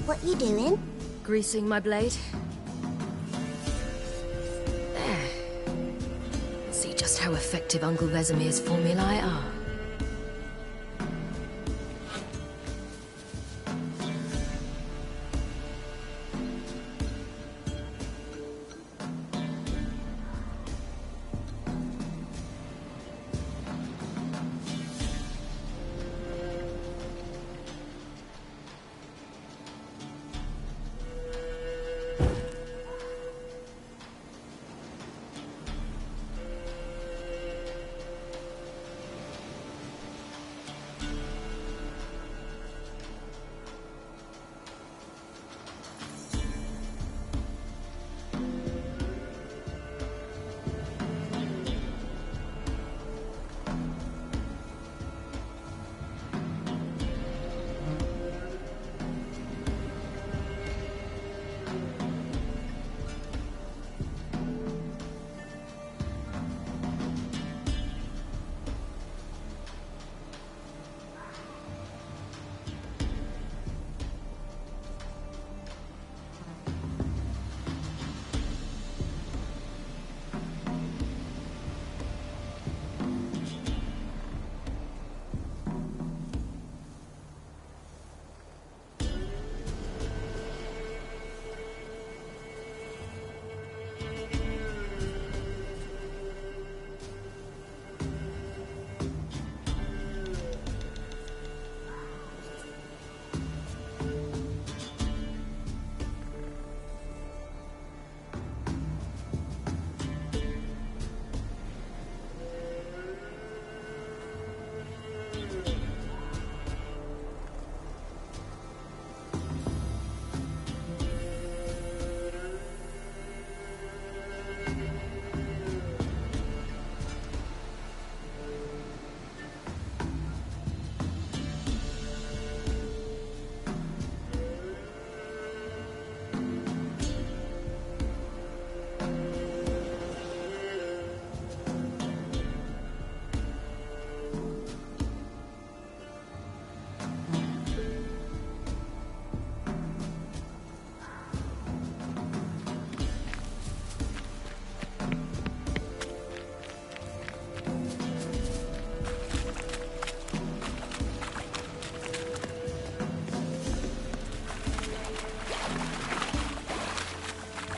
What you doing? Greasing my blade. There. See just how effective Uncle Vesemir's formulae are.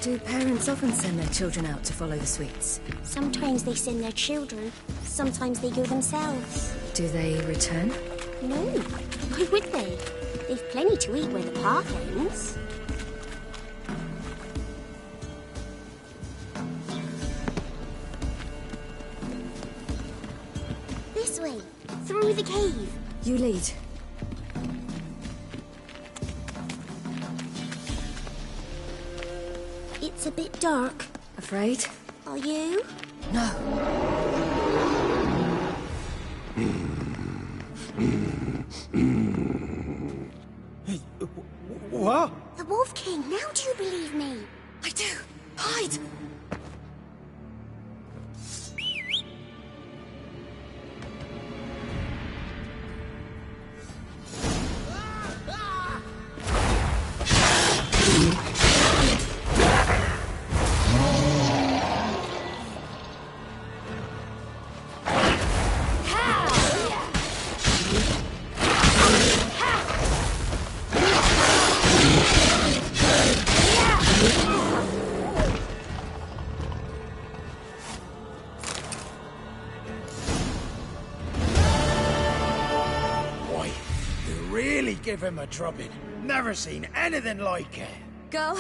Do parents often send their children out to follow the sweets? Sometimes they send their children, sometimes they go themselves. Do they return? No. Why would they? They've plenty to eat where the path ends. This way, through the cave. You lead. It's a bit dark. Afraid? Are you? No. Hey, what? The Wolf King, now do you believe me? I do. Hide! Give him a drubbing. Never seen anything like it. Girl,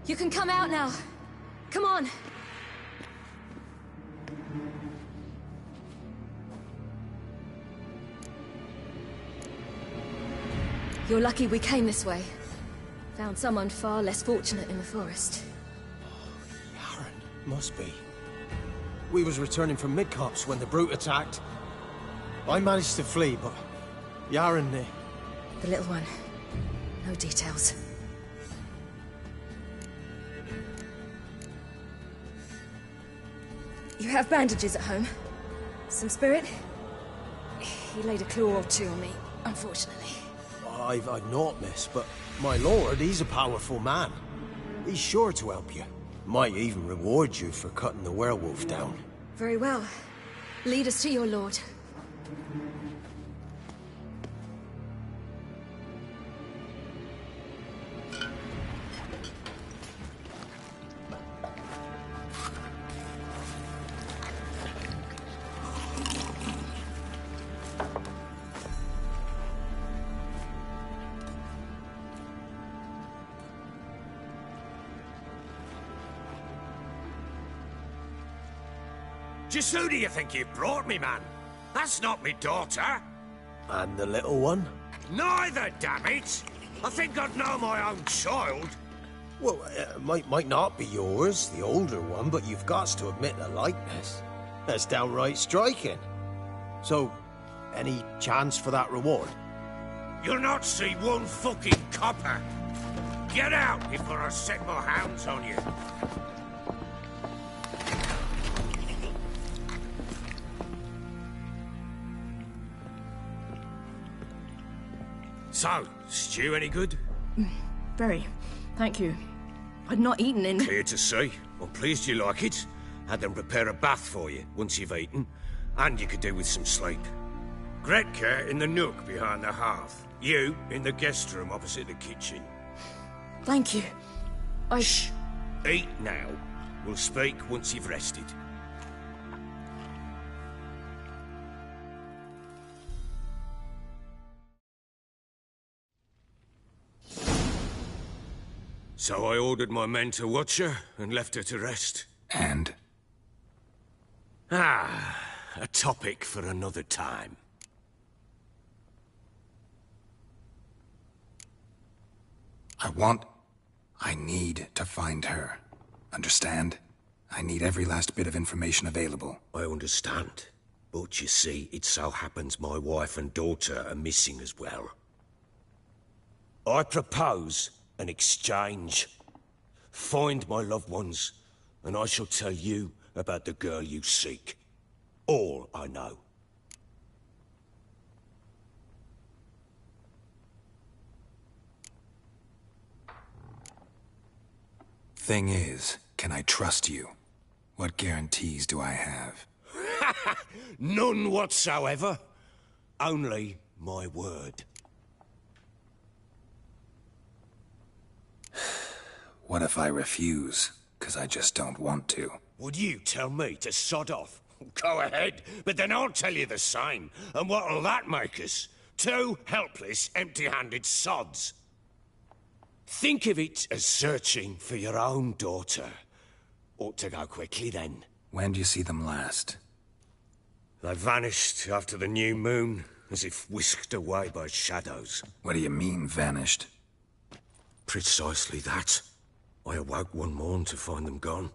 you can come out now. Come on. You're lucky we came this way. Found someone far less fortunate in the forest. Yaren, must be. We was returning from Midcops when the brute attacked. I managed to flee, but Yaren, the little one. No details. You have bandages at home? Some spirit? He laid a claw or two on me, unfortunately. I've naught, miss, but my lord, he's a powerful man. He's sure to help you. Might even reward you for cutting the werewolf down. Very well. Lead us to your lord. Just who do you think you brought me, man? That's not me daughter. And the little one? Neither, damn it! I think I'd know my own child. Well, might not be yours, the older one, but you've got to admit the likeness. That's downright striking. So, any chance for that reward? You'll not see one fucking copper. Get out before I set my hounds on you. So, stew any good? Very. Thank you. I'd not eaten in... Clear to see. I'm pleased you like it. Had them prepare a bath for you once you've eaten. And you could do with some sleep. Gretka in the nook behind the hearth. You in the guest room opposite the kitchen. Thank you. Shh. Eat now. We'll speak once you've rested. So I ordered my men to watch her and left her to rest. And? A topic for another time. I need to find her. Understand? I need every last bit of information available. I understand. But you see, it so happens my wife and daughter are missing as well. I propose an exchange. Find my loved ones, and I shall tell you about the girl you seek. All I know. Thing is, can I trust you? What guarantees do I have? None whatsoever. Only my word. What if I refuse? 'Cause I just don't want to. Would you tell me to sod off? Go ahead, but then I'll tell you the same. And what'll that make us? Two helpless, empty-handed sods. Think of it as searching for your own daughter. Ought to go quickly, then. When do you see them last? They vanished after the new moon, as if whisked away by shadows. What do you mean, vanished? Precisely that. I awoke one morn to find them gone.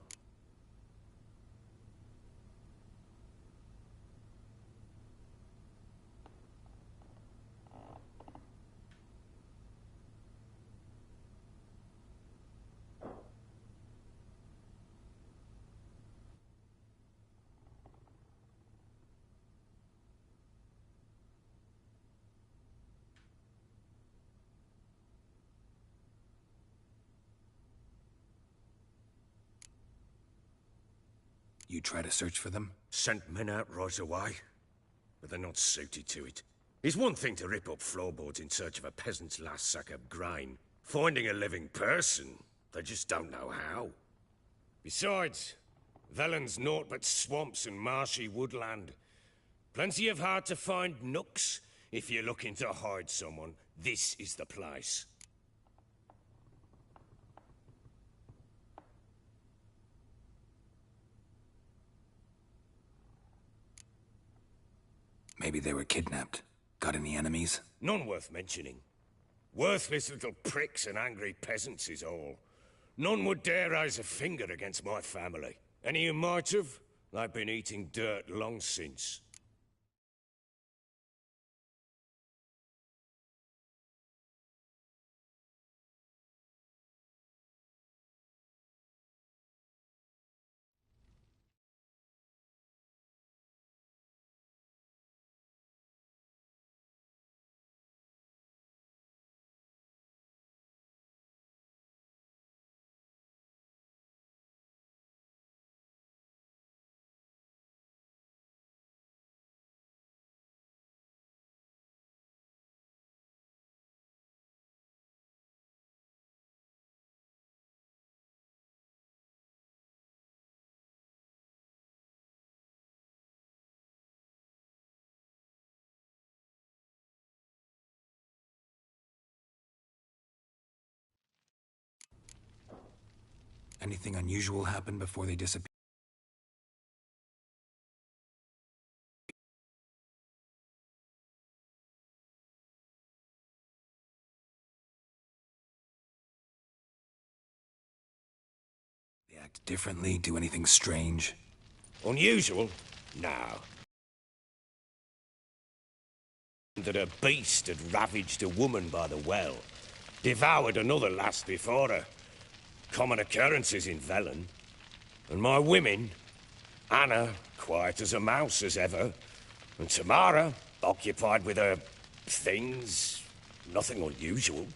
You try to search for them? Sent men out right away, but they're not suited to it. It's one thing to rip up floorboards in search of a peasant's last sack of grain. Finding a living person, they just don't know how. Besides, Velen's naught but swamps and marshy woodland. Plenty of hard-to-find nooks. If you're looking to hide someone, this is the place. Maybe they were kidnapped. Got any enemies? None worth mentioning. Worthless little pricks and angry peasants is all. None would dare raise a finger against my family. Any who might have, they've been eating dirt long since. Anything unusual happen before they disappear? They act differently, do anything strange? Unusual? No. That a beast had ravaged a woman by the well. Devoured another lass before her. Common occurrences in Velen. And my women, Anna, quiet as a mouse as ever, and Tamara, occupied with her things. Nothing unusual.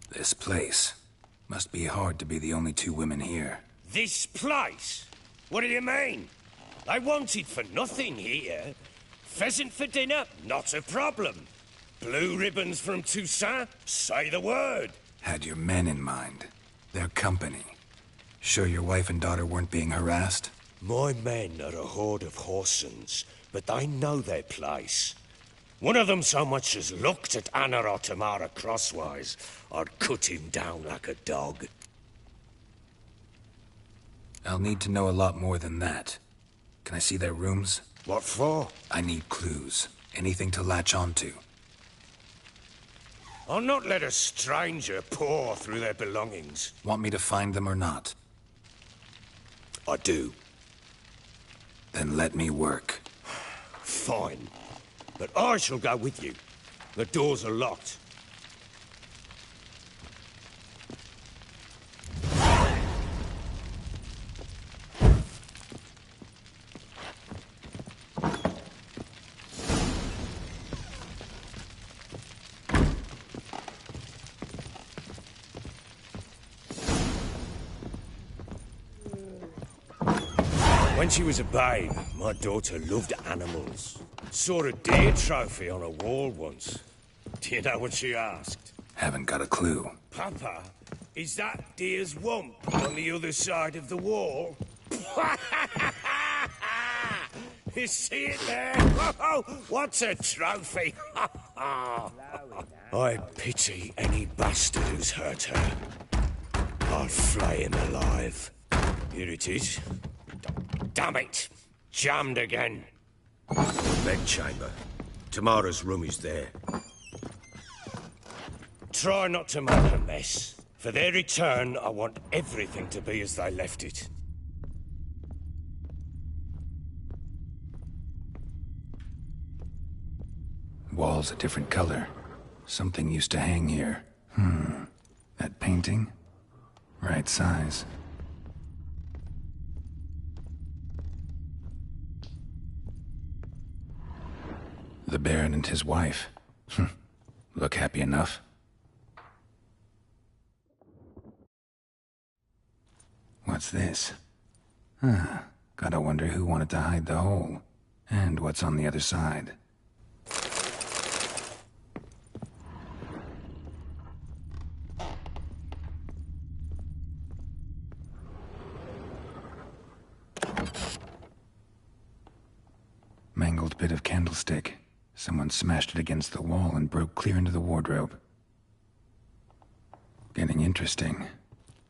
This place. Must be hard to be the only two women here. This place? What do you mean? I wanted for nothing here. Pheasant for dinner? Not a problem. Blue ribbons from Toussaint? Say the word. Had your men in mind. Their company. Sure your wife and daughter weren't being harassed? My men are a horde of whoresons, but they know their place. One of them so much as looked at Anna or Tamara crosswise, I'd cut him down like a dog. I'll need to know a lot more than that. Can I see their rooms? What for? I need clues. Anything to latch onto. I'll not let a stranger pore through their belongings. Want me to find them or not? I do. Then let me work. Fine. But I shall go with you. The doors are locked. When she was a babe, my daughter loved animals. Saw a deer trophy on a wall once. Do you know what she asked? Haven't got a clue. Papa, is that deer's wump on the other side of the wall? You see it there? Oh, what's a trophy? I pity any bastard who's hurt her. I'll flay him alive. Here it is. Damn it! Jammed again. Bedchamber. Tamara's room is there. Try not to make a mess. For their return, I want everything to be as they left it. Walls a different color. Something used to hang here. That painting? Right size. The Baron and his wife. Look happy enough. What's this? Gotta wonder who wanted to hide the hole. And what's on the other side. Mangled bit of candlestick. Someone smashed it against the wall and broke clear into the wardrobe. Getting interesting.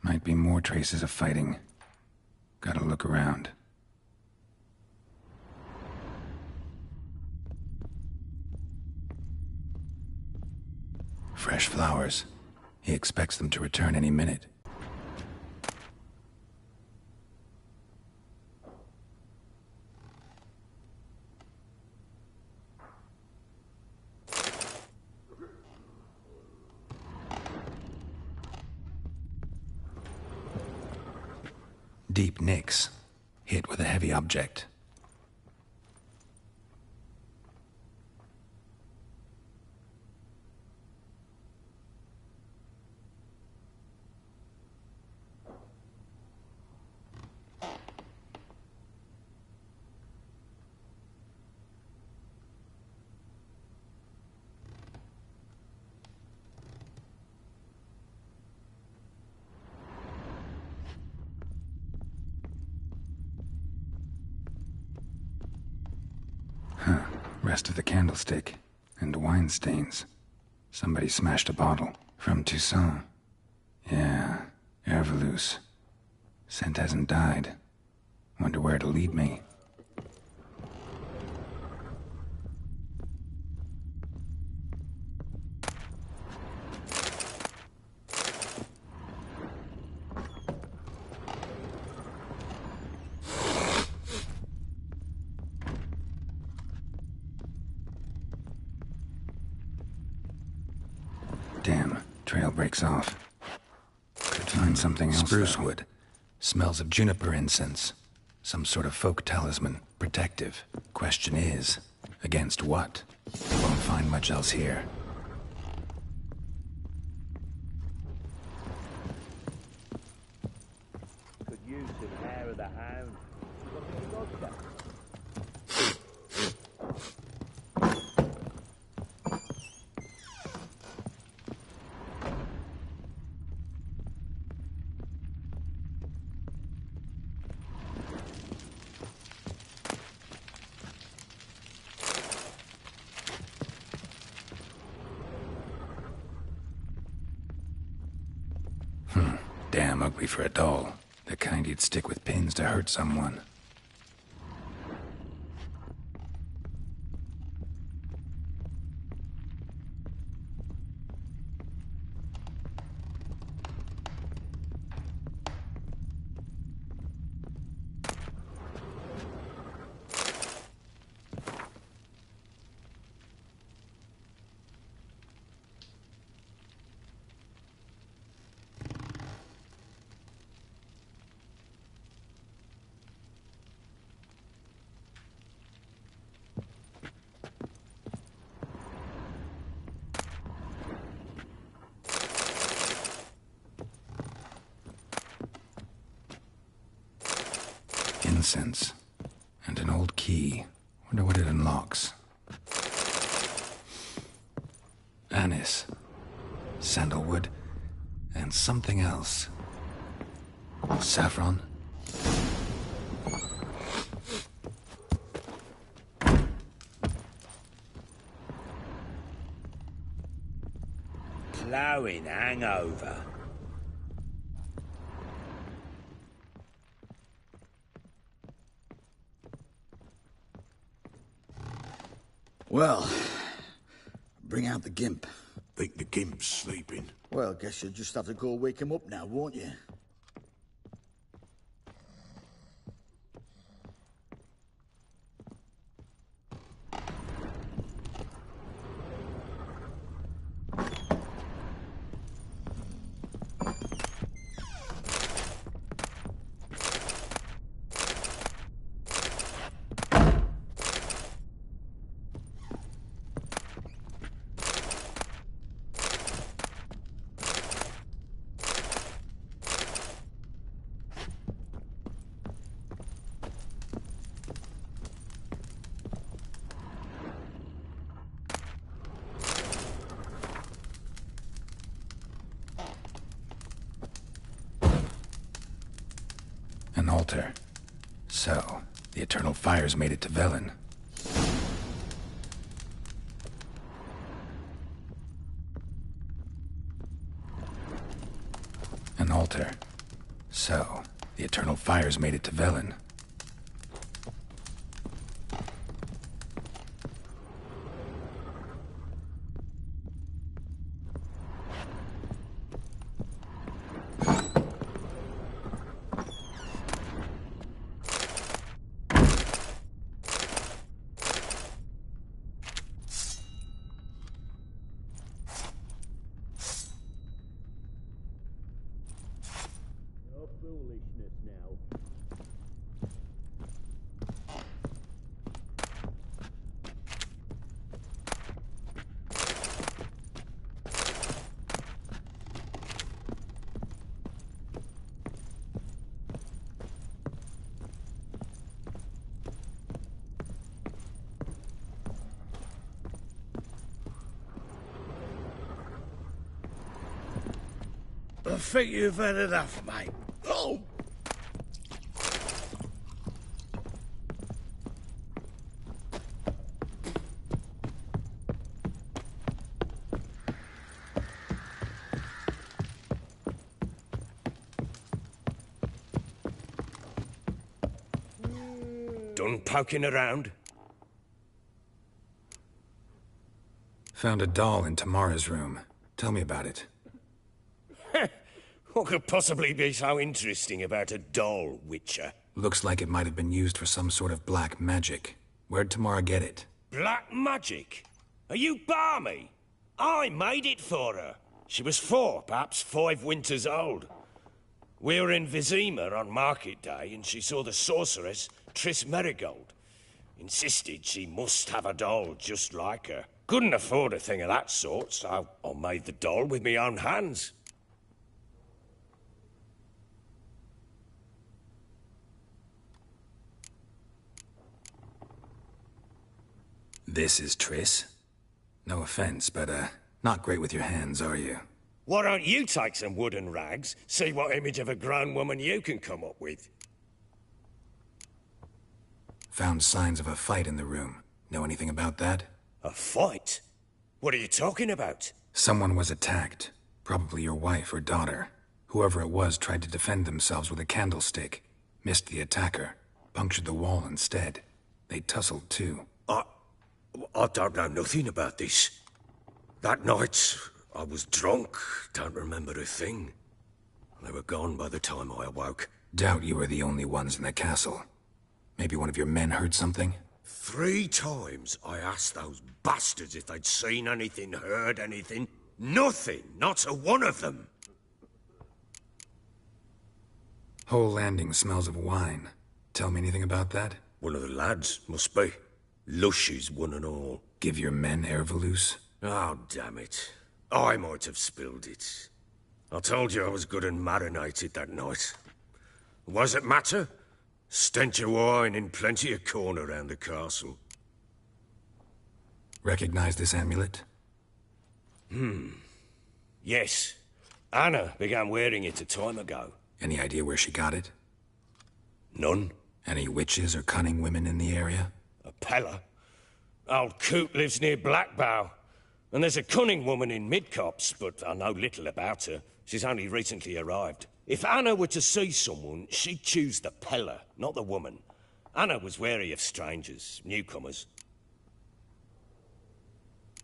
Might be more traces of fighting. Gotta look around. Fresh flowers. He expects them to return any minute. Deep nicks, hit with a heavy object. Rest of the candlestick, and wine stains. Somebody smashed a bottle. From Toussaint. Yeah, Herveloos. Scent hasn't died. Wonder where it'll lead me. Damn, trail breaks off. Could find something else. Spruce wood. Smells of juniper incense. Some sort of folk talisman. Protective. Question is, against what? Won't find much else here. Could use some hair of the hound. Damn ugly for a doll. The kind you'd stick with pins to hurt someone. Incense. And an old key. Wonder what it unlocks. Anise. Sandalwood. And something else. Saffron. Ploughing hangover. Well, bring out the gimp. Think the gimp's sleeping. Well, guess you'll just have to go wake him up now, won't you? An altar. So, the eternal fires made it to Velen. An altar. So, the eternal fires made it to Velen. Foolishness now. I think you've had enough, mate. Oh! fun poking around? Found a doll in Tamara's room. Tell me about it. What could possibly be so interesting about a doll, Witcher? Looks like it might have been used for some sort of black magic. Where'd Tamara get it? Black magic? Are you balmy? I made it for her. She was 4, perhaps 5 winters old. We were in Vizima on market day, and she saw the sorceress, Triss Merigold. Insisted she must have a doll just like her. Couldn't afford a thing of that sort, so I made the doll with my own hands. This is Triss? No offense, but, not great with your hands, are you? Why don't you take some wooden rags, see what image of a grown woman you can come up with? Found signs of a fight in the room. Know anything about that? A fight? What are you talking about? Someone was attacked. Probably your wife or daughter. Whoever it was tried to defend themselves with a candlestick. Missed the attacker. Punctured the wall instead. They tussled too. I don't know nothing about this. That night, I was drunk, don't remember a thing. They were gone by the time I awoke. Doubt you were the only ones in the castle. Maybe one of your men heard something? 3 times I asked those bastards if they'd seen anything, heard anything. Nothing, not a one of them. Whole landing smells of wine. Tell me anything about that? One of the lads, must be. Lushes, one and all. Give your men Ervalus? Oh, damn it. I might have spilled it. I told you I was good and marinated that night. What does it matter? Stench of wine in plenty of corn around the castle. Recognize this amulet? Yes. Anna began wearing it a time ago. Any idea where she got it? None. Any witches or cunning women in the area? A Pella? Old Coot lives near Blackbow. And there's a cunning woman in Midcopse, but I know little about her. She's only recently arrived. If Anna were to see someone, she'd choose the Pella, not the woman. Anna was wary of strangers, newcomers.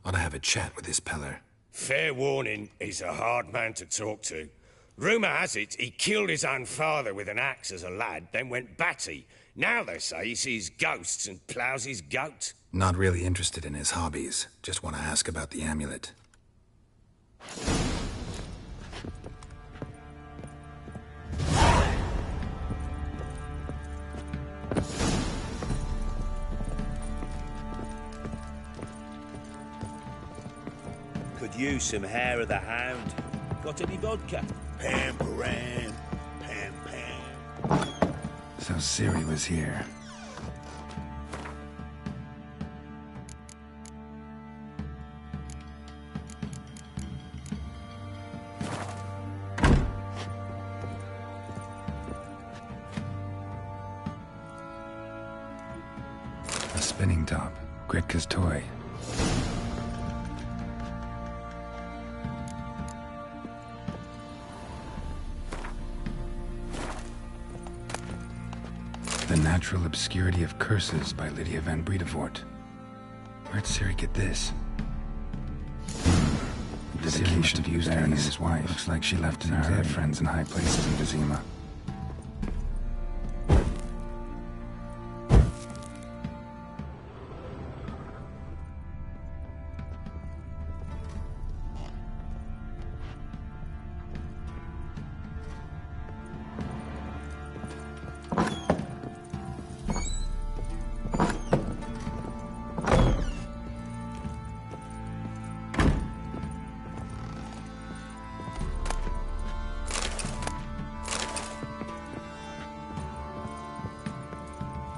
Ought to have a chat with this Peller. Fair warning, he's a hard man to talk to. Rumour has it he killed his own father with an axe as a lad, then went batty. Now they say he sees ghosts and ploughs his goat. Not really interested in his hobbies. Just want to ask about the amulet. Could use some hair of the hound. Got any vodka? Pam, param, pam, pam. So Ciri was here. A spinning top. Gretka's toy. The Natural Obscurity of Curses by Lydia van Bredevoort. Where'd Ciri get this? Dedication to use Aaron as his wife. Looks like she left in her had friends in high places in Vizima.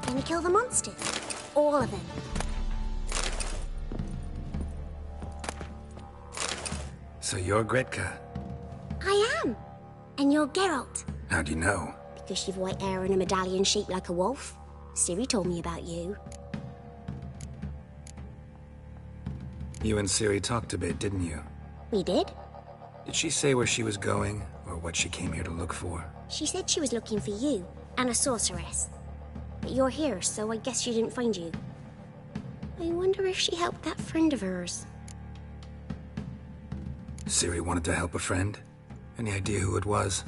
Gonna kill the monsters? All of them. So you're Gretka? I am. And you're Geralt. How do you know? Because you've white hair and a medallion shaped like a wolf. Ciri told me about you. You and Ciri talked a bit, didn't you? We did? Did she say where she was going, or what she came here to look for? She said she was looking for you, and a sorceress. But you're here, so I guess she didn't find you. I wonder if she helped that friend of hers. Ciri wanted to help a friend? Any idea who it was?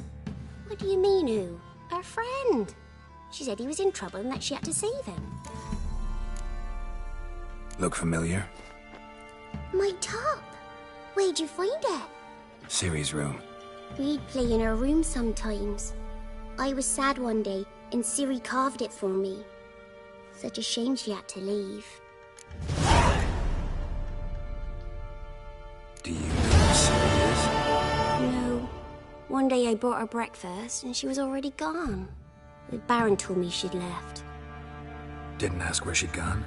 What do you mean, who? Her friend. She said he was in trouble and that she had to save him. Look familiar? My top. Where'd you find it? Ciri's room. We'd play in her room sometimes. I was sad one day, and Ciri carved it for me. Such a shame she had to leave. Do you know who Ciri is? No. One day I brought her breakfast, and she was already gone. The Baron told me she'd left. Didn't ask where she'd gone?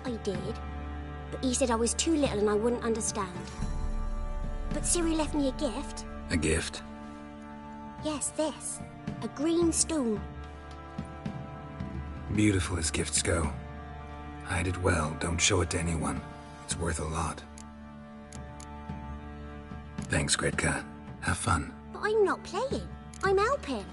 I did. But he said I was too little and I wouldn't understand. But Ciri left me a gift. A gift? Yes, this. A green stone. Beautiful as gifts go. Hide it well, don't show it to anyone. It's worth a lot. Thanks, Gretka. Have fun. But I'm not playing. I'm helping.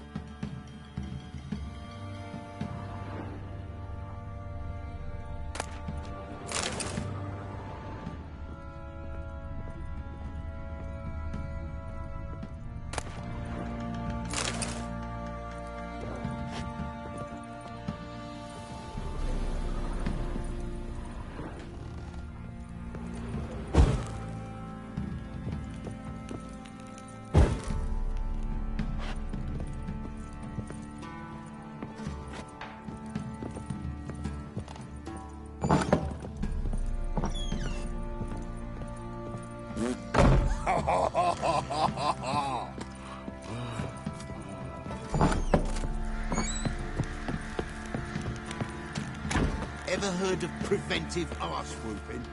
Ever heard of preventive arse whooping?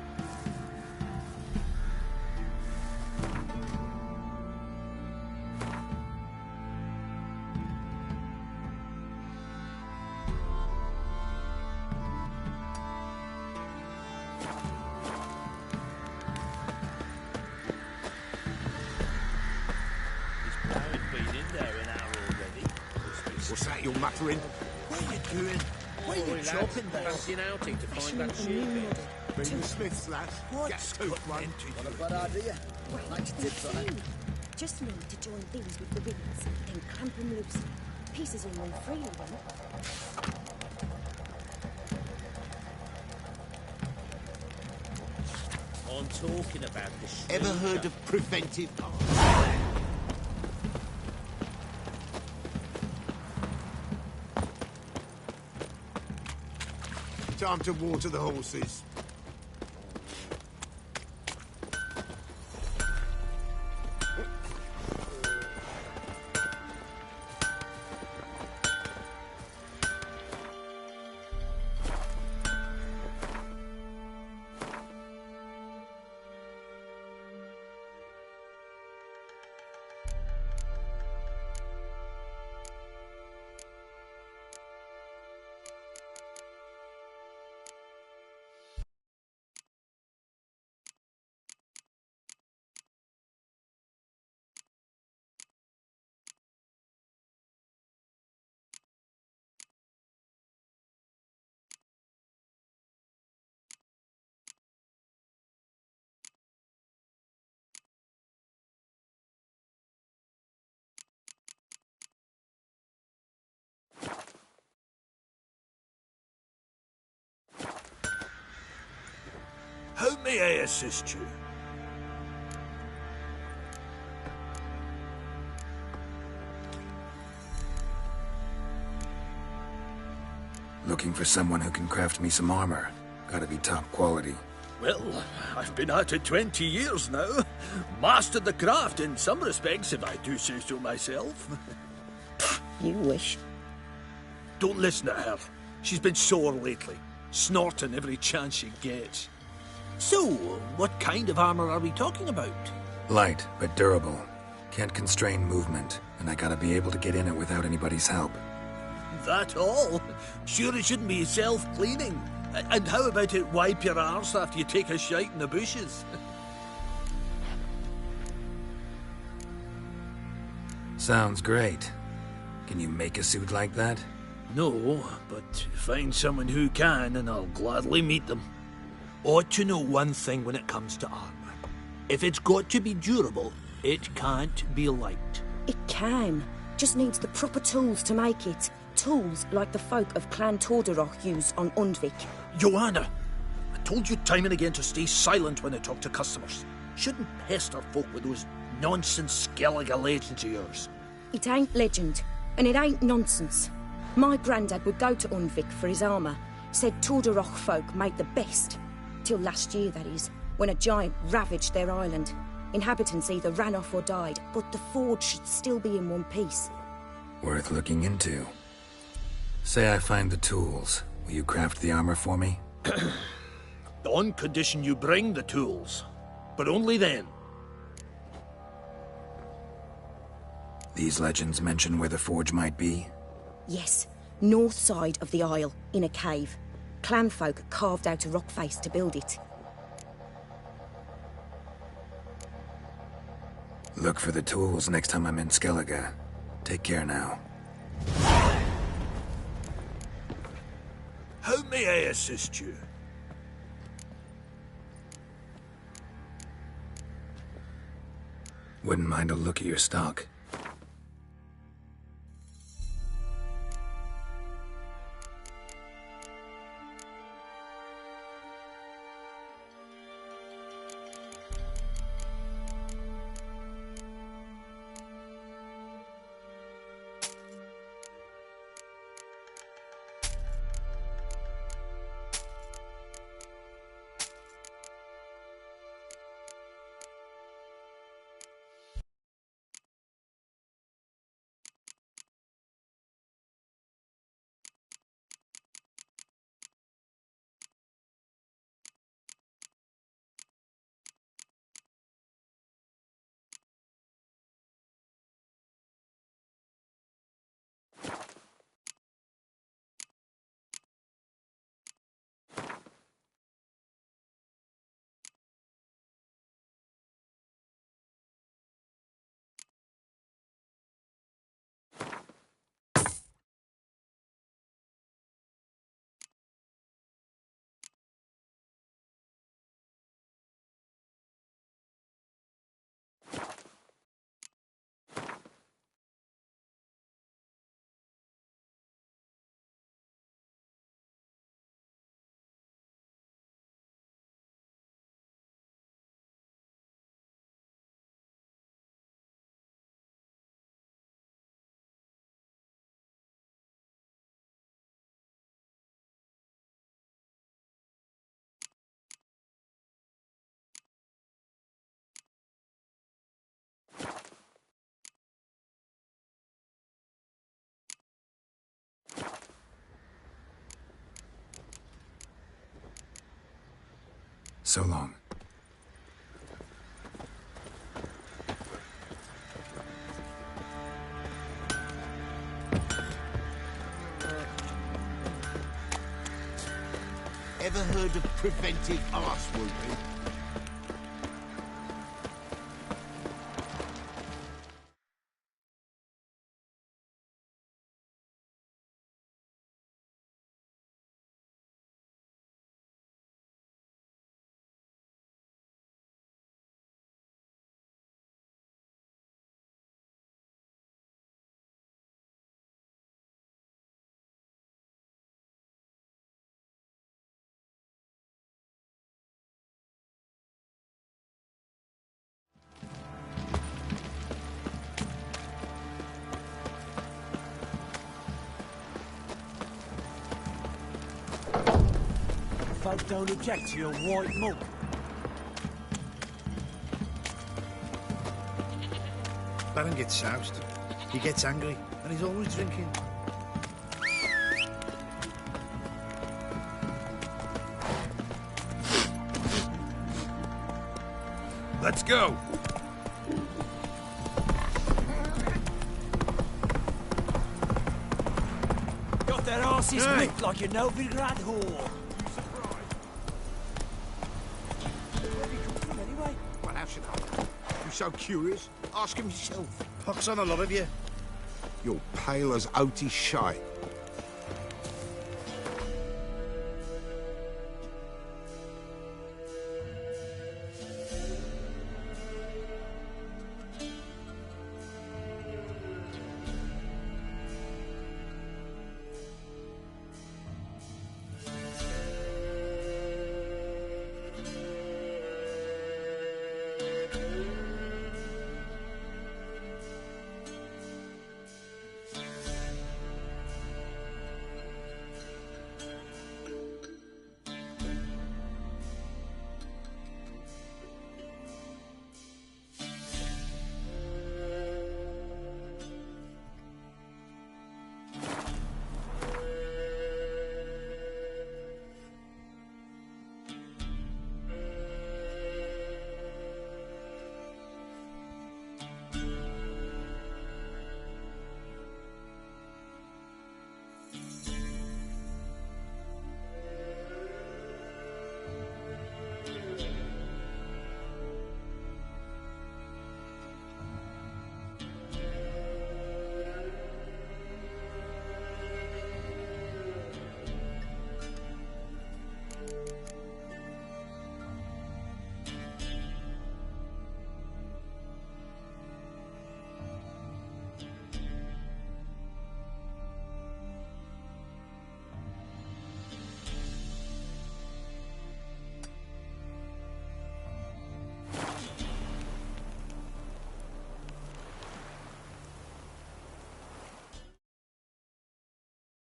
What's that you're muttering? What are you doing? What are you chopping there? Fancy an outing to find that sheep. Been the Smiths, lads. Get took one. What a good idea. Right, just need to join these with the rings, then clamp them loose. Pieces will move freely then. I'm talking about the sheep. Ever heard of preventive Time to water the horses. How may I assist you? Looking for someone who can craft me some armor. Gotta be top quality. Well, I've been at it 20 years now. Mastered the craft in some respects, if I do say so myself. You wish. Don't listen to her. She's been sore lately, snorting every chance she gets. So, what kind of armor are we talking about? Light, but durable. Can't constrain movement, and I gotta be able to get in it without anybody's help. That all? Sure it shouldn't be self-cleaning. And how about it wipe your arse after you take a shite in the bushes? Sounds great. Can you make a suit like that? No, but find someone who can, and I'll gladly meet them. Ought to know one thing when it comes to armor. If it's got to be durable, it can't be light. It can. Just needs the proper tools to make it. Tools like the folk of Clan Tordarroch use on Undvik. Joanna, I told you time and again to stay silent when I talk to customers. Shouldn't pester folk with those nonsense Skellige legends of yours. It ain't legend, and it ain't nonsense. My granddad would go to Undvik for his armour. Said Tordarroch folk made the best. Till last year, that is, when a giant ravaged their island. Inhabitants either ran off or died, but the forge should still be in one piece. Worth looking into. Say I find the tools. Will you craft the armor for me? On condition you bring the tools. But only then. These legends mention where the forge might be? Yes, north side of the isle, in a cave. Clanfolk carved out a rock face to build it. Look for the tools next time I'm in Skellige. Take care now. How may I assist you? Wouldn't mind a look at your stock. So long. Ever heard of preventive arse whooping? Folk don't object to your white mug. Baron gets soused. He gets angry, and he's always drinking. Let's go. Got their asses whipped like a Novigrad whore. Well, how should I know? You so curious? Ask him yourself. Pox on a lot of you. You're pale as oaty shite.